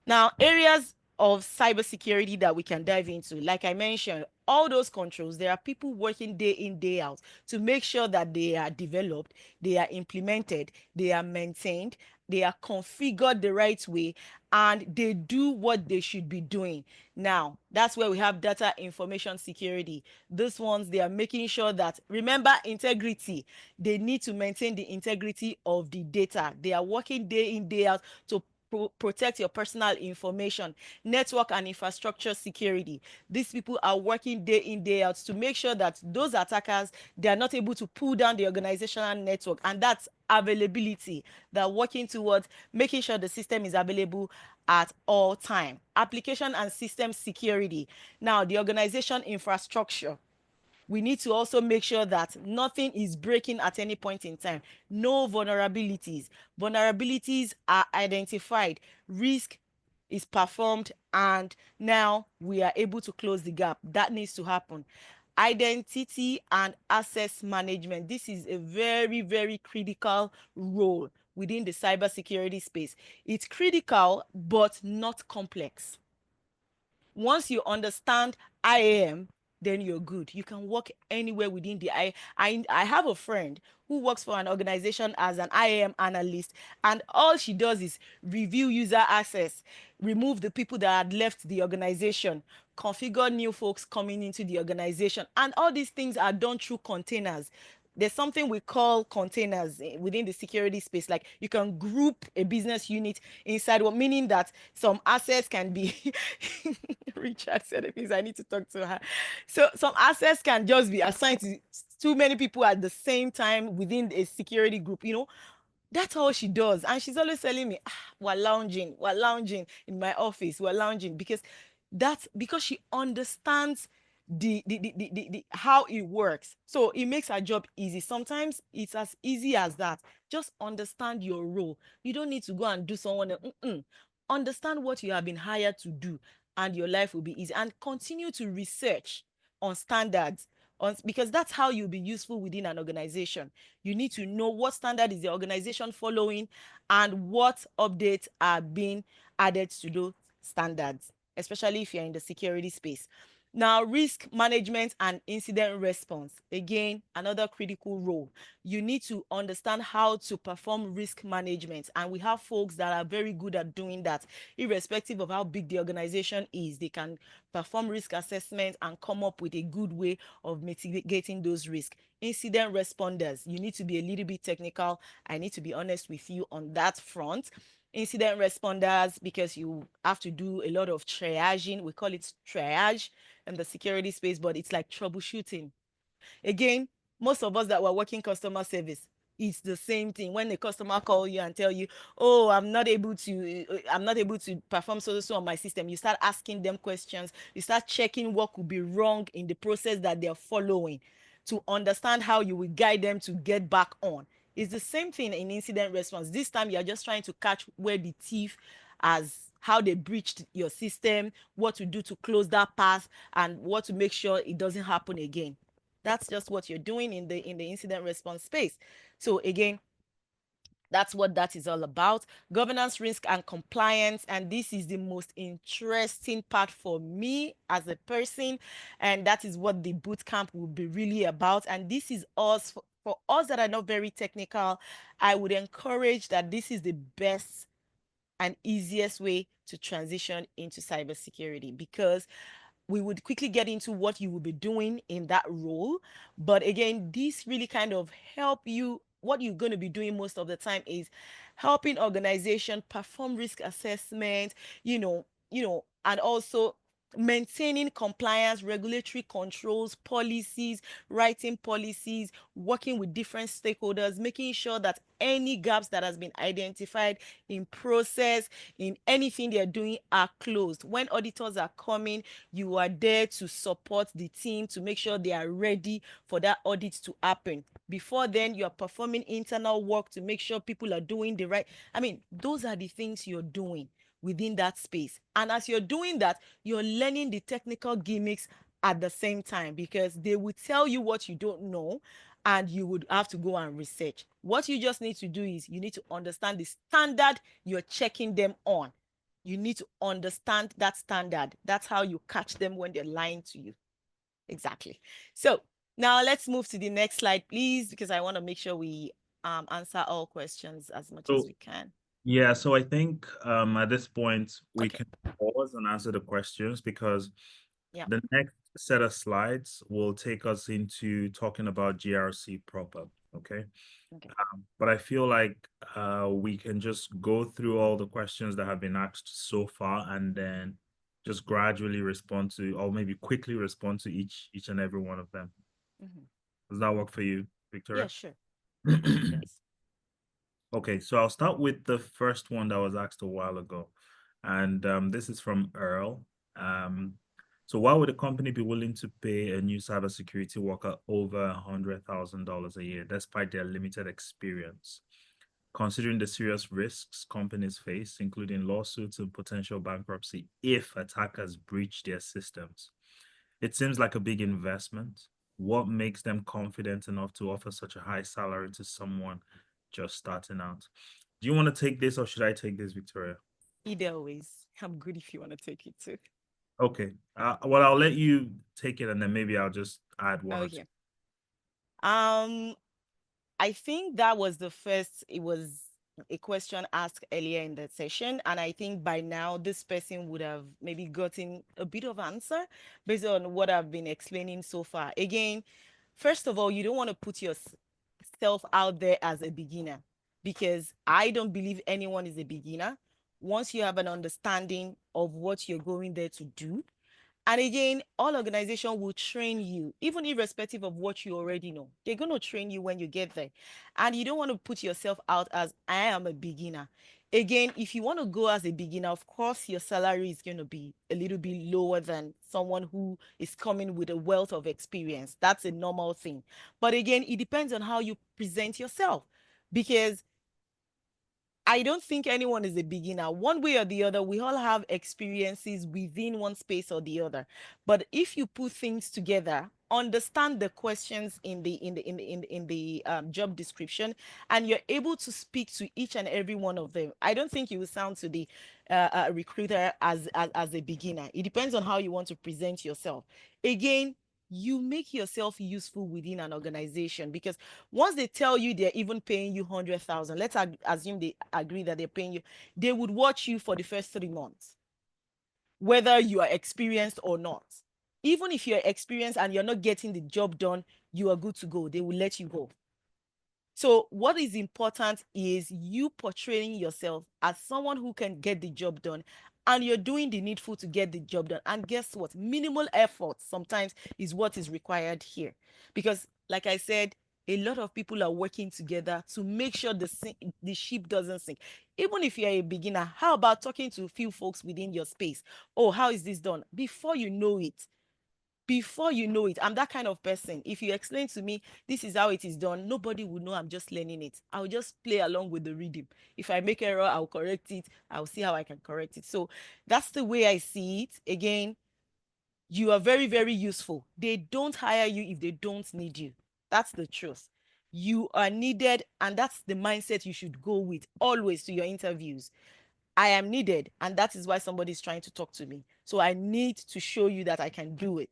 now areas of cybersecurity that we can dive into. Like I mentioned, all those controls, there are people working day in, day out to make sure that they are developed, they are implemented, they are maintained, they are configured the right way, and they do what they should be doing. Now, that's where we have data information security. These ones, they are making sure that, remember, integrity. They need to maintain the integrity of the data. They are working day in, day out to protect your personal information. Network and infrastructure security. These people are working day in, day out to make sure that those attackers, they are not able to pull down the organizational network, and that's availability. They're working towards making sure the system is available at all time. Application and system security. Now, the organization infrastructure, we need to also make sure that nothing is breaking at any point in time. No vulnerabilities. Vulnerabilities are identified, risk is performed, and now we are able to close the gap. That needs to happen. Identity and access management. This is a very, very critical role within the cybersecurity space. It's critical, but not complex. Once you understand IAM, then you're good. You can work anywhere within the I have a friend who works for an organization as an IAM analyst, and all she does is review user access, remove the people that had left the organization, configure new folks coming into the organization, and all these things are done through containers. There's something we call containers within the security space. Like, you can group a business unit inside one, meaning that some assets can be Richard said it means I need to talk to her. So some assets can just be assigned to too many people at the same time within a security group, that's all she does. And she's always telling me, we're lounging in my office, we're lounging, because she understands the how it works. So it makes her job easy. Sometimes it's as easy as that. Just understand your role. You don't need to go and do someone else. Understand what you have been hired to do, and your life will be easy. And continue to research on standards, because that's how you'll be useful within an organization. You need to know what standard is the organization following and what updates are being added to those standards, especially if you're in the security space. Now, risk management and incident response. Again, another critical role. You need to understand how to perform risk management. And we have folks that are very good at doing that. Irrespective of how big the organization is, they can perform risk assessment and come up with a good way of mitigating those risks. Incident responders. You need to be a little bit technical. I need to be honest with you on that front. Incident responders, because you have to do a lot of triaging. We call it triage in the security space, but it's like troubleshooting. Again, most of us that were working customer service, it's the same thing. When a customer call you and tell you, oh, I'm not able to perform so on my system, you start asking them questions. You start checking what could be wrong in the process that they're following to understand how you will guide them to get back on. It's the same thing in incident response. This time you're just trying to catch where the thief has, how they breached your system, what to do to close that path, and what to make sure it doesn't happen again. That's just what you're doing in the incident response space. So again, that's what that is all about. Governance, risk, and compliance. And this is the most interesting part for me as a person. And that is what the bootcamp will be really about. And this is us, for us that are not very technical, I would encourage that this is the best and easiest way to transition into cybersecurity, because we would quickly get into what you will be doing in that role. But again, this really kind of help you. What you're going to be doing most of the time is helping organization perform risk assessment, and also maintaining compliance, regulatory controls, policies, writing policies, working with different stakeholders, making sure that any gaps that has been identified in process, in anything they're doing are closed. When auditors are coming, you are there to support the team to make sure they are ready for that audit to happen. Before then, you are performing internal work to make sure people are doing the right. I mean, those are the things you're doing within that space. And as you're doing that, you're learning the technical gimmicks at the same time, because they will tell you what you don't know and you would have to go and research. What you just need to do is you need to understand the standard you're checking them on. You need to understand that standard. That's how you catch them when they're lying to you. Exactly. So now let's move to the next slide, please, because I want to make sure we answer all questions as much as So we can. yeah, so I think at this point we Okay. can pause and answer the questions, because Yeah. the next set of slides will take us into talking about GRC proper. Okay. Okay. But I feel like we can just go through all the questions that have been asked so far, and then just gradually respond to, or maybe quickly respond to each and every one of them. Mhm. Does that work for you, Yeah, Victoria? sure. It does. Okay, so I'll start with the first one that was asked a while ago. And this is from Earl. Um, so why would a company be willing to pay a new cybersecurity worker over $100,000 a year, despite their limited experience, considering the serious risks companies face, including lawsuits and potential bankruptcy if attackers breach their systems? It seems like a big investment. What makes them confident enough to offer such a high salary to someone just starting out? Do you want to take this, or should I take this, Victoria? Either ways, I'm good if you want to take it too. Okay. Well, I'll let you take it, and then maybe I'll just add one or two. Okay. Um, I think that was the first, it was a question asked earlier in the session. And I think by now this person would have maybe gotten a bit of answer based on what I've been explaining so far. Again, first of all, you don't want to put yourself out there as a beginner, because I don't believe anyone is a beginner. Once you have an understanding of what you're going there to do, and again, all organizations will train you, even irrespective of what you already know. They're going to train you when you get there. And you don't want to put yourself out as I am a beginner. Again, if you want to go as a beginner, of course, your salary is going to be a little bit lower than someone who is coming with a wealth of experience. That's a normal thing. But again, it depends on how you present yourself, because I don't think anyone is a beginner. One way or the other, we all have experiences within one space or the other. But if you put things together, understand the questions in the job description, and you're able to speak to each and every one of them, I don't think you will sound to the recruiter as a beginner. It depends on how you want to present yourself. Again, you make yourself useful within an organization, because once they tell you they're even paying you 100,000, let's assume they agree that they're paying you, they would watch you for the first 3 months, whether you are experienced or not. Even if you're experienced and you're not getting the job done, you are good to go. They will let you go. So what is important is you portraying yourself as someone who can get the job done, and you're doing the needful to get the job done. And guess what? Minimal effort sometimes is what is required here. Because like I said, a lot of people are working together to make sure the ship doesn't sink. Even if you're a beginner, how about talking to a few folks within your space? Oh, how is this done? Before you know it, I'm that kind of person. If you explain to me this is how it is done, nobody would know I'm just learning it. I'll just play along with the rhythm. If I make error, I'll correct it. I'll see how I can correct it. So that's the way I see it. Again, you are very, very useful. They don't hire you if they don't need you. That's the truth. You are needed, and that's the mindset you should go with always to your interviews. I am needed, and that is why somebody is trying to talk to me. So I need to show you that I can do it.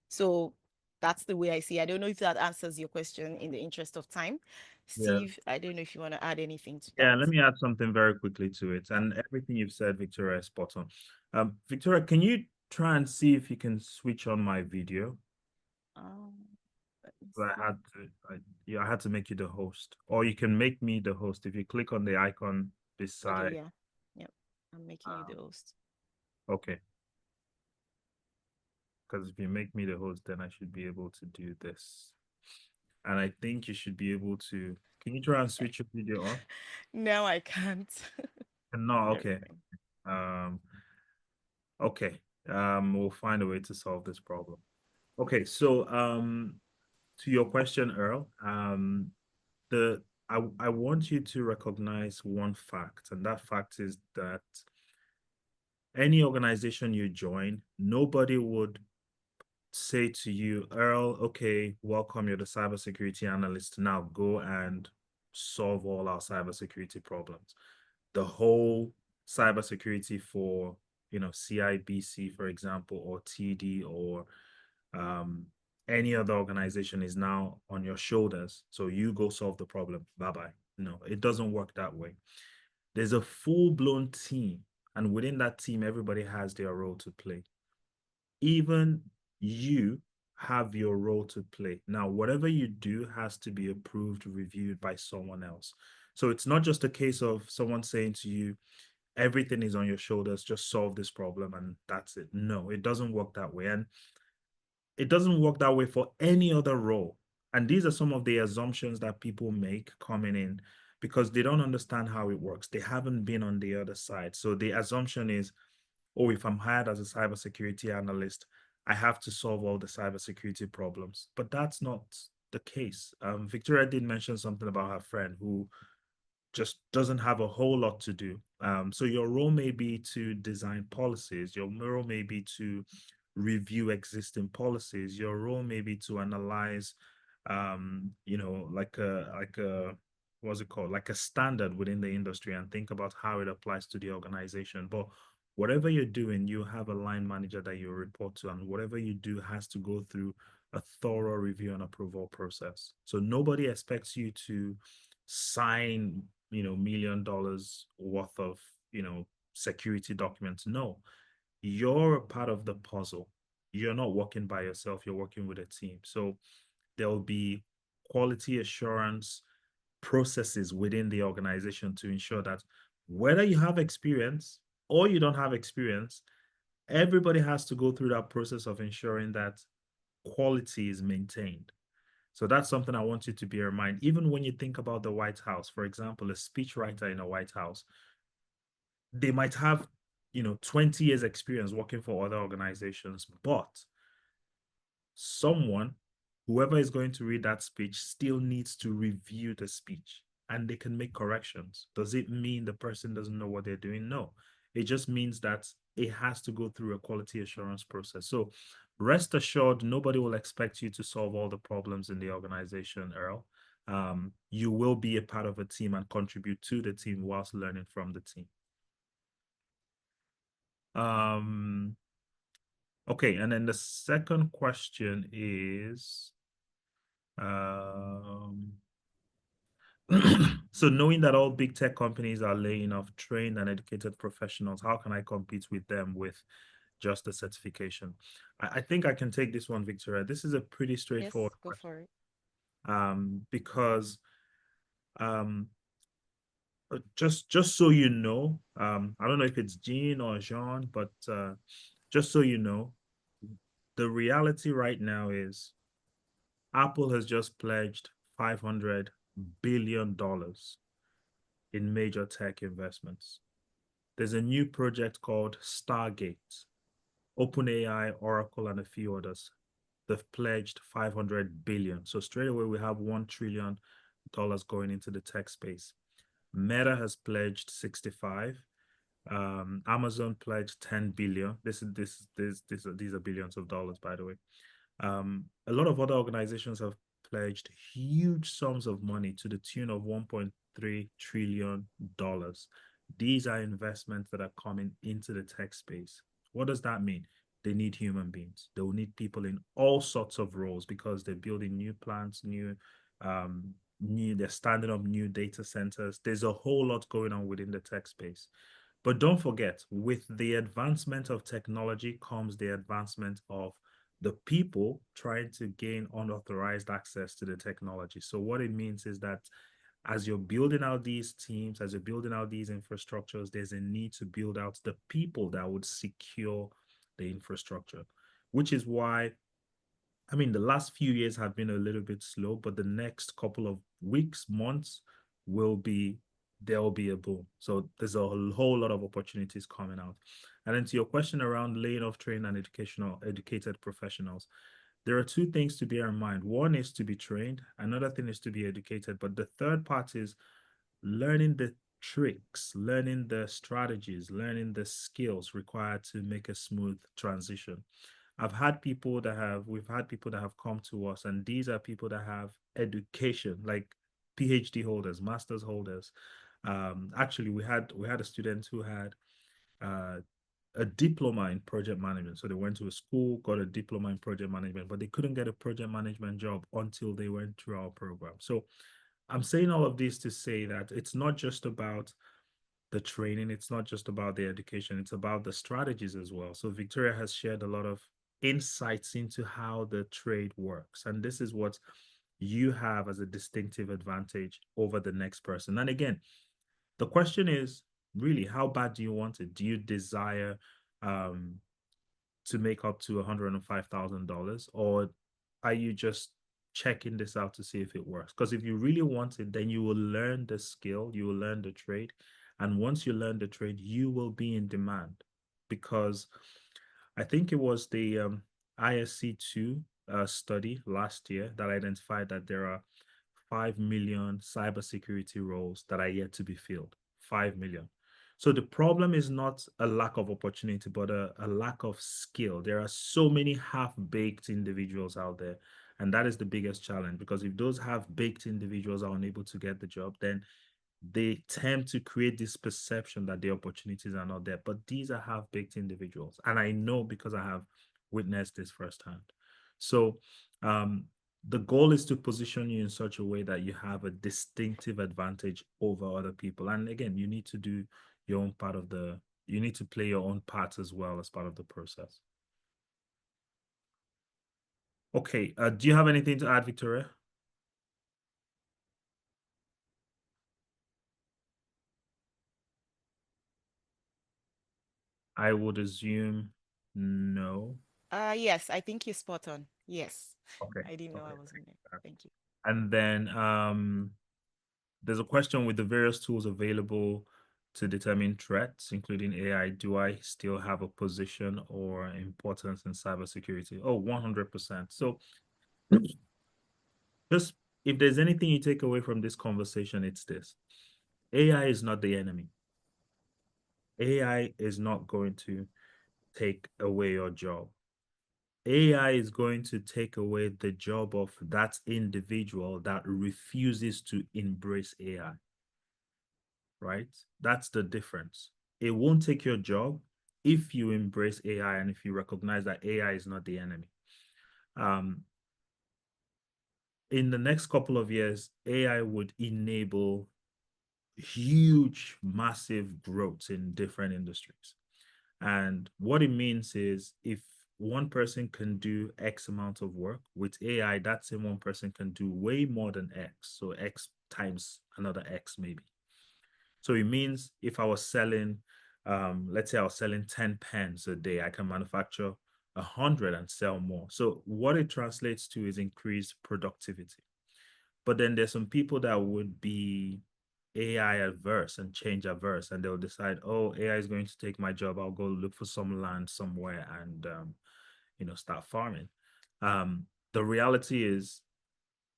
So that's the way I see. I don't know if that answers your question in the interest of time. Yeah. Steve, I don't know if you want to add anything to Yeah, that. let me add something very quickly to it. And everything you've said, Victoria, is spot on. Victoria, can you try and see if you can switch on my video? Um, let me 'Cause see. I had to make you the host, or you can make me the host if you click on the icon Okay, beside. yeah. Yep. I'm making you the host. Okay. because if you make me the host, then I should be able to do this. And I think you should be able to. Can you try and switch your video on? No, I can't. No, okay. Okay. Um, okay. We'll find a way to solve this problem. Okay, so to your question, Earl, the I want you to recognize one fact, and that fact is that any organization you join, nobody would say to you, Earl, okay, welcome, you're the cybersecurity analyst. Now go and solve all our cybersecurity problems. The whole cybersecurity for, CIBC, for example, or TD, or um, any other organization is now on your shoulders. So you go solve the problem. Bye-bye. No, it doesn't work that way. There's a full-blown team, and within that team, everybody has their role to play. Even you have your role to play. Now, whatever you do has to be approved, reviewed by someone else. So it's not just a case of someone saying to you, everything is on your shoulders, just solve this problem and that's it. No, it doesn't work that way. And it doesn't work that way for any other role. And these are some of the assumptions that people make coming in because they don't understand how it works. They haven't been on the other side. So the assumption is, oh, if I'm hired as a cybersecurity analyst, I have to solve all the cybersecurity problems. But that's not the case. Victoria did mention something about her friend who just doesn't have a whole lot to do. So your role may be to design policies. Your role may be to review existing policies. Your role may be to analyze, like a what's it called, like a standard within the industry and think about how it applies to the organization. But whatever you're doing, you have a line manager that you report to, and whatever you do has to go through a thorough review and approval process. So nobody expects you to sign, $1 million worth of, security documents. No, you're a part of the puzzle. You're not working by yourself, you're working with a team. So there'll be quality assurance processes within the organization to ensure that whether you have experience or you don't have experience, everybody has to go through that process of ensuring that quality is maintained. So that's something I want you to bear in mind. Even when you think about the White House, for example, a speechwriter in a White House, they might have, 20 years experience working for other organizations, but someone, whoever is going to read that speech, still needs to review the speech and they can make corrections. Does it mean the person doesn't know what they're doing? No. It just means that it has to go through a quality assurance process. So rest assured, nobody will expect you to solve all the problems in the organization, Earl. You will be a part of a team and contribute to the team whilst learning from the team. Okay, and then the second question is, so knowing that all big tech companies are laying off trained and educated professionals, how can I compete with them with just a certification? I think I can take this one, Victoria. This is a pretty Yes, straightforward go question. for it. Because just so you know, I don't know if it's Jean or Jean, but just so you know, the reality right now is Apple has just pledged $500 billion in major tech investments. There's a new project called Stargate. OpenAI, Oracle, and a few others. They've pledged 500 billion. So straight away, we have $1 trillion going into the tech space. Meta has pledged 65. Amazon pledged 10 billion. These are billions of dollars, by the way. A lot of other organizations have pledged huge sums of money to the tune of $1.3 trillion. These are investments that are coming into the tech space. What does that mean? They need human beings. They will need people in all sorts of roles because they're building new plants, they're standing up new data centers. There's a whole lot going on within the tech space. But don't forget, with the advancement of technology comes the advancement of the people trying to gain unauthorized access to the technology. So what it means is that as you're building out these teams, as you're building out these infrastructures, there's a need to build out the people that would secure the infrastructure. which is why, I mean, the last few years have been a little bit slow, but the next couple of weeks, months will be, there will be a boom. So there's a whole lot of opportunities coming out. And then to your question around laying off trained and educated professionals, there are two things to bear in mind. One is to be trained, another thing is to be educated. But the third part is learning the tricks, learning the strategies, learning the skills required to make a smooth transition. We've had people that have come to us, and these are people that have education, like PhD holders, master's holders. Actually, we had a student who had uh, a diploma in project management. So they went to a school, got a diploma in project management, but they couldn't get a project management job until they went through our program. So I'm saying all of this to say that it's not just about the training, it's not just about the education, it's about the strategies as well. So Victoria has shared a lot of insights into how the trade works. And this is what you have as a distinctive advantage over the next person. And again, the question is really, how bad do you want it? Do you desire um, to make up to $105,000, or are you just checking this out to see if it works? Because if you really want it, then you will learn the skill, you will learn the trade. And once you learn the trade, you will be in demand, because I think it was the ISC2 study last year that identified that there are 5 million cybersecurity roles that are yet to be filled. 5 million. So the problem is not a lack of opportunity, but a lack of skill. There are so many half-baked individuals out there. And that is the biggest challenge, because if those half-baked individuals are unable to get the job, then they tend to create this perception that the opportunities are not there. But these are half-baked individuals. And I know because I have witnessed this firsthand. So um, the goal is to position you in such a way that you have a distinctive advantage over other people. And again, you need to do your own part of the, you need to play your own part as well as part of the process. Okay, do you have anything to add, Victoria? I would assume no. Yes, I think you're spot on. Yes. Okay. I didn't know I Okay. was on it. Thank you. And then there's a question: with the various tools available to determine threats, including AI, do I still have a position or importance in cybersecurity? Oh, 100%. So just, if there's anything you take away from this conversation, it's this: AI is not the enemy. AI is not going to take away your job. AI is going to take away the job of that individual that refuses to embrace AI, right? That's the difference. It won't take your job if you embrace AI and if you recognize that AI is not the enemy. In the next couple of years, AI would enable huge, massive growth in different industries. And what it means is, if one person can do X amount of work with AI, that same one person can do way more than X. So X times another X maybe. So it means if I was selling, let's say I was selling 10 pens a day, I can manufacture 100 and sell more. So what it translates to is increased productivity. But then there's some people that would be AI adverse and change averse, and they'll decide, oh, AI is going to take my job. I'll go look for some land somewhere and start farming. The reality is,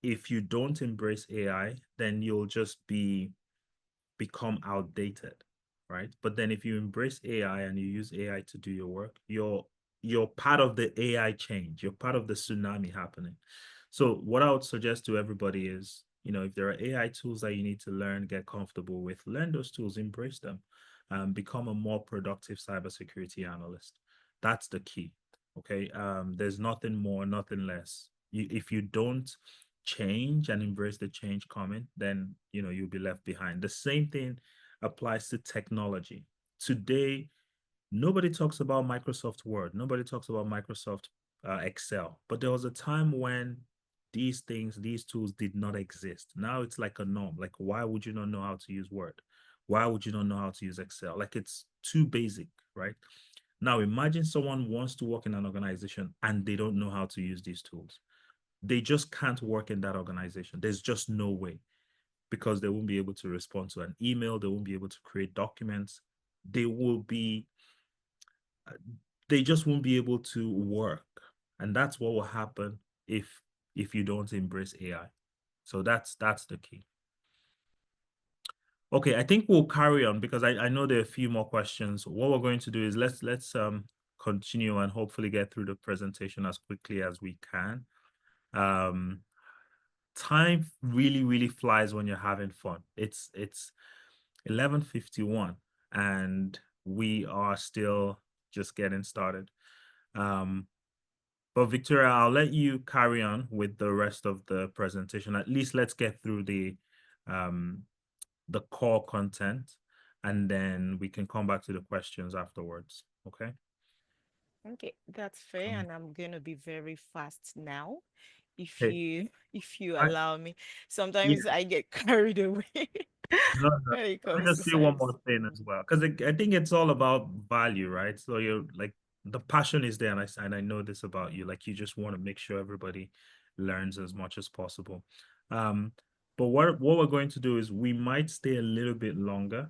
if you don't embrace AI, then you'll just become outdated, right? But then if you embrace AI and you use AI to do your work, you're part of the AI change. You're part of the tsunami happening. So what I would suggest to everybody is, if there are AI tools that you need to learn, get comfortable with, learn those tools, embrace them, become a more productive cybersecurity analyst. That's the key. Okay. There's nothing more, nothing less. If you don't change and embrace the change coming, then you'll be left behind. The same thing applies to technology. Today, nobody talks about Microsoft Word. Nobody talks about Microsoft Excel. But there was a time when these tools did not exist. Now it's like a norm. Like, why would you not know how to use Word? Why would you not know how to use Excel? Like, it's too basic, right? Now, imagine someone wants to work in an organization and they don't know how to use these tools. They just can't work in that organization. There's just no way, because they won't be able to respond to an email. They won't be able to create documents. They will be, they just won't be able to work. And that's what will happen if you don't embrace AI. So that's the key. Okay, I think we'll carry on because I know there are a few more questions. What we're going to do is let's continue and hopefully get through the presentation as quickly as we can. Time really flies when you're having fun. It's 11:51 and we are still just getting started. But Victoria, I'll let you carry on with the rest of the presentation. At least let's get through the core content, and then we can come back to the questions afterwards. Okay. Okay, that's fair, Um, and I'm gonna be very fast now, if okay. you I, allow me. yeah. Sometimes I get carried away No, no. when it Let me comes to just say one more cybersecurity. thing as well, because I think it's all about value, right? So you're like the passion is there, and I know this about you. Like you just want to make sure everybody learns as much as possible. Um, but what we're going to do is we might stay a little bit longer.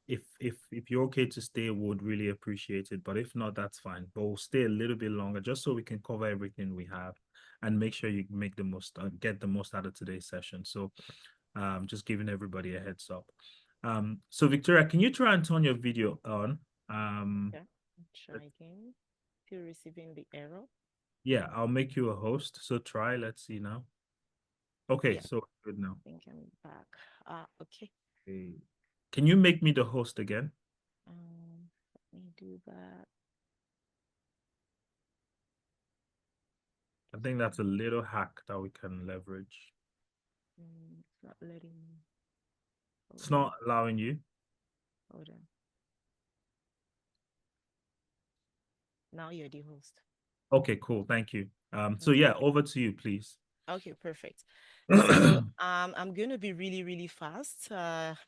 If you're okay to stay, would really appreciate it. But if not, that's fine. But we'll stay a little bit longer just so we can cover everything we have and make sure you make the most, get the most out of today's session. So just giving everybody a heads up. So Victoria, can you try and turn your video on? Yeah, try again. Still receiving the error. Yeah, I'll make you a host. So try, let's see now. Okay, Yeah, so good now. I think I'm back. Okay. Okay. Can you make me the host again? Let me do that. I think that's a little hack that we can leverage. It's not letting me. It's Hold on. not allowing you. Hold on. Now you're the host. Okay, cool. Thank you. So Okay. yeah, over to you, please. Okay, perfect. So I'm going to be really fast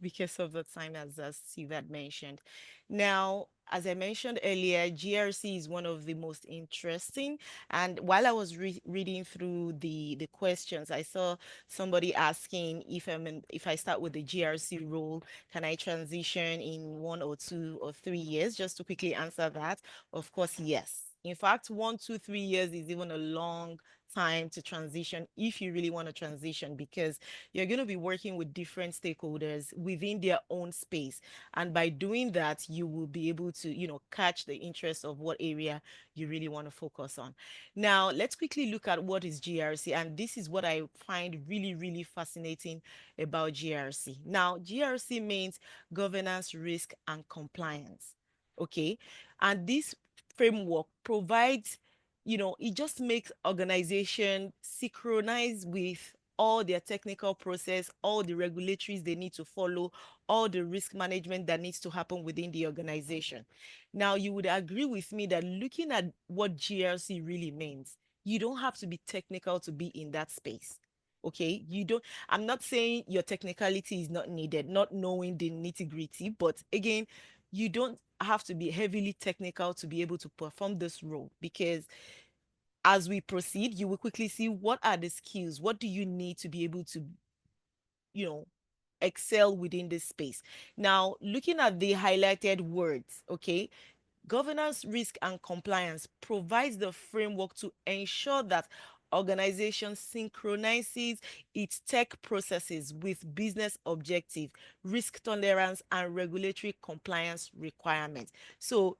because of the time, as Steve had mentioned. Now, as I mentioned earlier, GRC is one of the most interesting. And while I was reading through the questions, I saw somebody asking if I start with the GRC role, can I transition in 1 or 2 or 3 years? Just to quickly answer that, of course, yes. In fact, 1, 2, 3 years is even a long time to transition if you really want to transition, because you're going to be working with different stakeholders within their own space, and by doing that you will be able to catch the interest of what area you really want to focus on. Now let's quickly look at what is GRC, and this is what I find really fascinating about GRC. Now GRC means governance, risk and compliance. Okay, and this framework provides, it just makes organization synchronize with all their technical process, all the regulatories they need to follow, all the risk management that needs to happen within the organization. Now, you would agree with me that looking at what GRC really means, you don't have to be technical to be in that space. Okay, you don't, I'm not saying your technicality is not needed, not knowing the nitty gritty, but again, you don't have to be heavily technical to be able to perform this role, because as we proceed, you will quickly see what are the skills, what do you need to be able to, you know, excel within this space. Now, looking at the highlighted words, okay, governance, risk, and compliance provides the framework to ensure that organization synchronizes its tech processes with business objective, risk tolerance, and regulatory compliance requirements. So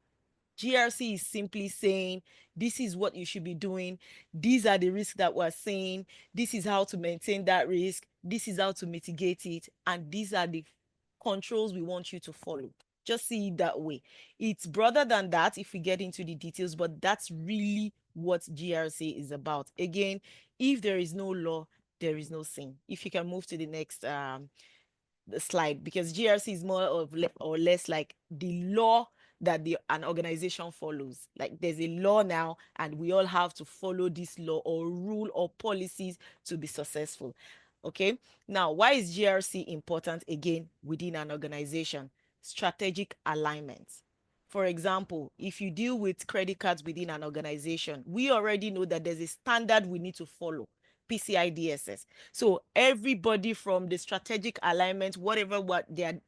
GRC is simply saying, this is what you should be doing. These are the risks that we're seeing. This is how to maintain that risk. This is how to mitigate it. And these are the controls we want you to follow. Just see it that way. It's broader than that if we get into the details, but that's really what GRC is about. Again, if there is no law, there is no sin. If you can move to the next the slide, because GRC is more of or less like the law that an organization follows. Like there's a law now, and we all have to follow this law or rule or policies to be successful. Okay. Now, why is GRC important again within an organization? Strategic alignment. For example, if you deal with credit cards within an organization, we already know that there's a standard we need to follow. PCI DSS. So everybody from the strategic alignment, whatever what they are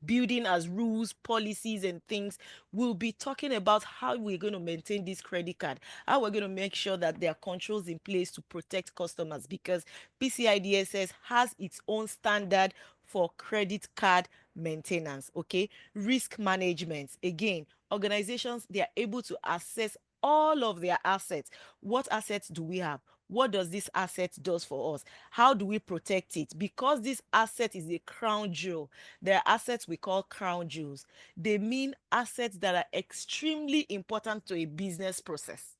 building as rules, policies, and things, we'll be talking about how we're going to maintain this credit card, how we're going to make sure that there are controls in place to protect customers, because PCI DSS has its own standard for credit card maintenance. Okay, risk management, again, organizations, they are able to assess all of their assets. What assets do we have? What does this asset does for us? How do we protect it? Because this asset is a crown jewel. There are assets we call crown jewels. They mean assets that are extremely important to a business process.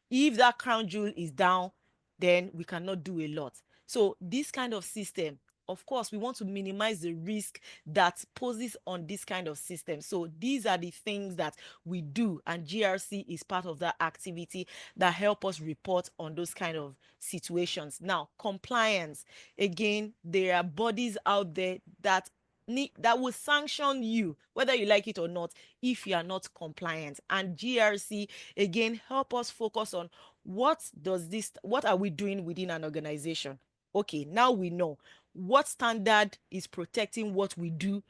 If that crown jewel is down, then we cannot do a lot. So this kind of system, of course, we want to minimize the risk that poses on this kind of system. So these are the things that we do, and GRC is part of that activity that help us report on those kind of situations. Now, compliance, again, there are bodies out there that will sanction you, whether you like it or not, if you are not compliant. And GRC, again, help us focus on what are we doing within an organization. Okay, now we know what standard is protecting what we do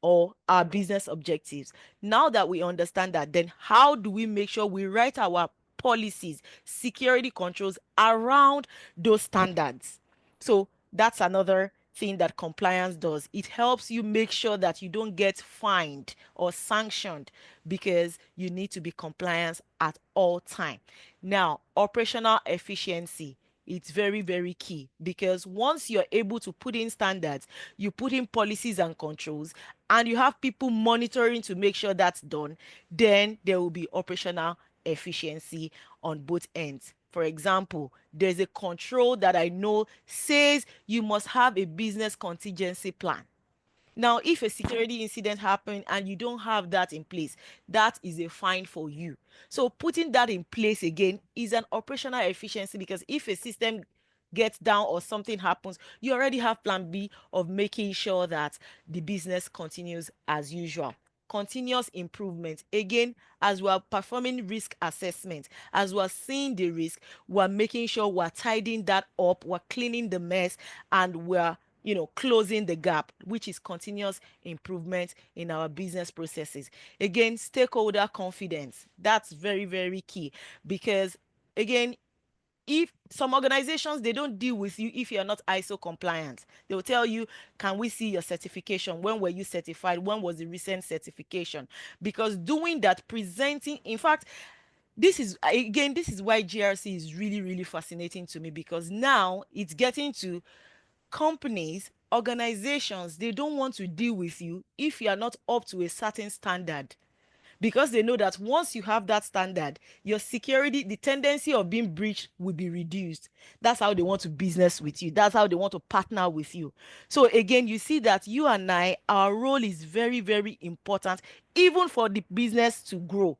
or our business objectives. Now that we understand that, then how do we make sure we write our policies, security controls around those standards? So that's another thing that compliance does. It helps you make sure that you don't get fined or sanctioned because you need to be compliant at all time. Now, operational efficiency, it's very, very key, because once you're able to put in standards, you put in policies and controls, and you have people monitoring to make sure that's done, then there will be operational efficiency on both ends. For example, there's a control that I know says you must have a business contingency plan. Now, if a security incident happened and you don't have that in place, that is a fine for you. So putting that in place again is an operational efficiency, because if a system gets down or something happens, you already have plan B of making sure that the business continues as usual. Continuous improvement, again, as we are performing risk assessment, as we are seeing the risk, we're making sure we're tidying that up, we're cleaning the mess, and we're closing the gap, which is continuous improvement in our business processes. Again, stakeholder confidence, that's very, very key, because again, if some organizations, they don't deal with you if you're not ISO compliant. They will tell you, can we see your certification? When were you certified? When was the recent certification? Because doing that, presenting, in fact, this is why GRC is really, really fascinating to me, because now it's getting to companies, organizations, they don't want to deal with you if you are not up to a certain standard, because they know that once you have that standard, your security, the tendency of being breached will be reduced. That's how they want to business with you. That's how they want to partner with you. So again, you see that you and I, our role is very, very important, even for the business to grow,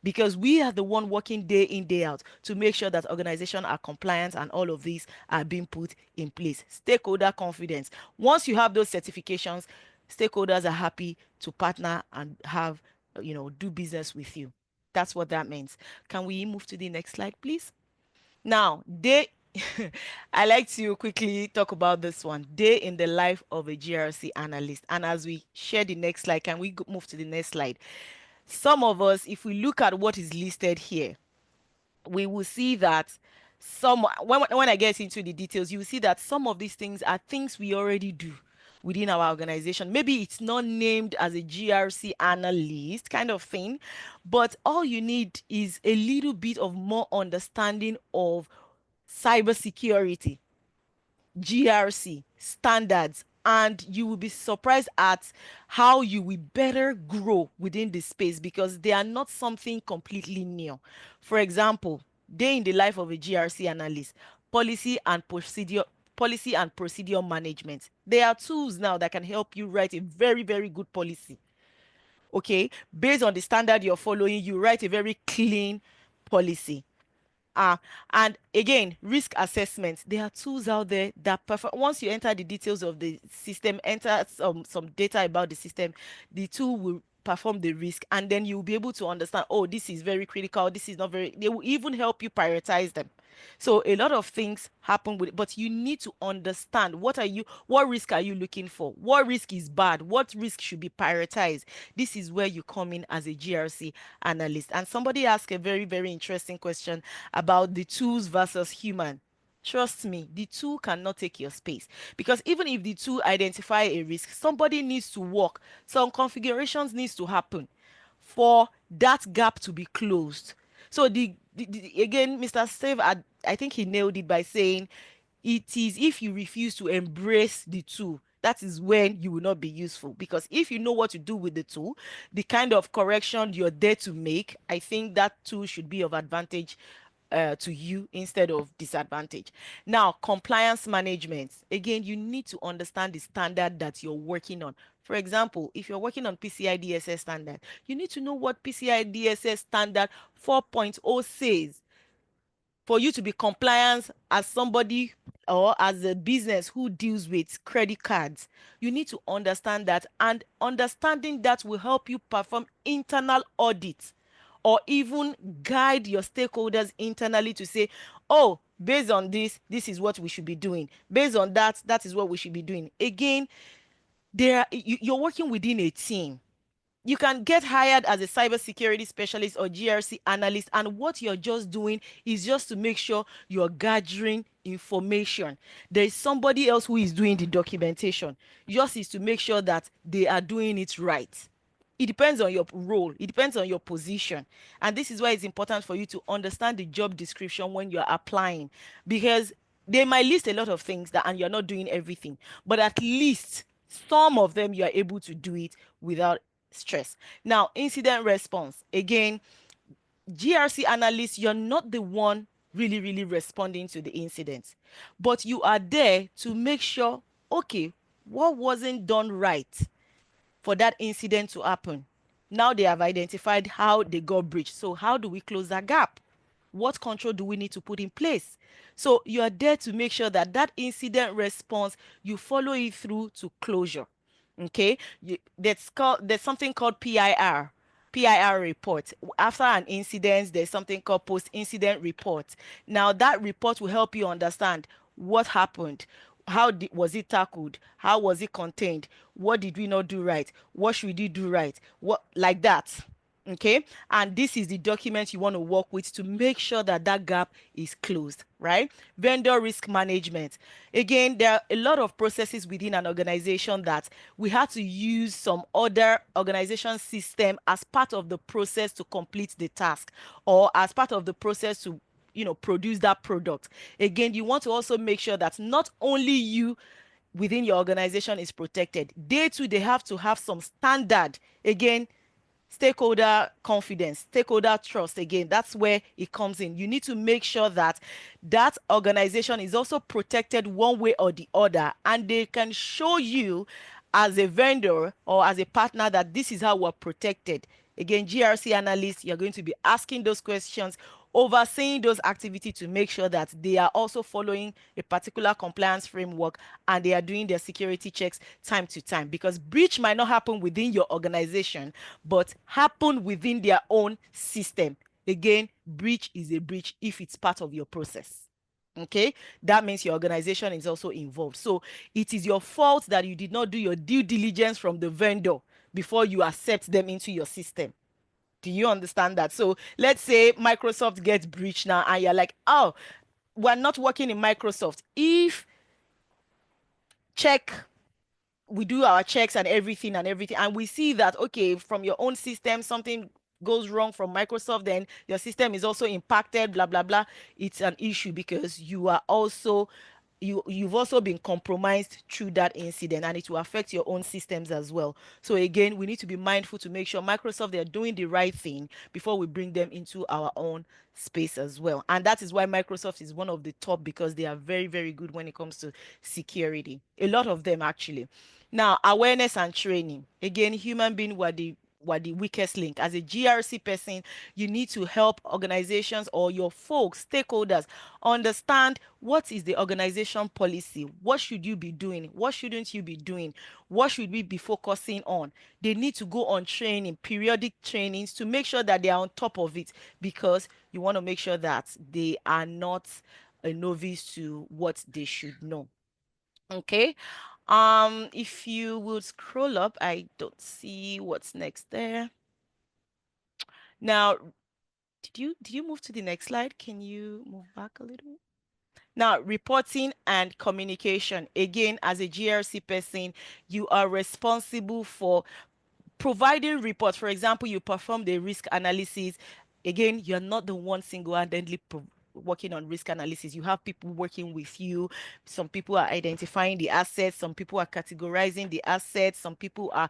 because we are the one working day in, day out to make sure that organizations are compliant and all of these are being put in place. Stakeholder confidence. Once you have those certifications, stakeholders are happy to partner and have, do business with you. That's what that means. Can we move to the next slide, please? Now, I like to quickly talk about this one. Day in the life of a GRC analyst. And as we share the next slide, can we move to the next slide? Some of us, if we look at what is listed here, we will see that when I get into the details, you will see that some of these things are things we already do within our organization. Maybe it's not named as a GRC analyst kind of thing, but all you need is a little bit of more understanding of cybersecurity, GRC standards, and you will be surprised at how you will better grow within the space, because they are not something completely new. For example, day in the life of a GRC analyst, policy and procedure management. There are tools now that can help you write a very, very good policy. Okay, based on the standard you're following, you write a very clean policy. And again, risk assessment. There are tools out there that once you enter the details of the system, enter some data about the system, the tool will perform the risk, and then you'll be able to understand, oh, this is very critical, this is not very. They will even help you prioritize them. So a lot of things happen with it, but you need to understand what risk are you looking for? What risk is bad? What risk should be prioritized? This is where you come in as a GRC analyst. And somebody asked a very, very interesting question about the tools versus human. Trust me, the tool cannot take your space, because even if the tool identify a risk, somebody needs to work. Some configurations needs to happen for that gap to be closed. So again, Mr. Steve, I think he nailed it by saying it is if you refuse to embrace the tool, that is when you will not be useful. Because if you know what to do with the tool, the kind of correction you're there to make, I think that tool should be of advantage to you instead of disadvantage. Now, compliance management. Again, you need to understand the standard that you're working on. For example, if you're working on PCI DSS standard, you need to know what PCI DSS standard 4.0 says for you to be compliant as somebody or as a business who deals with credit cards. You need to understand that, and understanding that will help you perform internal audits or even guide your stakeholders internally to say, oh, based on this, this is what we should be doing. Based on that, that is what we should be doing. Again, you're working within a team. You can get hired as a cybersecurity specialist or GRC analyst, and what you're just doing is just to make sure you're gathering information. There is somebody else who is doing the documentation. Yours is to make sure that they are doing it right. It depends on your role, it depends on your position. And this is why it's important for you to understand the job description when you're applying, because they might list a lot of things that and you're not doing everything, but at least some of them you are able to do it without stress. Now, incident response. Again, GRC analyst, you're not the one really responding to the incident, but you are there to make sure, okay, what wasn't done right for that incident to happen? Now they have identified how they got breached. So how do we close that gap? What control do we need to put in place? So you are there to make sure that that incident response, you follow it through to closure. Okay, there's something called PIR report. After an incident, there's something called post-incident report. Now that report will help you understand what happened, was it tackled, how was it contained, what did we not do right, what should we do right, what, like that. Okay, and this is the document you want to work with to make sure that that gap is closed, right? Vendor risk management. Again, there are a lot of processes within an organization that we have to use some other organization system as part of the process to complete the task, or as part of the process to produce that product. Again, you want to also make sure that not only you within your organization is protected, they have to have some standard. Again, stakeholder confidence, stakeholder trust. Again, that's where it comes in. You need to make sure that that organization is also protected one way or the other, and they can show you as a vendor or as a partner that this is how we're protected. Again, GRC analysts, you're going to be asking those questions, overseeing those activities to make sure that they are also following a particular compliance framework and they are doing their security checks time to time, because breach might not happen within your organization but happen within their own system. Again, breach is a breach if it's part of your process. Okay, that means your organization is also involved. So it is your fault that you did not do your due diligence from the vendor before you accept them into your system. Do you understand that? So let's say Microsoft gets breached now and you're like, oh, we're not working in Microsoft. If check we do our checks and everything and we see that, okay, from your own system something goes wrong from Microsoft, then your system is also impacted, blah blah blah, it's an issue because you've also been compromised through that incident, and it will affect your own systems as well. So again, we need to be mindful to make sure Microsoft, they're doing the right thing before we bring them into our own space as well. And that is why Microsoft is one of the top, because they are very good when it comes to security, a lot of them actually. Now, awareness and training. Again, human being, the weakest link. As a GRC person, you need to help organizations or your folks, stakeholders, understand what is the organization policy, what should you be doing, what shouldn't you be doing, what should we be focusing on. They need to go on training, periodic trainings, to make sure that they are on top of it, because you want to make sure that they are not a novice to what they should know. Okay. If you will scroll up, I don't see what's next there. Now, did you move to the next slide? Can you move back a little? Now, reporting and communication. Again, as a GRC person, you are responsible for providing reports. For example, you perform the risk analysis. Again, you're not the one single-handedly working on risk analysis. You have people working with you. Some people are identifying the assets, some people are categorizing the assets, some people are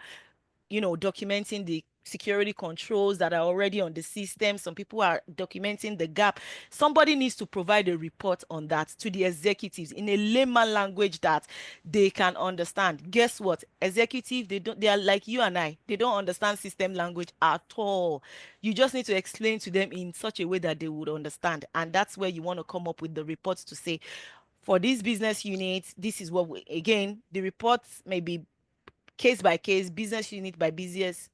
documenting the security controls that are already on the system. Some people are documenting the gap. Somebody needs to provide a report on that to the executives in a layman language that they can understand. Guess what? Executives, they are like you and I. They don't understand system language at all. You just need to explain to them in such a way that they would understand. And that's where you want to come up with the reports to say, for this business unit, this is what again, the reports may be case by case, business unit by business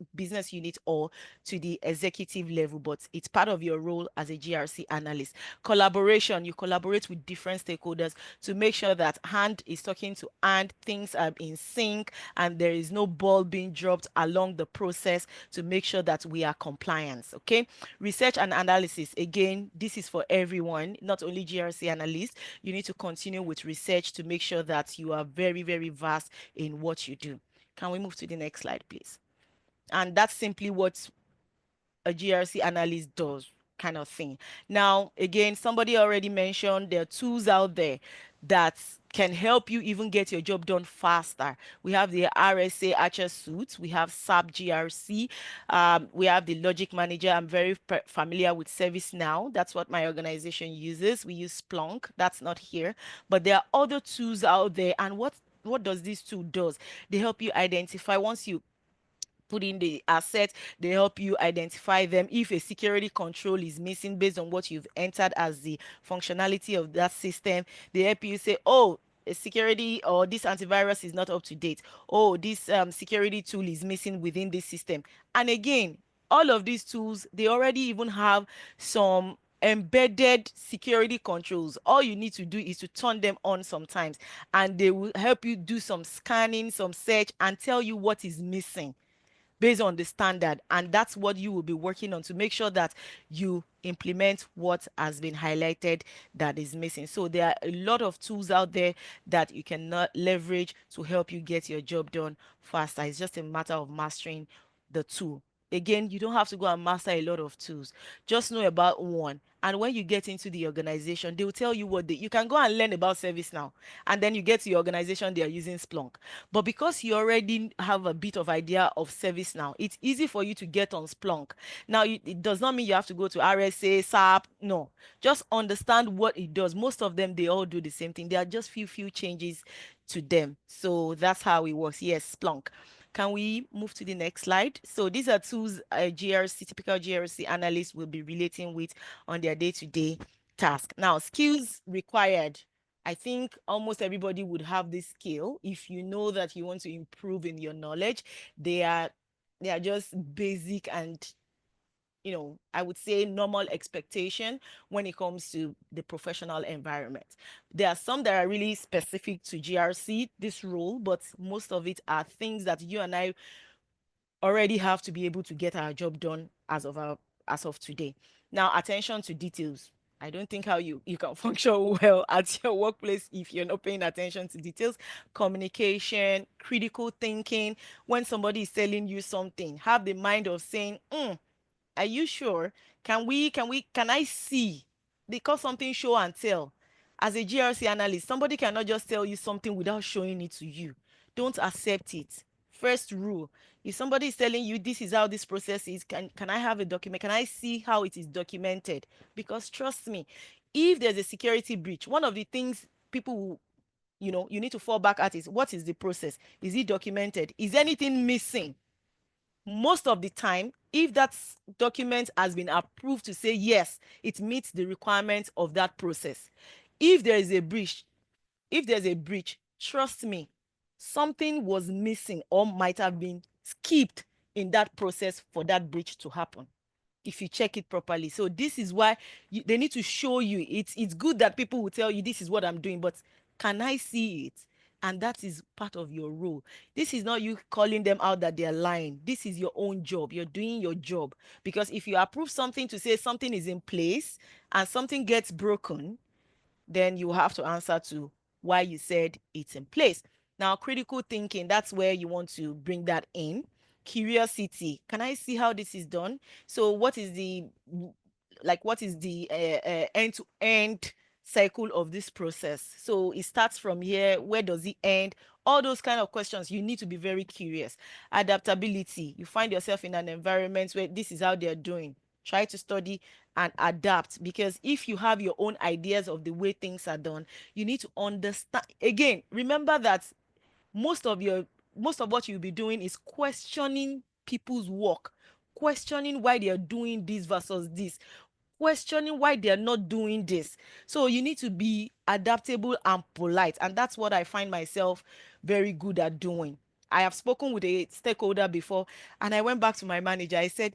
unit, or to the executive level, but it's part of your role as a GRC analyst. Collaboration, you collaborate with different stakeholders to make sure that hand is talking to hand, things are in sync, and there is no ball being dropped along the process to make sure that we are compliant. Okay. Research and analysis, again, this is for everyone, not only GRC analysts. You need to continue with research to make sure that you are very, very vast in what you do. Can we move to the next slide, please? And that's simply what a GRC analyst does, kind of thing. Now, again, somebody already mentioned there are tools out there that can help you even get your job done faster. We have the RSA Archer suite, we have SAP GRC, we have the Logic Manager. I'm very familiar with ServiceNow. That's what my organization uses. We use Splunk. That's not here, but there are other tools out there. And what does this tool does? They help you identify, once you put in the assets, they help you identify them. If a security control is missing based on what you've entered as the functionality of that system, they help you say, oh, a security or this antivirus is not up to date. Oh, this security tool is missing within this system. And again, all of these tools, they already even have some embedded security controls. All you need to do is to turn them on sometimes, and they will help you do some scanning, some search, and tell you what is missing based on the standard. And that's what you will be working on to make sure that you implement what has been highlighted that is missing. So there are a lot of tools out there that you can leverage to help you get your job done faster. It's just a matter of mastering the tool. Again, you don't have to go and master a lot of tools. Just know about one. And when you get into the organization, they will tell you you can go and learn about ServiceNow. And then you get to your organization, they are using Splunk. But because you already have a bit of idea of ServiceNow, it's easy for you to get on Splunk. Now, it does not mean you have to go to RSA, SAP. No, just understand what it does. Most of them, they all do the same thing. There are just few changes to them. So that's how it works. Yes, Splunk. Can we move to the next slide? So these are tools a typical GRC analyst will be relating with on their day-to-day task. Now, skills required. I think almost everybody would have this skill. If you know that you want to improve in your knowledge, they are just basic and I would say normal expectation when it comes to the professional environment. There are some that are really specific to GRC, this role, but most of it are things that you and I already have to be able to get our job done as of today. Now, attention to details. I don't think how you can function well at your workplace if you're not paying attention to details. Communication, critical thinking. When somebody is telling you something, have the mind of saying, are you sure? Can I see? Because something show and tell. As a GRC analyst, somebody cannot just tell you something without showing it to you. Don't accept it. First rule, if somebody is telling you this is how this process is, can I have a document? Can I see how it is documented? Because trust me, if there's a security breach, one of the things people will, you need to fall back at is, what is the process? Is it documented? Is anything missing? most of the time, if that document has been approved to say yes, it meets the requirements of that process. If there is a breach, if there's a breach, trust me, something was missing or might have been skipped in that process for that breach to happen if you check it properly. So this is why they need to show you. It's good that people will tell you this is what I'm doing, but can I see it? And that is part of your role. This is not you calling them out that they're lying. This is your own job. You're doing your job. Because if you approve something to say something is in place and something gets broken, then you have to answer to why you said it's in place. Now, critical thinking, that's where you want to bring that in. Curiosity, can I see how this is done? So what is the end to end cycle of this process? So it starts from here, where does it end? All those kind of questions, you need to be very curious. Adaptability, you find yourself in an environment where this is how they're doing, try to study and adapt, because if you have your own ideas of the way things are done, you need to understand. Again, remember that most of your most of what you'll be doing is questioning people's work, questioning why they are doing this versus this, questioning why they are not doing this. So you need to be adaptable and polite, and that's what I find myself very good at doing. I have spoken with a stakeholder before, and I went back to my manager. I said,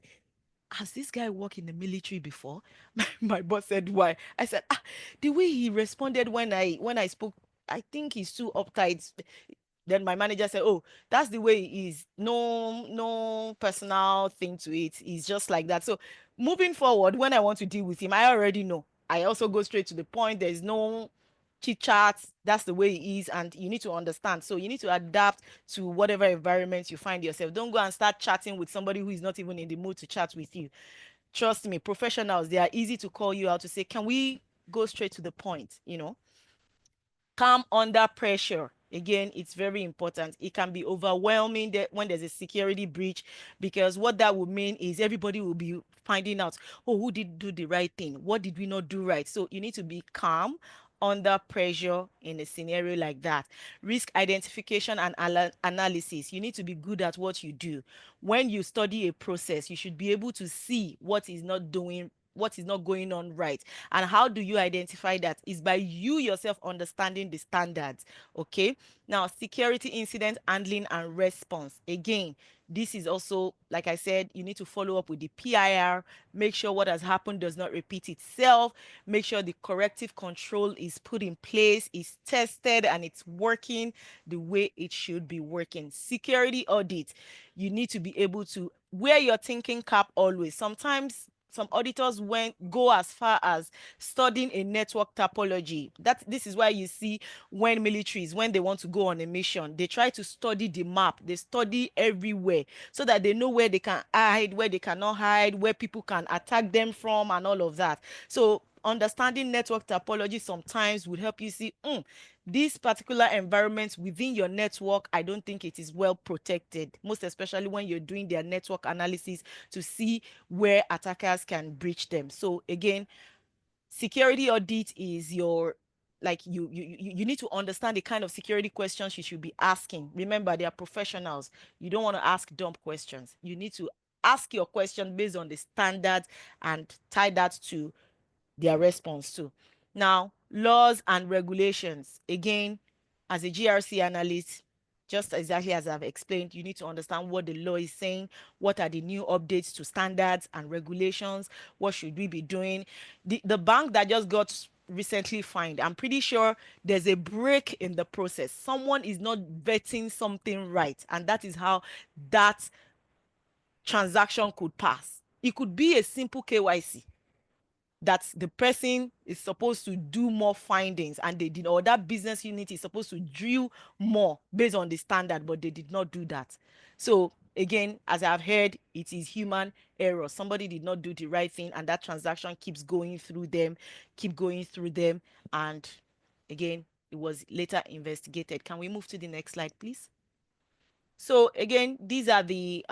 has this guy worked in the military before? My boss said, why? I said, the way he responded when I spoke, I think he's too uptight. Then my manager said, oh, that's the way he is. No personal thing to it. He's just like that. So moving forward, when I want to deal with him, I already know. I also go straight to the point. There's no chit chat. That's the way he is, and you need to understand. So you need to adapt to whatever environment you find yourself. Don't go and start chatting with somebody who is not even in the mood to chat with you. Trust me, professionals, they are easy to call you out to say, can we go straight to the point? Calm under pressure. Again, it's very important. It can be overwhelming when there's a security breach, because what that would mean is everybody will be finding out, oh, who did do the right thing? What did we not do right? So you need to be calm under pressure in a scenario like that. Risk identification and analysis. You need to be good at what you do. When you study a process, you should be able to see what is not going on right. And how do you identify that? Is by you yourself understanding the standards. Okay. Now, security incident handling and response. Again, this is also, like I said, you need to follow up with the PIR, make sure what has happened does not repeat itself, make sure the corrective control is put in place, is tested, and it's working the way it should be working. Security audit, you need to be able to wear your thinking cap always. Sometimes some auditors go as far as studying a network topology. This is why you see when militaries, when they want to go on a mission, they try to study the map. They study everywhere so that they know where they can hide, where they cannot hide, where people can attack them from, and all of that. So understanding network topology sometimes would help you see, this particular environment within your network, I don't think it is well protected, most especially when you're doing their network analysis to see where attackers can breach them. So again, security audit is your, like, you need to understand the kind of security questions you should be asking. Remember, they are professionals. You don't want to ask dumb questions. You need to ask your question based on the standards and tie that to their response to. Now, laws and regulations. Again, as a GRC analyst, just exactly as I've explained, you need to understand what the law is saying, what are the new updates to standards and regulations, what should we be doing. The bank that just got recently fined, I'm pretty sure there's a break in the process. Someone is not vetting something right, and that is how that transaction could pass. It could be a simple KYC that the person is supposed to do more findings, and they did, or that business unit is supposed to drill more based on the standard, but they did not do that. So again, as I've heard, it is human error. Somebody did not do the right thing, and that transaction keeps going through them, and again, it was later investigated. Can we move to the next slide, please? So again, these are the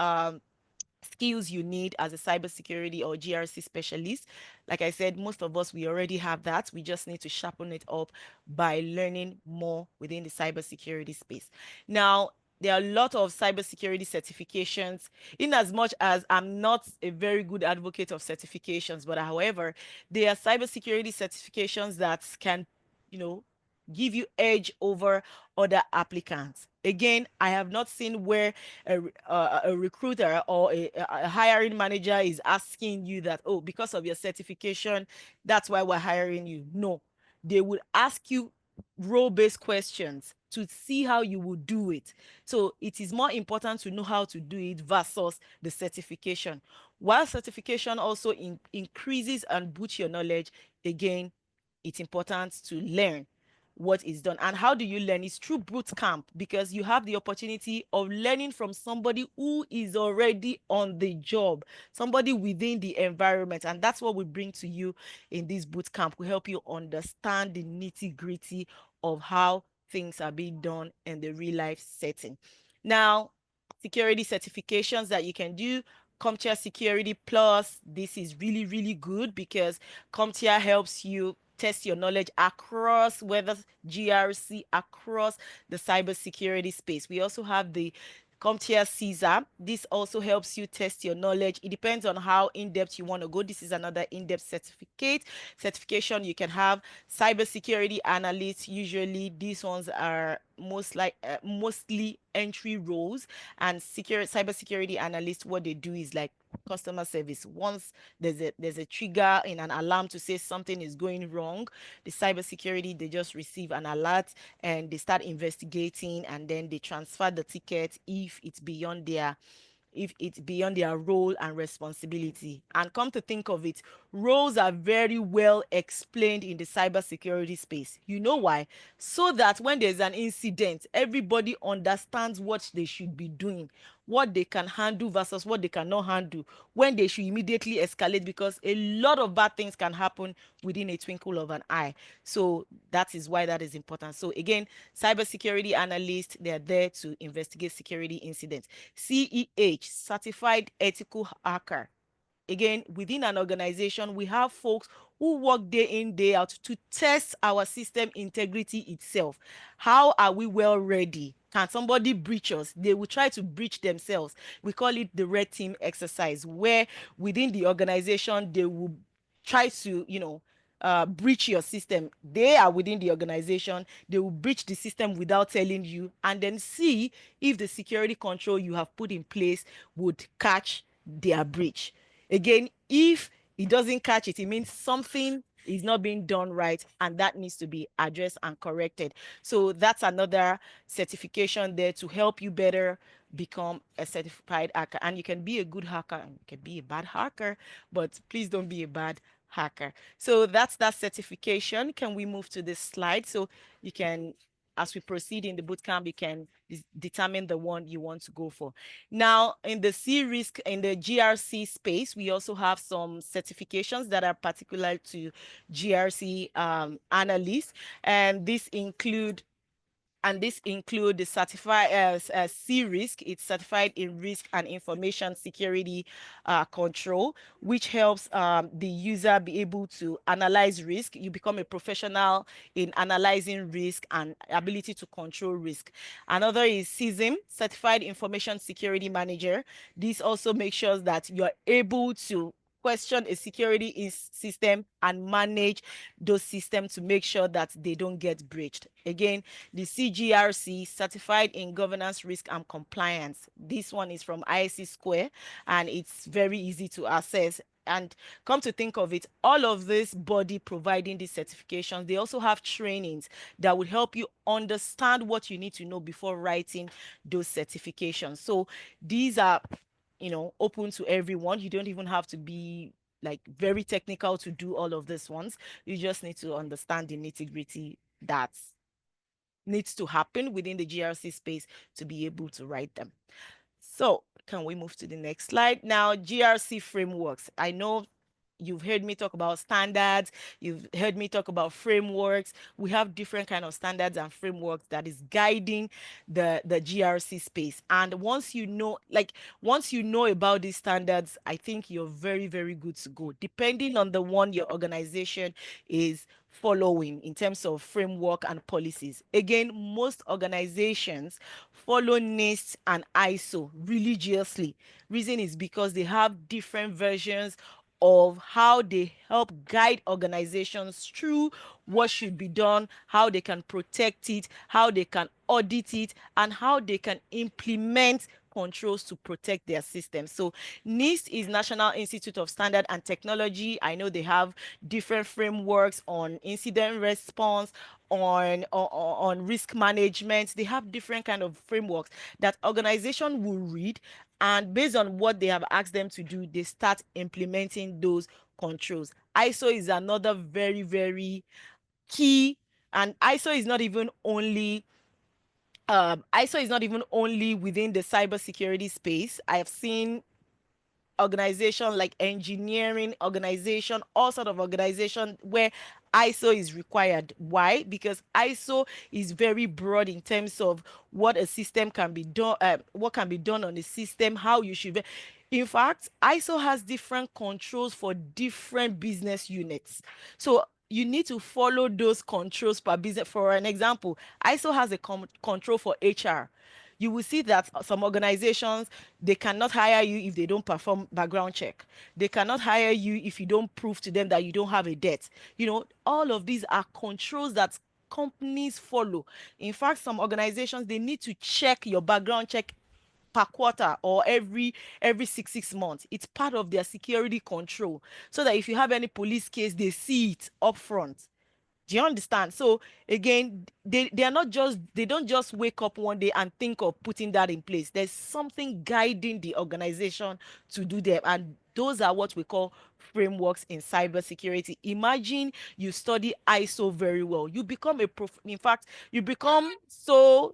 skills you need as a cybersecurity or GRC specialist. Like I said, most of us, we already have that. We just need to sharpen it up by learning more within the cybersecurity space. Now, there are a lot of cybersecurity certifications. In as much as I'm not a very good advocate of certifications, but however, there are cybersecurity certifications that can, you know, give you edge over other applicants. Again, I have not seen where a recruiter or a hiring manager is asking you that, oh, because of your certification, that's why we're hiring you. No, they would ask you role-based questions to see how you would do it. So it is more important to know how to do it versus the certification. While certification also increases and boosts your knowledge, again, it's important to learn what is done. And how do you learn? It's through boot camp, because you have the opportunity of learning from somebody who is already on the job, somebody within the environment. And that's what we bring to you in this boot camp. We help you understand the nitty-gritty of how things are being done in the real life setting. Now, security certifications that you can do. CompTIA Security Plus, this is really, really good because CompTIA helps you test your knowledge across whether GRC, across the cybersecurity space. We also have the CompTIA Caesar. This also helps you test your knowledge. It depends on how in-depth you want to go. This is another in-depth certification you can have. Cybersecurity analyst, usually these ones are mostly entry roles, and cybersecurity analyst, what they do is like customer service. Once there's a trigger in an alarm to say something is going wrong, the cybersecurity, they just receive an alert and they start investigating, and then they transfer the ticket if it's beyond their role and responsibility. And come to think of it, roles are very well explained in the cybersecurity space. You know why? So that when there's an incident, everybody understands what they should be doing, what they can handle versus what they cannot handle, when they should immediately escalate, because a lot of bad things can happen within a twinkle of an eye. So that is why that is important. So again, cybersecurity analysts, they're there to investigate security incidents. CEH, Certified Ethical Hacker. Again, within an organization, we have folks who work day in, day out to test our system integrity itself. How are we well ready? Can somebody breach us? They will try to breach themselves. We call it the red team exercise, where within the organization, they will try to, breach your system. They are within the organization. They will breach the system without telling you, and then see if the security control you have put in place would catch their breach. Again, if it doesn't catch it, it means something is not being done right, and that needs to be addressed and corrected. So that's another certification there to help you better become a certified hacker. And you can be a good hacker and you can be a bad hacker, but please don't be a bad hacker. So that's that certification. Can we move to this slide? So you can, as we proceed in the bootcamp, you can determine the one you want to go for. Now, in the in the GRC space, we also have some certifications that are particular to GRC analysts, and this include the certified C-Risk. It's certified in risk and information security control, which helps the user be able to analyze risk. You become a professional in analyzing risk and ability to control risk. Another is CISM, Certified Information Security Manager. This also makes sure that you're able to question a security system and manage those systems to make sure that they don't get breached. Again, the CGRC, Certified in Governance, Risk and Compliance. This one is from ISC Square, and it's very easy to access. And come to think of it, all of this body providing these certifications, they also have trainings that will help you understand what you need to know before writing those certifications. So these are open to everyone. You don't even have to be like very technical to do all of these ones. You just need to understand the nitty-gritty that needs to happen within the GRC space to be able to write them. So can we move to the next slide? Now, GRC frameworks. I know you've heard me talk about standards, you've heard me talk about frameworks. We have different kind of standards and frameworks that is guiding the GRC space. And once you know about these standards, I think you're very, very good to go, depending on the one your organization is following in terms of framework and policies. Again, most organizations follow NIST and ISO religiously. Reason is because they have different versions of how they help guide organizations through what should be done, how they can protect it, how they can audit it, and how they can implement controls to protect their system. So NIST is National Institute of Standard and Technology. I know they have different frameworks on incident response, on risk management. They have different kind of frameworks that organization will read, and based on what they have asked them to do, they start implementing those controls. ISO is another very, very key, and ISO is not even only within the cybersecurity space. I have seen organization like engineering organization, all sort of organization where ISO is required. Why? Because ISO is very broad in terms of what a system can be done, what can be done on the system, how you should be. In fact, ISO has different controls for different business units. So you need to follow those controls per business. For an example, ISO has a control for HR. You will see that some organizations, they cannot hire you if they don't perform background check. They cannot hire you if you don't prove to them that you don't have a debt. All of these are controls that companies follow. In fact, some organizations, they need to check your background check per quarter or every 6 months. It's part of their security control, so that if you have any police case, they see it up front. Do you understand? So again, they don't just wake up one day and think of putting that in place. There's something guiding the organization to do them. And those are what we call frameworks in cybersecurity. Imagine you study ISO very well. You become a prof, in fact, you become so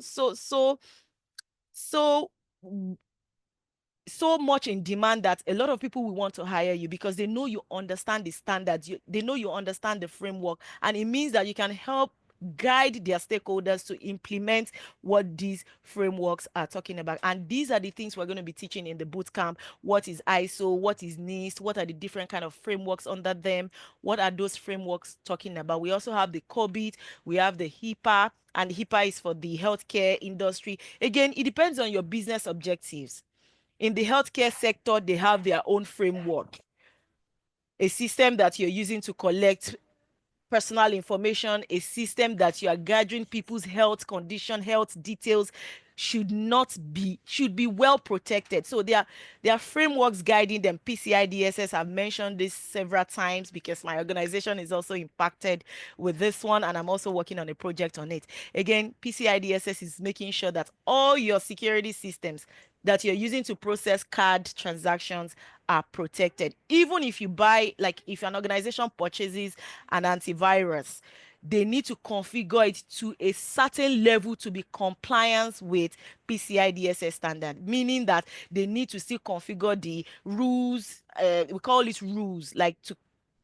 so much in demand that a lot of people will want to hire you, because they know you understand the standards, they know you understand the framework, and it means that you can help guide their stakeholders to implement what these frameworks are talking about. And these are the things we're going to be teaching in the boot camp. What is ISO? What is NIST? What are the different kind of frameworks under them? What are those frameworks talking about? We also have the COBIT, we have the HIPAA, and HIPAA is for the healthcare industry. Again, it depends on your business objectives. In the healthcare sector, they have their own framework, a system that you're using to collect personal information, a system that you are gathering people's health condition, health details, should be well protected. So there are frameworks guiding them. PCI DSS, I've mentioned this several times because my organization is also impacted with this one, and I'm also working on a project on it. Again, PCI DSS is making sure that all your security systems that you're using to process card transactions are protected. Even if you buy, like if an organization purchases an antivirus, they need to configure it to a certain level to be compliant with PCI DSS standard, meaning that they need to still configure the rules, we call it rules, like to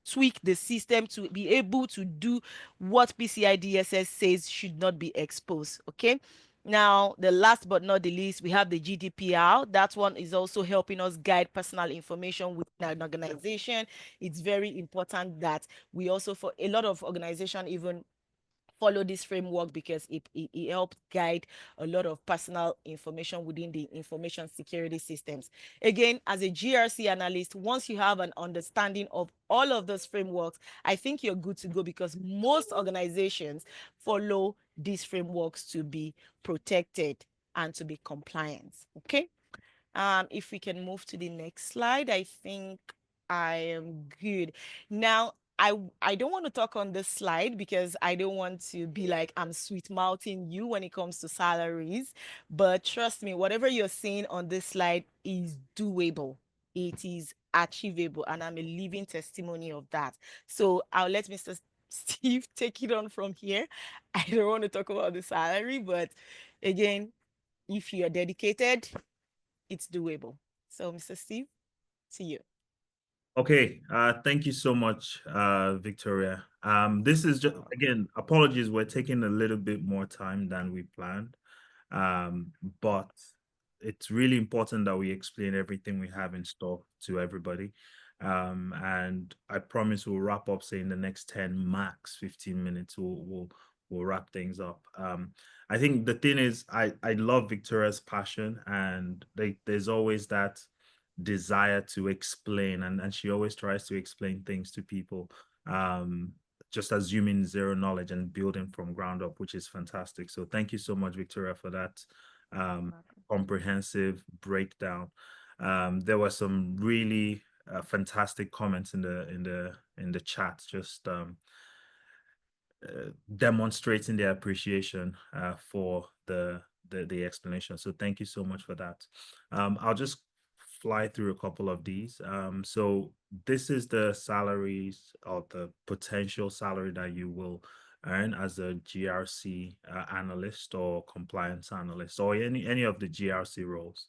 tweak the system to be able to do what PCI DSS says should not be exposed. Okay. Now, the last but not the least, we have the GDPR. That one is also helping us guide personal information within an organization. It's very important that we also, for a lot of organizations, even follow this framework, because it helps guide a lot of personal information within the information security systems. Again, as a GRC analyst, once you have an understanding of all of those frameworks, I think you're good to go, because most organizations follow these frameworks to be protected and to be compliant. Okay. If we can move to the next slide, I think I am good. Now, I don't want to talk on this slide because I don't want to be like I'm sweet mouthing you when it comes to salaries. But trust me, whatever you're seeing on this slide is doable. It is achievable, and I'm a living testimony of that. So I'll let Mr. Steve take it on from here. I don't want to talk about the salary, but again, if you are dedicated, it's doable. So, Mr. Steve, to you. Okay, thank you so much, Victoria. This is just, again, apologies, we're taking a little bit more time than we planned. But it's really important that we explain everything we have in store to everybody. And I promise we'll wrap up, say, in the next 10, max 15 minutes, we'll wrap things up. I think the thing is, I love Victoria's passion, and there's always that desire to explain, and she always tries to explain things to people, um just assuming zero knowledge and building from ground up, which is fantastic. So thank you so much, Victoria, for that comprehensive breakdown. There were some really fantastic comments in the chat, just demonstrating their appreciation for the explanation. So thank you so much for that. I'll just fly through a couple of these. So this is the salaries, or the potential salary that you will earn as a GRC analyst or compliance analyst, or any of the GRC roles.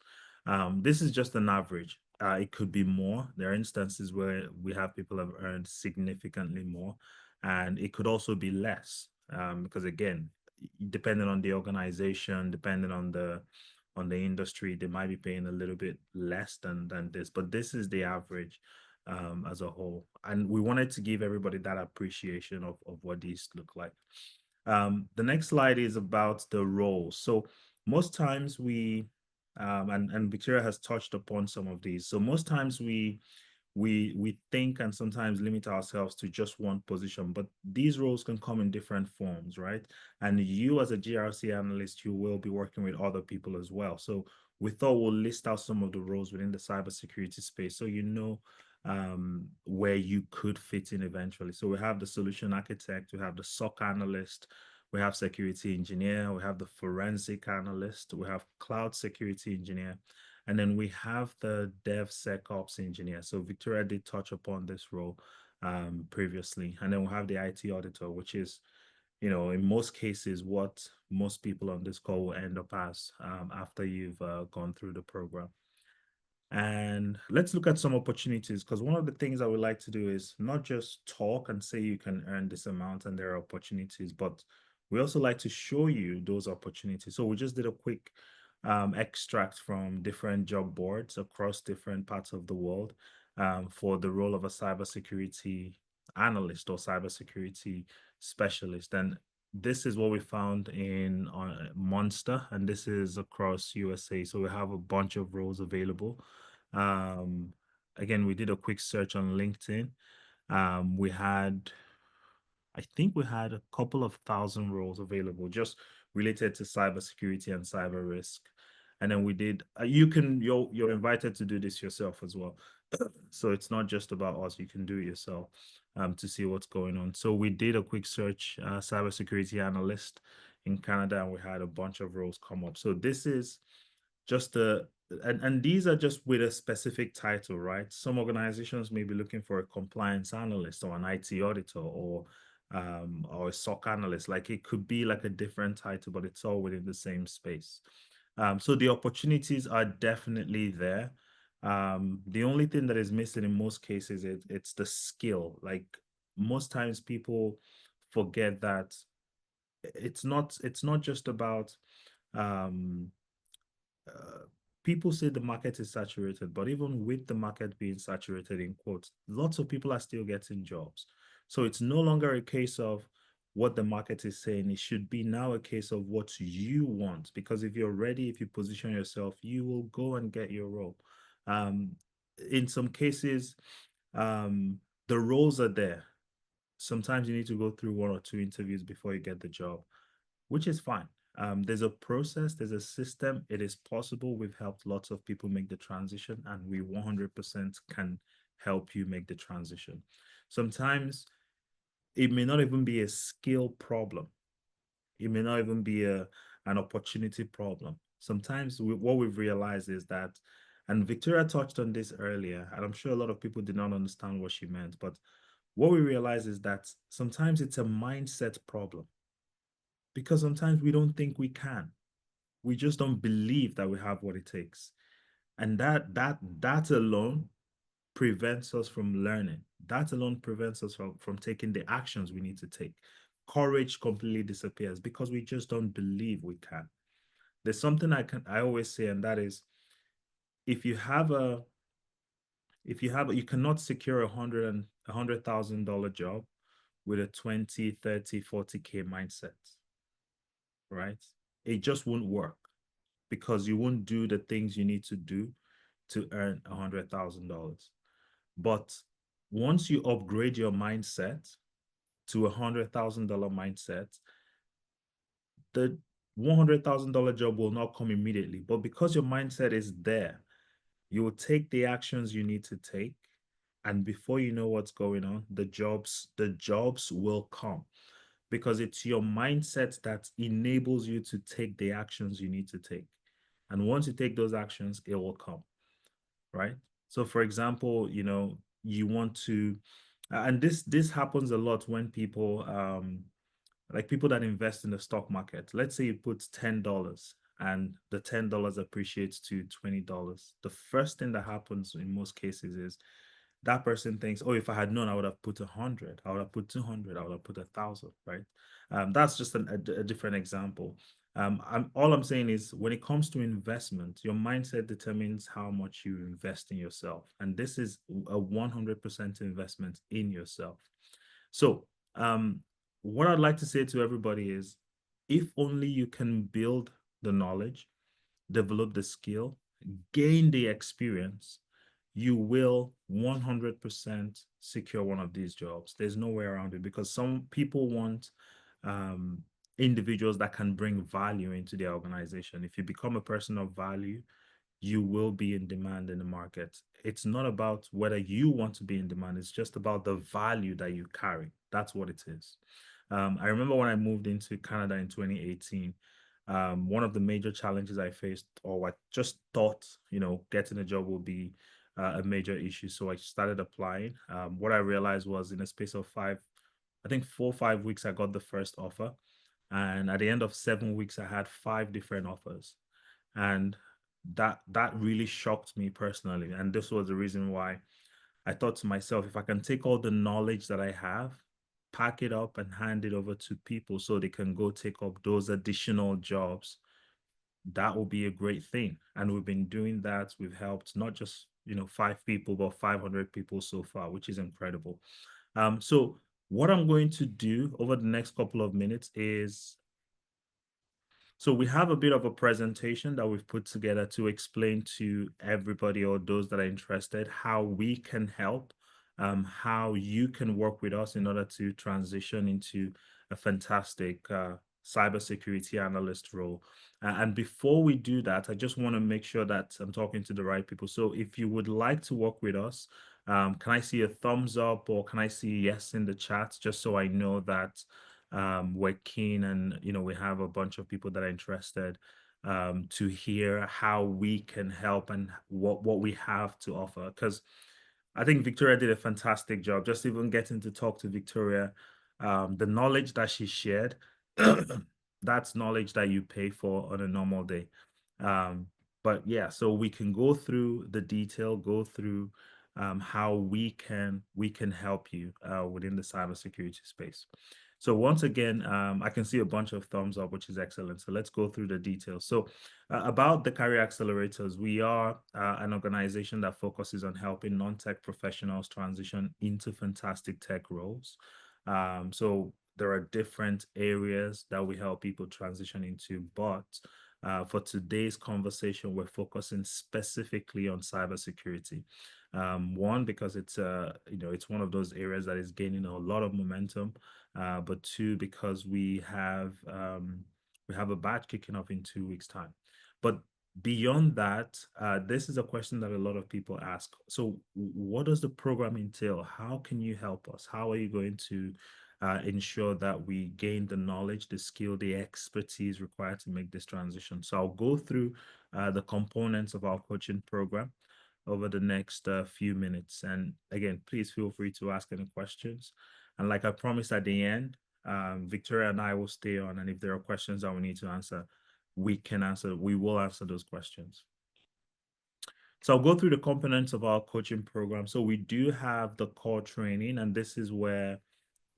This is just an average. It could be more. There are instances where we have people have earned significantly more, and it could also be less, because again, depending on the organization, depending on the industry, they might be paying a little bit less than this, but this is the average as a whole. And we wanted to give everybody that appreciation of what these look like. The next slide is about the roles. So most times we and Victoria has touched upon some of these. So most times we think and sometimes limit ourselves to just one position, but these roles can come in different forms, right? And you, as a GRC analyst, you will be working with other people as well. So we thought we'll list out some of the roles within the cybersecurity space, so you know where you could fit in eventually. So we have the solution architect, we have the SOC analyst, we have security engineer, we have the forensic analyst, we have cloud security engineer, and then we have the DevSecOps engineer. So Victoria did touch upon this role previously. And then we have the IT auditor, which is, in most cases, what most people on this call will end up as after you've gone through the program. And let's look at some opportunities, because one of the things that we like to do is not just talk and say you can earn this amount and there are opportunities, but we also like to show you those opportunities. So we just did a quick extract from different job boards across different parts of the world for the role of a cybersecurity analyst or cybersecurity specialist. And this is what we found in Monster, and this is across USA. So we have a bunch of roles available. Again, we did a quick search on LinkedIn. I think we had a couple of thousand roles available just related to cybersecurity and cyber risk. And then we did, you're invited to do this yourself as well. So it's not just about us, you can do it yourself to see what's going on. So we did a quick search, cybersecurity analyst in Canada, and we had a bunch of roles come up. So this is just and these are just with a specific title, right? Some organizations may be looking for a compliance analyst or an IT auditor or a SOC analyst. Like, it could be like a different title, but it's all within the same space. So the opportunities are definitely there. The only thing that is missing in most cases, it's the skill. Like, most times people forget that it's not just about people say the market is saturated, but even with the market being saturated, in quotes, lots of people are still getting jobs. So it's no longer a case of what the market is saying. It should be now a case of what you want, because if you're ready, if you position yourself, you will go and get your role. In some cases, the roles are there. Sometimes you need to go through one or two interviews before you get the job, which is fine. There's a process, there's a system. It is possible. We've helped lots of people make the transition, and we 100% can help you make the transition. Sometimes it may not even be a skill problem. It may not even be an opportunity problem. Sometimes what we've realized is that, and Victoria touched on this earlier, and I'm sure a lot of people did not understand what she meant, but what we realize is that sometimes it's a mindset problem, because sometimes we don't think we can. We just don't believe that we have what it takes. And that alone prevents us from learning. That alone prevents us from taking the actions we need to take. Courage completely disappears because we just don't believe we can. There's something I always say, and that is, if you have a you cannot secure $100,000 job with a 20, 30, 40K mindset, right? It just won't work because you won't do the things you need to do to earn $100,000. But once you upgrade your mindset to $100,000 mindset, the $100,000 job will not come immediately. But because your mindset is there, you will take the actions you need to take. And before you know what's going on, the jobs will come because it's your mindset that enables you to take the actions you need to take. And once you take those actions, it will come, right? So for example, you want to, and this happens a lot when people like people that invest in the stock market. Let's say you put $10 and the $10 appreciates to $20. The first thing that happens in most cases is that person thinks, oh, if I had known, I would have put 100, I would have put 200, I would have put 1,000, right? That's just a different example. All I'm saying is when it comes to investment, your mindset determines how much you invest in yourself. And this is a 100% investment in yourself. So what I'd like to say to everybody is, if only you can build the knowledge, develop the skill, gain the experience, you will 100% secure one of these jobs. There's no way around it because some people want um, individuals that can bring value into their organization. If you become a person of value, you will be in demand in the market. It's not about whether you want to be in demand, it's just about the value that you carry. That's what it is. I remember when I moved into Canada in 2018, one of the major challenges I faced, or I just thought, getting a job will be a major issue. So I started applying. What I realized was in a space of I think 4 or 5 weeks, I got the first offer. And at the end of 7 weeks, I had 5 different offers. And that really shocked me personally. And this was the reason why I thought to myself, if I can take all the knowledge that I have, pack it up and hand it over to people so they can go take up those additional jobs, that will be a great thing. And we've been doing that. We've helped not just, 5 people, but 500 people so far, which is incredible. So what I'm going to do over the next couple of minutes is, so we have a bit of a presentation that we've put together to explain to everybody or those that are interested how we can help, how you can work with us in order to transition into a fantastic cybersecurity analyst role. And before we do that, I just want to make sure that I'm talking to the right people. So if you would like to work with us, can I see a thumbs up or can I see yes in the chat, just so I know that we're keen and we have a bunch of people that are interested to hear how we can help and what we have to offer. Because I think Victoria did a fantastic job. Just even getting to talk to Victoria, the knowledge that she shared, that's knowledge that you pay for on a normal day. But yeah, so we can go through the detail, go through how we can help you within the cybersecurity space. So once again, I can see a bunch of thumbs up, which is excellent. So let's go through the details. So about the Career Accelerators, we are an organization that focuses on helping non-tech professionals transition into fantastic tech roles. So there are different areas that we help people transition into, but for today's conversation, we're focusing specifically on cybersecurity. One, because it's it's one of those areas that is gaining a lot of momentum, but two, because we have a batch kicking off in 2 weeks' time. But beyond that, this is a question that a lot of people ask. So what does the program entail? How can you help us? How are you going to ensure that we gain the knowledge, the skill, the expertise required to make this transition? So I'll go through the components of our coaching program over the next few minutes. And again, please feel free to ask any questions. And like I promised at the end, Victoria and I will stay on. And if there are questions that we need to answer, we will answer those questions. So I'll go through the components of our coaching program. So we do have the core training, and this is where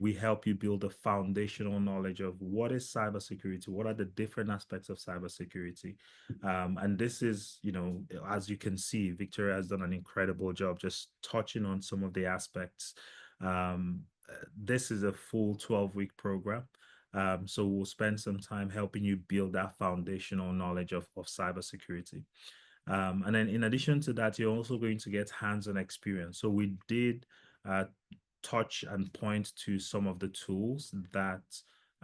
we help you build a foundational knowledge of what is cybersecurity, what are the different aspects of cybersecurity. And this is, as you can see, Victoria has done an incredible job just touching on some of the aspects. This is a full 12-week program. So we'll spend some time helping you build that foundational knowledge of cybersecurity. And then in addition to that, you're also going to get hands-on experience. So we did touch and point to some of the tools that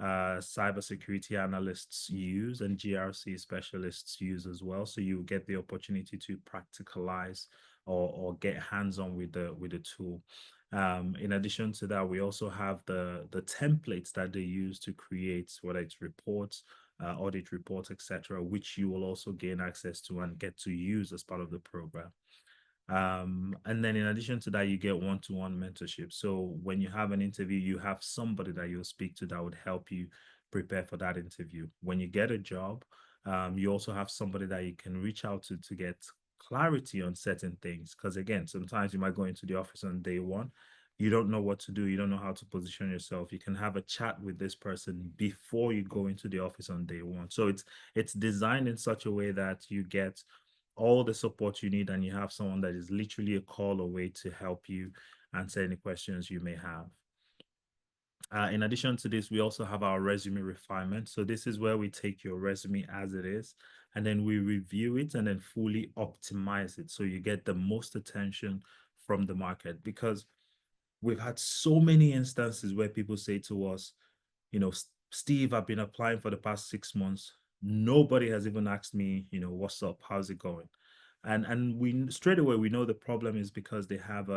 cybersecurity analysts use and GRC specialists use as well. So you get the opportunity to practicalize or get hands-on with the tool. In addition to that, we also have the templates that they use to create, whether it's reports, audit reports, etc., which you will also gain access to and get to use as part of the program. And then in addition to that, you get one-to-one mentorship. So when you have an interview, you have somebody that you'll speak to that would help you prepare for that interview. When you get a job, you also have somebody that you can reach out to get clarity on certain things. Because again, sometimes you might go into the office on day one, you don't know what to do, you don't know how to position yourself. You can have a chat with this person before you go into the office on day one. So it's designed in such a way that you get all the support you need and you have someone that is literally a call away to help you answer any questions you may have. In addition to this, we also have our resume refinement. So this is where we take your resume as it is, and then we review it and then fully optimize it so you get the most attention from the market. Because we've had so many instances where people say to us, Steve, I've been applying for the past 6 months. Nobody has even asked me, what's up, how's it going? And we straight away we know the problem is because they have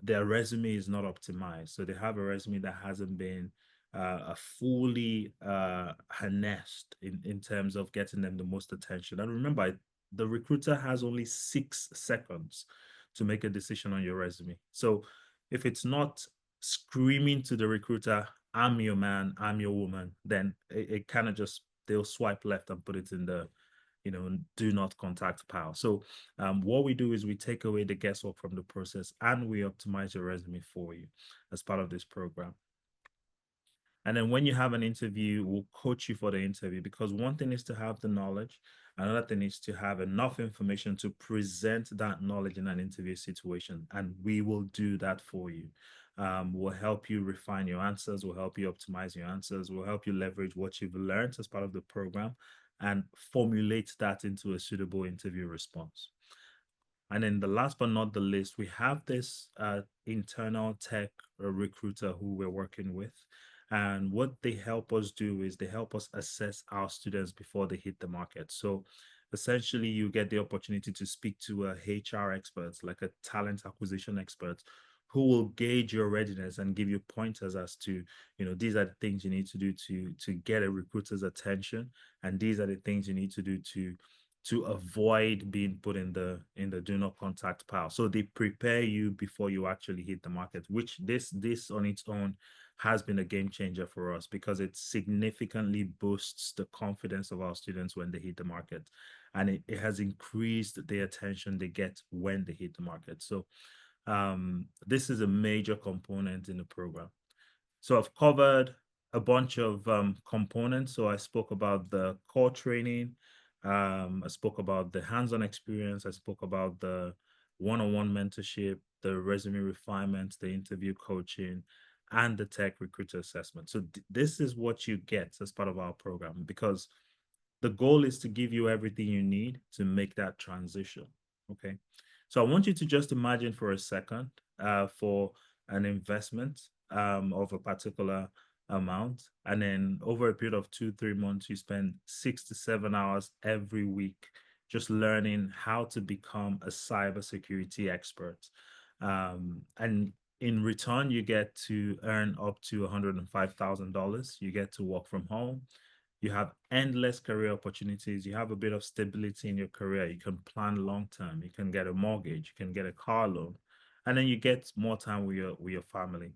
their resume is not optimized. So they have a resume that hasn't been fully harnessed in terms of getting them the most attention. And remember, the recruiter has only 6 seconds to make a decision on your resume. So if it's not screaming to the recruiter, I'm your man, I'm your woman, then it kind of just, they'll swipe left and put it in the do not contact pile. So what we do is we take away the guesswork from the process and we optimize your resume for you as part of this program. And then when you have an interview, we'll coach you for the interview, because one thing is to have the knowledge. Another thing is to have enough information to present that knowledge in an interview situation. And we will do that for you. We'll help you refine your answers. We'll help you optimize your answers. We'll help you leverage what you've learned as part of the program and formulate that into a suitable interview response. And then the last but not the least, we have this internal tech recruiter who we're working with. And what they help us do is they help us assess our students before they hit the market. So essentially, you get the opportunity to speak to a HR expert, like a talent acquisition expert, who will gauge your readiness and give you pointers as to, these are the things you need to do to get a recruiter's attention, and these are the things you need to do to avoid being put in the do not contact pile. So they prepare you before you actually hit the market, which this on its own has been a game changer for us, because it significantly boosts the confidence of our students when they hit the market, and it has increased the attention they get when they hit the market. So this is a major component in the program. So I've covered a bunch of components. So I spoke about the core training. I spoke about the hands-on experience. I spoke about the one-on-one mentorship, the resume refinement, the interview coaching, and the tech recruiter assessment. So this is what you get as part of our program, because the goal is to give you everything you need to make that transition. Okay. So I want you to just imagine for a second for an investment of a particular amount, and then over a period of 2-3 months, you spend 6 to 7 hours every week just learning how to become a cybersecurity expert. And in return, you get to earn up to $105,000. You get to work from home. You have endless career opportunities. You have a bit of stability in your career. You can plan long term. You can get a mortgage. You can get a car loan, and then you get more time with your family.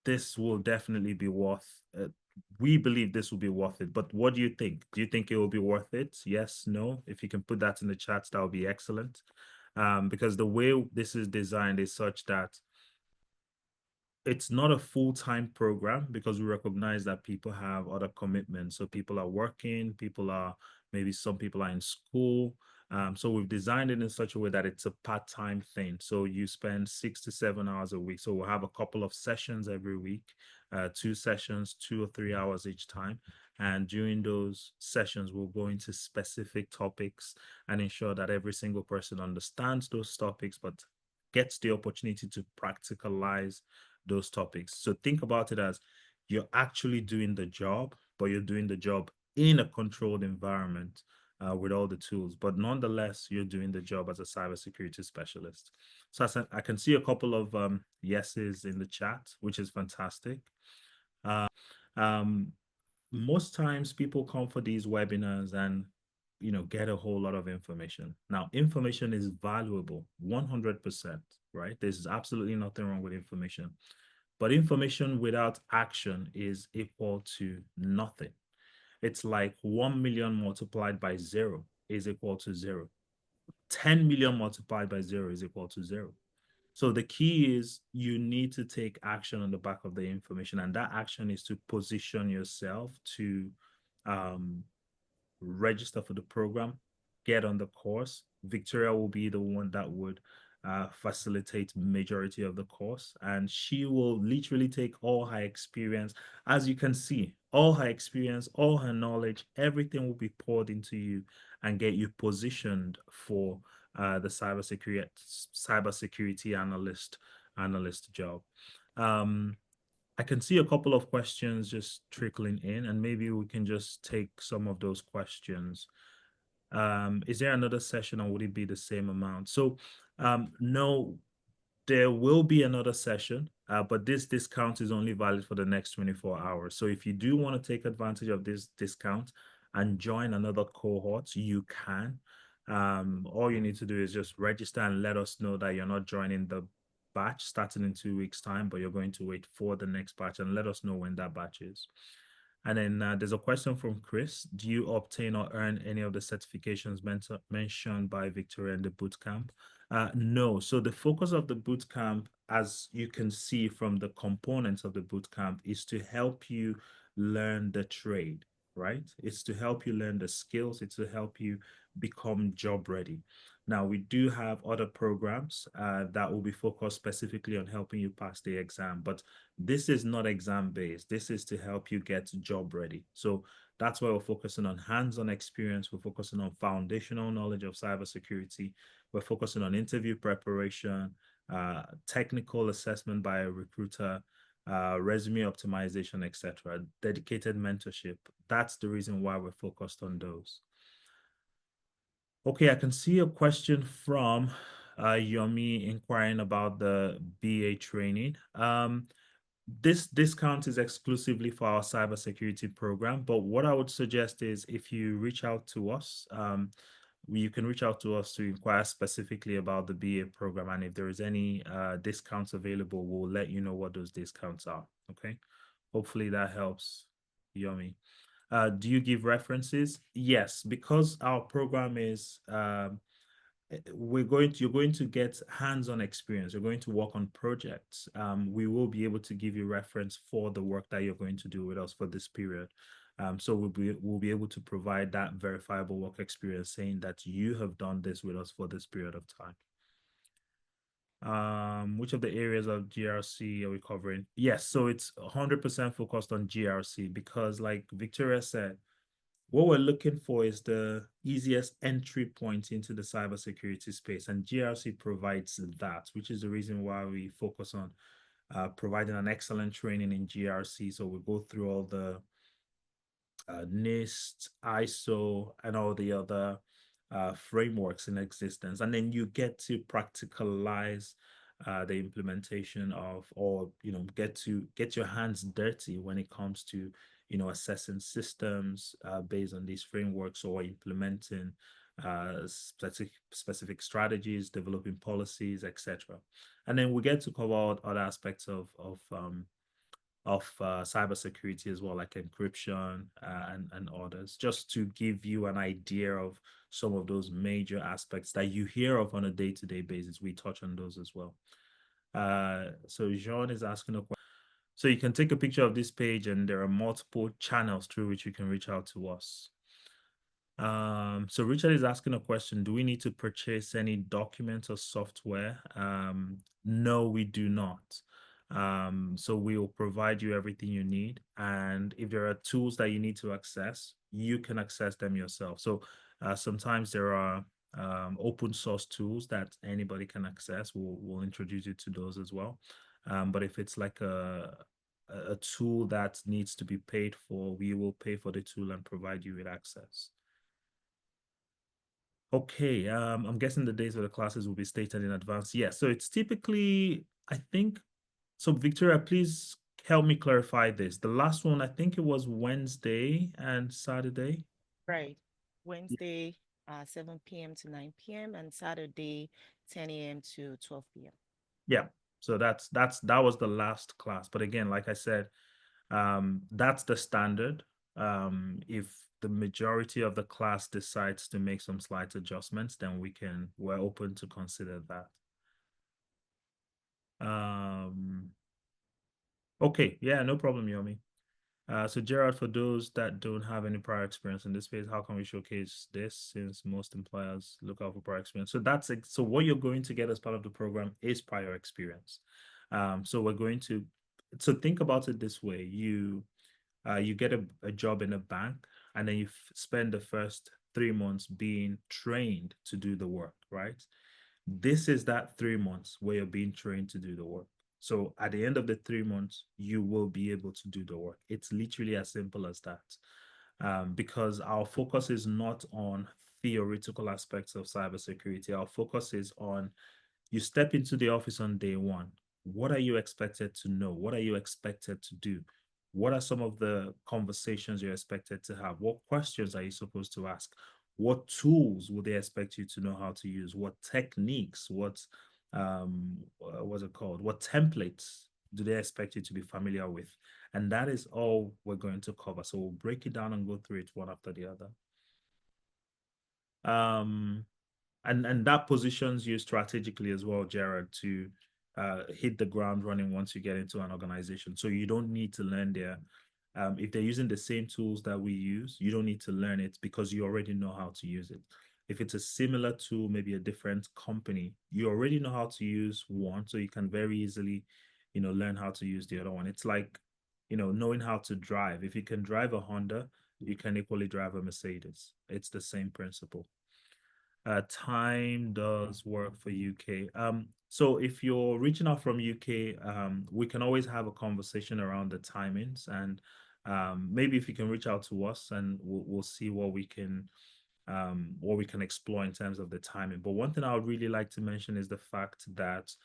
This will definitely be worth we believe this will be worth it. But what do you think? Do you think it will be worth it? Yes, no? If you can put that in the chat, that would be excellent. Because the way this is designed is such that it's not a full-time program, because we recognize that people have other commitments. So people are working, maybe some people are in school. So we've designed it in such a way that it's a part-time thing. So you spend 6 to 7 hours a week. So we'll have a couple of sessions every week, 2 sessions, 2 or 3 hours each time. And during those sessions, we'll go into specific topics and ensure that every single person understands those topics, but gets the opportunity to practicalize those topics. So think about it as you're actually doing the job, but you're doing the job in a controlled environment with all the tools. But nonetheless, you're doing the job as a cybersecurity specialist. So I can see a couple of yeses in the chat, which is fantastic. Um, Most times people come for these webinars and get a whole lot of information. Now, information is valuable, 100%, right? There's absolutely nothing wrong with information. But information without action is equal to nothing. It's like 1 million multiplied by 0 is equal to 0. 10 million multiplied by 0 is equal to 0. So the key is you need to take action on the back of the information, and that action is to position yourself to um, register for the program, get on the course. Victoria will be the one that would facilitate majority of the course, and she will literally take all her experience. As you can see, all her experience, all her knowledge, everything will be poured into you and get you positioned for the cybersecurity analyst job. I can see a couple of questions just trickling in, and maybe we can just take some of those questions. Is there another session, or would it be the same amount? So no, there will be another session, but this discount is only valid for the next 24 hours. So if you do want to take advantage of this discount and join another cohort, you can. All you need to do is just register and let us know that you're not joining the batch starting in 2 weeks' time, but you're going to wait for the next batch, and let us know when that batch is. And then there's a question from Chris. Do you obtain or earn any of the certifications mentioned by Victoria in the bootcamp? No. So the focus of the bootcamp, as you can see from the components of the bootcamp, is to help you learn the trade, right? It's to help you learn the skills. It's to help you become job ready. Now, we do have other programs that will be focused specifically on helping you pass the exam, but this is not exam based. This is to help you get job ready. So that's why we're focusing on hands-on experience. We're focusing on foundational knowledge of cybersecurity. We're focusing on interview preparation, technical assessment by a recruiter, resume optimization, etc. Dedicated mentorship. That's the reason why we're focused on those. Okay, I can see a question from Yomi inquiring about the BA training. This discount is exclusively for our cybersecurity program, but what I would suggest is if you reach out to us, you can reach out to us to inquire specifically about the BA program, and if there is any discounts available, we'll let you know what those discounts are. Okay, hopefully that helps, Yomi. Do you give references? Yes, because our program is you're going to get hands-on experience. You're going to work on projects. We will be able to give you reference for the work that you're going to do with us for this period. So we'll be able to provide that verifiable work experience saying that you have done this with us for this period of time. Which of the areas of GRC are we covering? Yes, so it's 100% focused on GRC because, like Victoria said, what we're looking for is the easiest entry point into the cybersecurity space, and GRC provides that, which is the reason why we focus on providing an excellent training in GRC. So we go through all the NIST, ISO, and all the other frameworks in existence, and then you get to practicalize the implementation of, or get your hands dirty when it comes to assessing systems based on these frameworks, or implementing specific strategies, developing policies, etc. And then we get to cover out other aspects of cybersecurity as well, like encryption and others, just to give you an idea of some of those major aspects that you hear of on a day-to-day basis. We touch on those as well. So Jean is asking a question. So you can take a picture of this page, and there are multiple channels through which you can reach out to us. So Richard is asking a question. Do we need to purchase any documents or software? No, we do not. So we will provide you everything you need. And if there are tools that you need to access, you can access them yourself. So sometimes there are open source tools that anybody can access. We'll introduce you to those as well. But if it's like a tool that needs to be paid for, we will pay for the tool and provide you with access. Okay, I'm guessing the dates of the classes will be stated in advance. Yeah, so it's typically, I think, so Victoria, please help me clarify this. The last one, I think it was Wednesday and Saturday. Right. Wednesday, 7 p.m. to 9 p.m. and Saturday, 10 a.m. to 12 p.m. Yeah, so that was the last class. But again, like I said, that's the standard. If the majority of the class decides to make some slight adjustments, then we're open to consider that. Okay, yeah, no problem, Yomi. So Gerard, for those that don't have any prior experience in this space, how can we showcase this since most employers look out for prior experience? So what you're going to get as part of the program is prior experience. So we're going to, so think about it this way. You get a job in a bank, and then you spend the first 3 months being trained to do the work, right? This is that 3 months where you're being trained to do the work. So at the end of the 3 months, you will be able to do the work. It's literally as simple as that. Because our focus is not on theoretical aspects of cybersecurity. Our focus is on, you step into the office on day one. What are you expected to know? What are you expected to do? What are some of the conversations you're expected to have? What questions are you supposed to ask? What tools would they expect you to know how to use? What techniques? What's it called? What templates do they expect you to be familiar with? And that is all we're going to cover. So we'll break it down and go through it one after the other. And that positions you strategically as well, Jared, to hit the ground running once you get into an organization. So you don't need to learn if they're using the same tools that we use, you don't need to learn it because you already know how to use it. If it's a similar tool, maybe a different company, you already know how to use one, so you can very easily, learn how to use the other one. It's like, knowing how to drive. If you can drive a Honda, you can equally drive a Mercedes. It's the same principle. Time does work for UK. So if you're reaching out from UK, we can always have a conversation around the timings, and maybe if you can reach out to us, and we'll see what we can explore in terms of the timing. But one thing I would really like to mention is the fact that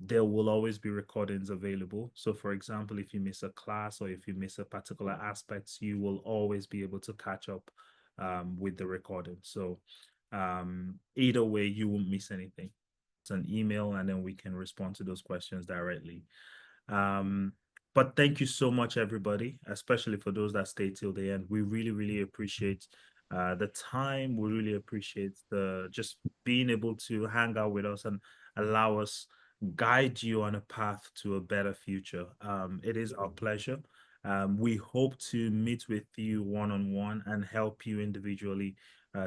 there will always be recordings available. So for example, if you miss a class or if you miss a particular aspect, you will always be able to catch up with the recording. So either way, you won't miss anything. It's an email, and then we can respond to those questions directly. But thank you so much, everybody, especially for those that stay till the end. We really, really appreciate the time. We really appreciate the just being able to hang out with us and allow us guide you on a path to a better future. It is our pleasure. We hope to meet with you one-on-one and help you individually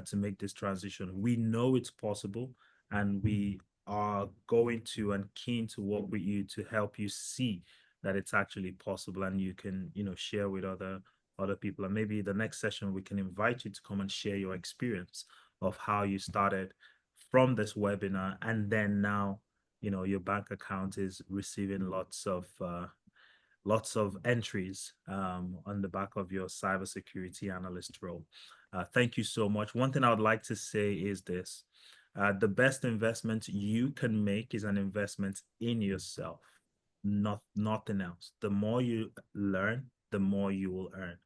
to make this transition. We know it's possible, and we are going to and keen to work with you to help you see that it's actually possible, and you can, share with other people. And maybe the next session we can invite you to come and share your experience of how you started from this webinar, and then now, your bank account is receiving lots of entries on the back of your cybersecurity analyst role. Thank you so much. One thing I would like to say is this. The best investment you can make is an investment in yourself, nothing else. The more you learn, the more you will earn.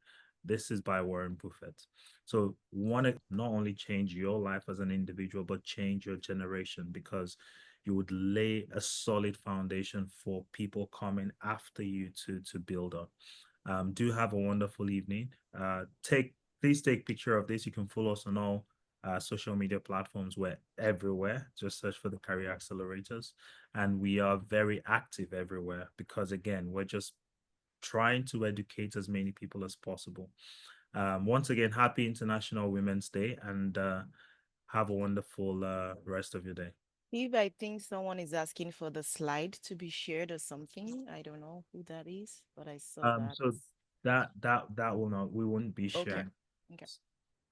This is by Warren Buffett. So want to not only change your life as an individual, but change your generation, because you would lay a solid foundation for people coming after you to build on. Do have a wonderful evening. Please take picture of this. You can follow us on all social media platforms. We're everywhere. Just search for the Career Accelerators. And we are very active everywhere because, again, we're just trying to educate as many people as possible. Once again, happy International Women's Day, and have a wonderful rest of your day. Steve, I think someone is asking for the slide to be shared or something. I don't know who that is, but I saw that. So we won't be Okay. sharing. Okay.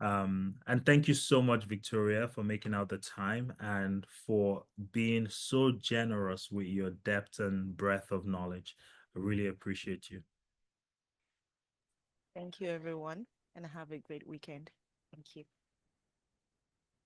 And thank you so much, Victoria, for making out the time and for being so generous with your depth and breadth of knowledge. I really appreciate you. Thank you, everyone, and have a great weekend. Thank you.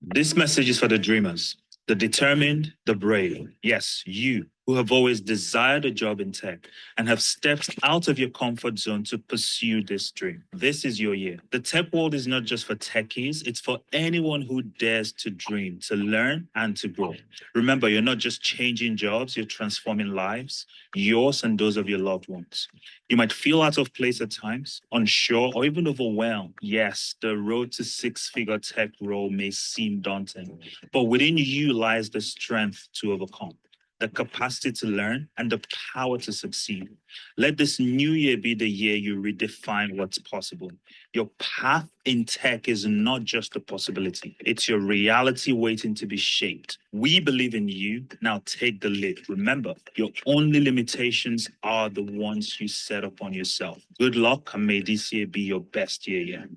This message is for the dreamers, the determined, the brave. Yes, you who have always desired a job in tech and have stepped out of your comfort zone to pursue this dream. This is your year. The tech world is not just for techies, it's for anyone who dares to dream, to learn, and to grow. Remember, you're not just changing jobs, you're transforming lives, yours and those of your loved ones. You might feel out of place at times, unsure, or even overwhelmed. Yes, the road to six-figure tech role may seem daunting, but within you lies the strength to overcome, the capacity to learn, and the power to succeed. Let this new year be the year you redefine what's possible. Your path in tech is not just a possibility, it's your reality waiting to be shaped. We believe in you. Now take the lead. Remember, your only limitations are the ones you set upon yourself. Good luck, and may this year be your best year yet.